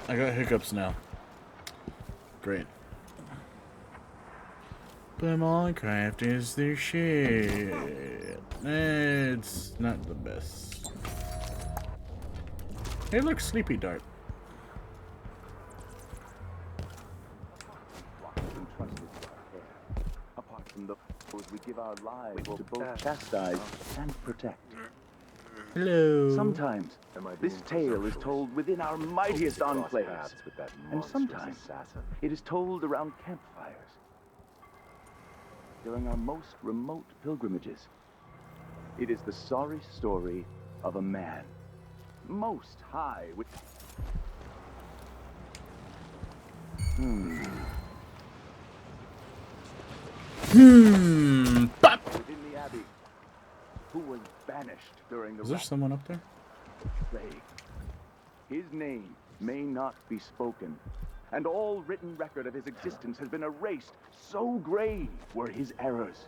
S1: I got hiccups now. Great. But Minecraft is the shit. It's not the best. Hey, look, Sleepy Dart.
S21: Apart from those we give our lives to both chastise and protect.
S1: Hello.
S21: Sometimes this tale is told within our mightiest enclaves, and sometimes it is told around campfires. During our most remote pilgrimages, it is the sorry story of a man, most high with...
S1: Pop!
S21: Within the abbey, who was banished during the
S1: Is there someone up there?
S21: plague. His name may not be spoken, and all written record of his existence has been erased. So grave were his errors.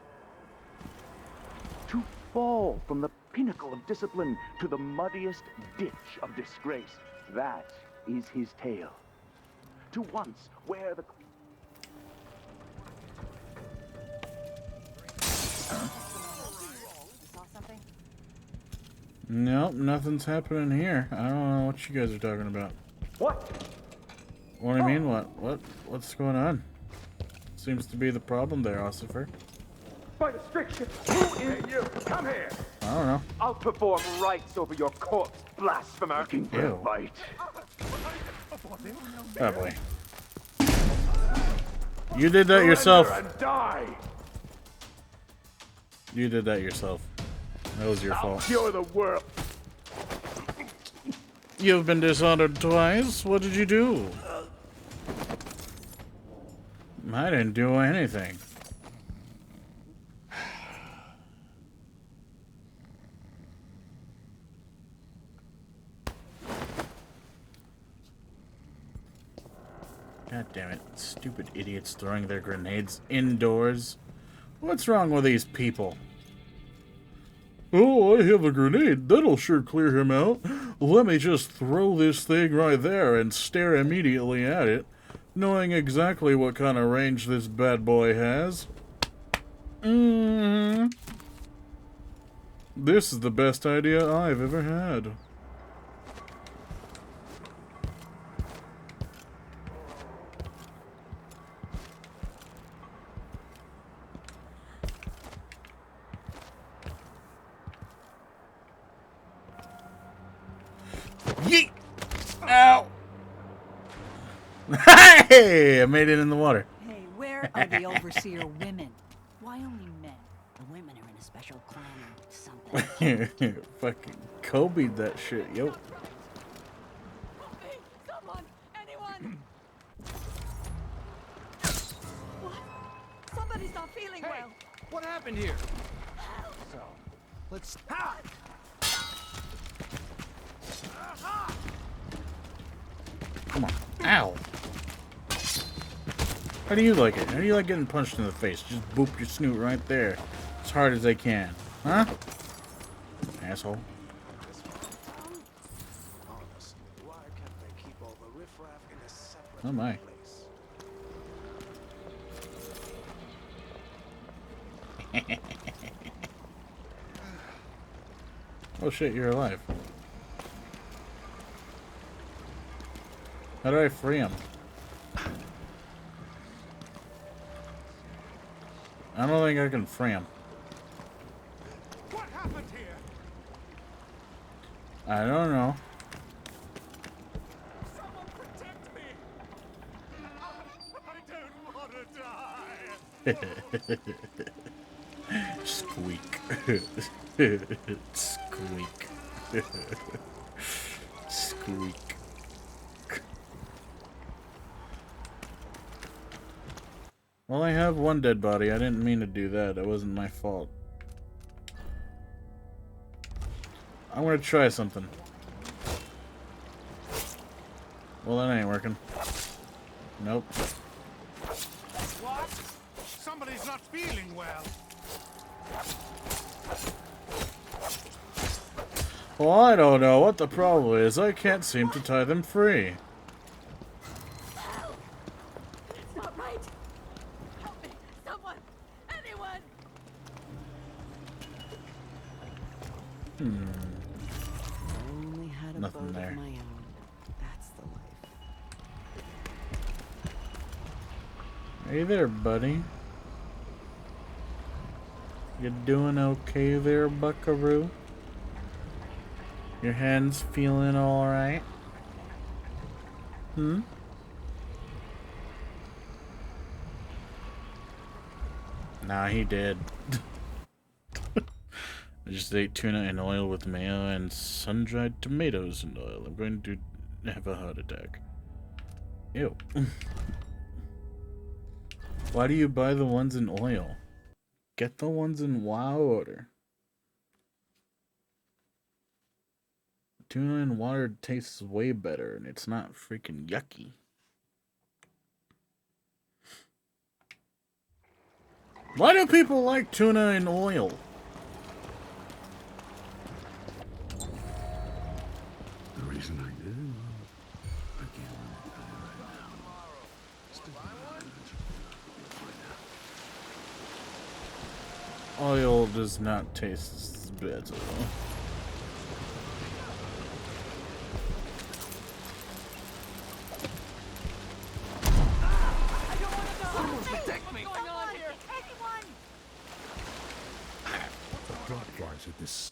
S21: To fall from the pinnacle of discipline to the muddiest ditch of disgrace, that is his tale. To once wear the...
S1: Nope, nothing's happening here. I don't know what you guys are talking about.
S21: What?
S1: What do you mean, what? What's going on? Seems to be the problem there, Ossifer.
S20: By the strictures, who is you? Come here.
S1: I don't know.
S20: I'll perform rites over your corpse, blasphemer.
S1: Ew.
S21: Bite.
S1: Oh boy. You did that yourself.
S20: And die.
S1: You did that yourself. That was your fault.
S20: Cure the world.
S1: You've been dishonored twice. What did you do? I didn't do anything. God damn it. Stupid idiots throwing their grenades indoors. What's wrong with these people? Oh, I have a grenade. That'll sure clear him out. Let me just throw this thing right there and stare immediately at it, knowing exactly what kind of range this bad boy has. This is the best idea I've ever had. Yeet! Ow! Hey! I made it in the water.
S16: Hey, where are the overseer women? Why only men? The women are in a special clan or something.
S1: Fucking Kobe that shit, yo.
S10: Hey, someone! Anyone! What? Somebody's not feeling well.
S18: What happened here? So, let's...
S1: Come on. Ow. How do you like it? How do you like getting punched in the face? Just boop your snoot right there. As hard as they can. Huh? Asshole. Oh my. Oh shit, you're alive. How do I free him? I don't think I can free him.
S9: What happened here?
S1: I don't know.
S9: Someone protect me! I don't want to die!
S1: Squeak. Squeak. Squeak. Well, I have one dead body. I didn't mean to do that. That wasn't my fault. I'm gonna try something. Well, that ain't working. Nope.
S9: What? Somebody's not feeling well.
S1: Well, I don't know what the problem is. I can't seem to tie them free.
S14: Only had a
S1: Nothing
S14: boat
S1: there.
S14: of my own. That's the life.
S1: Hey there, buddy. You doing okay there, buckaroo? Your hands feeling alright? Hmm? Nah, he did. I just ate tuna in oil with mayo and sun-dried tomatoes in oil. I'm going to have a heart attack. Ew. Why do you buy the ones in oil? Get the ones in water. Tuna in water tastes way better, and it's not freaking yucky. Why do people like tuna in oil?
S12: The reason I did, I can't really tell you right now. Stick around eventually. You'll find out.
S1: Oil does not taste better.
S17: Protect me!
S16: What's going on here? Anyone?
S12: The plot flies at this.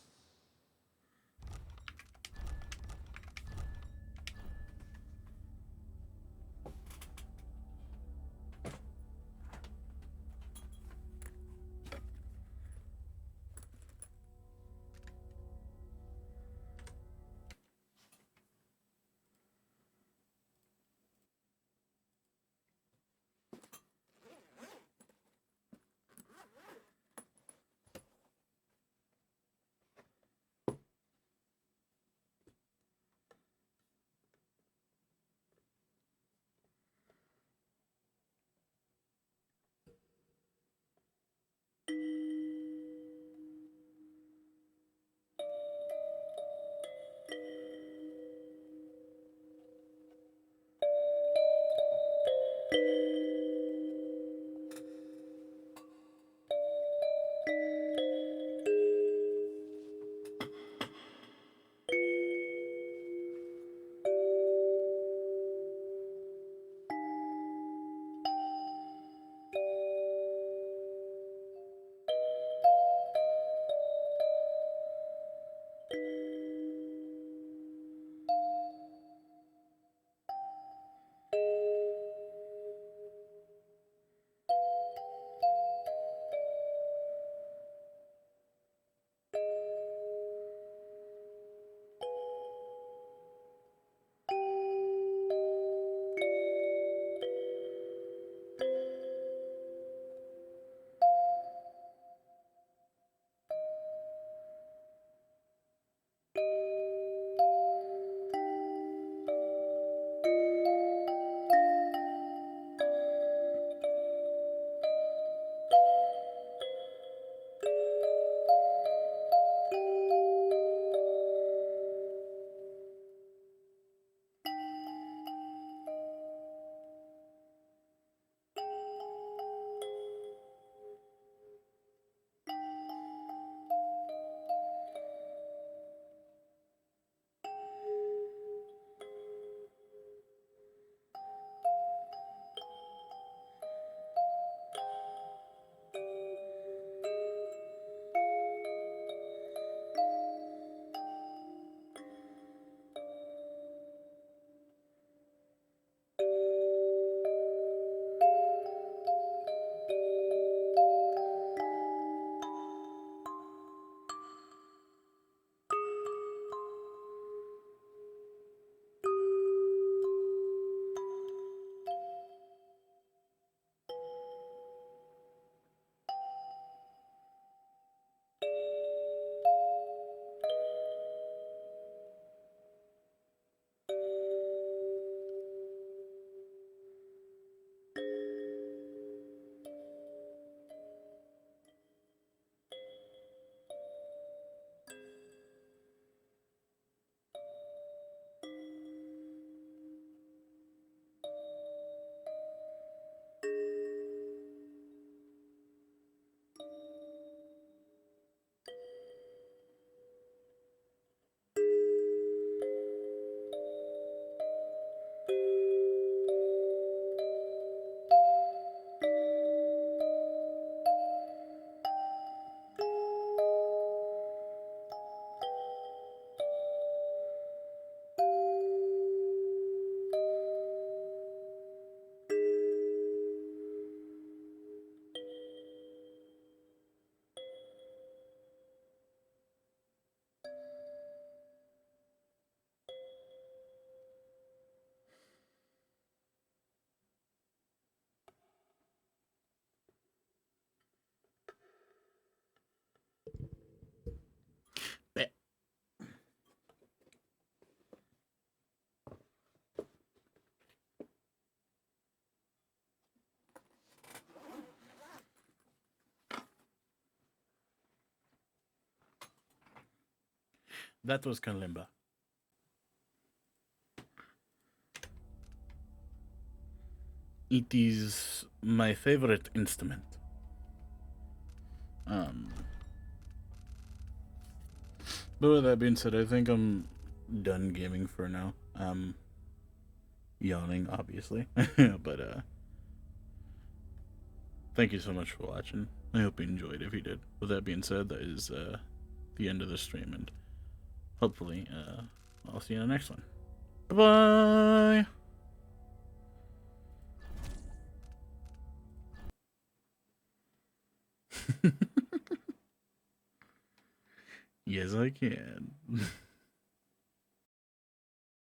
S1: That was kalimba. It is my favorite instrument. But with that being said, I think I'm done gaming for now. Yawning, obviously. But thank you so much for watching. I hope you enjoyed. If you did, with that being said, that is the end of the stream, and hopefully I'll see you in the next one. Bye bye. Yes, I can.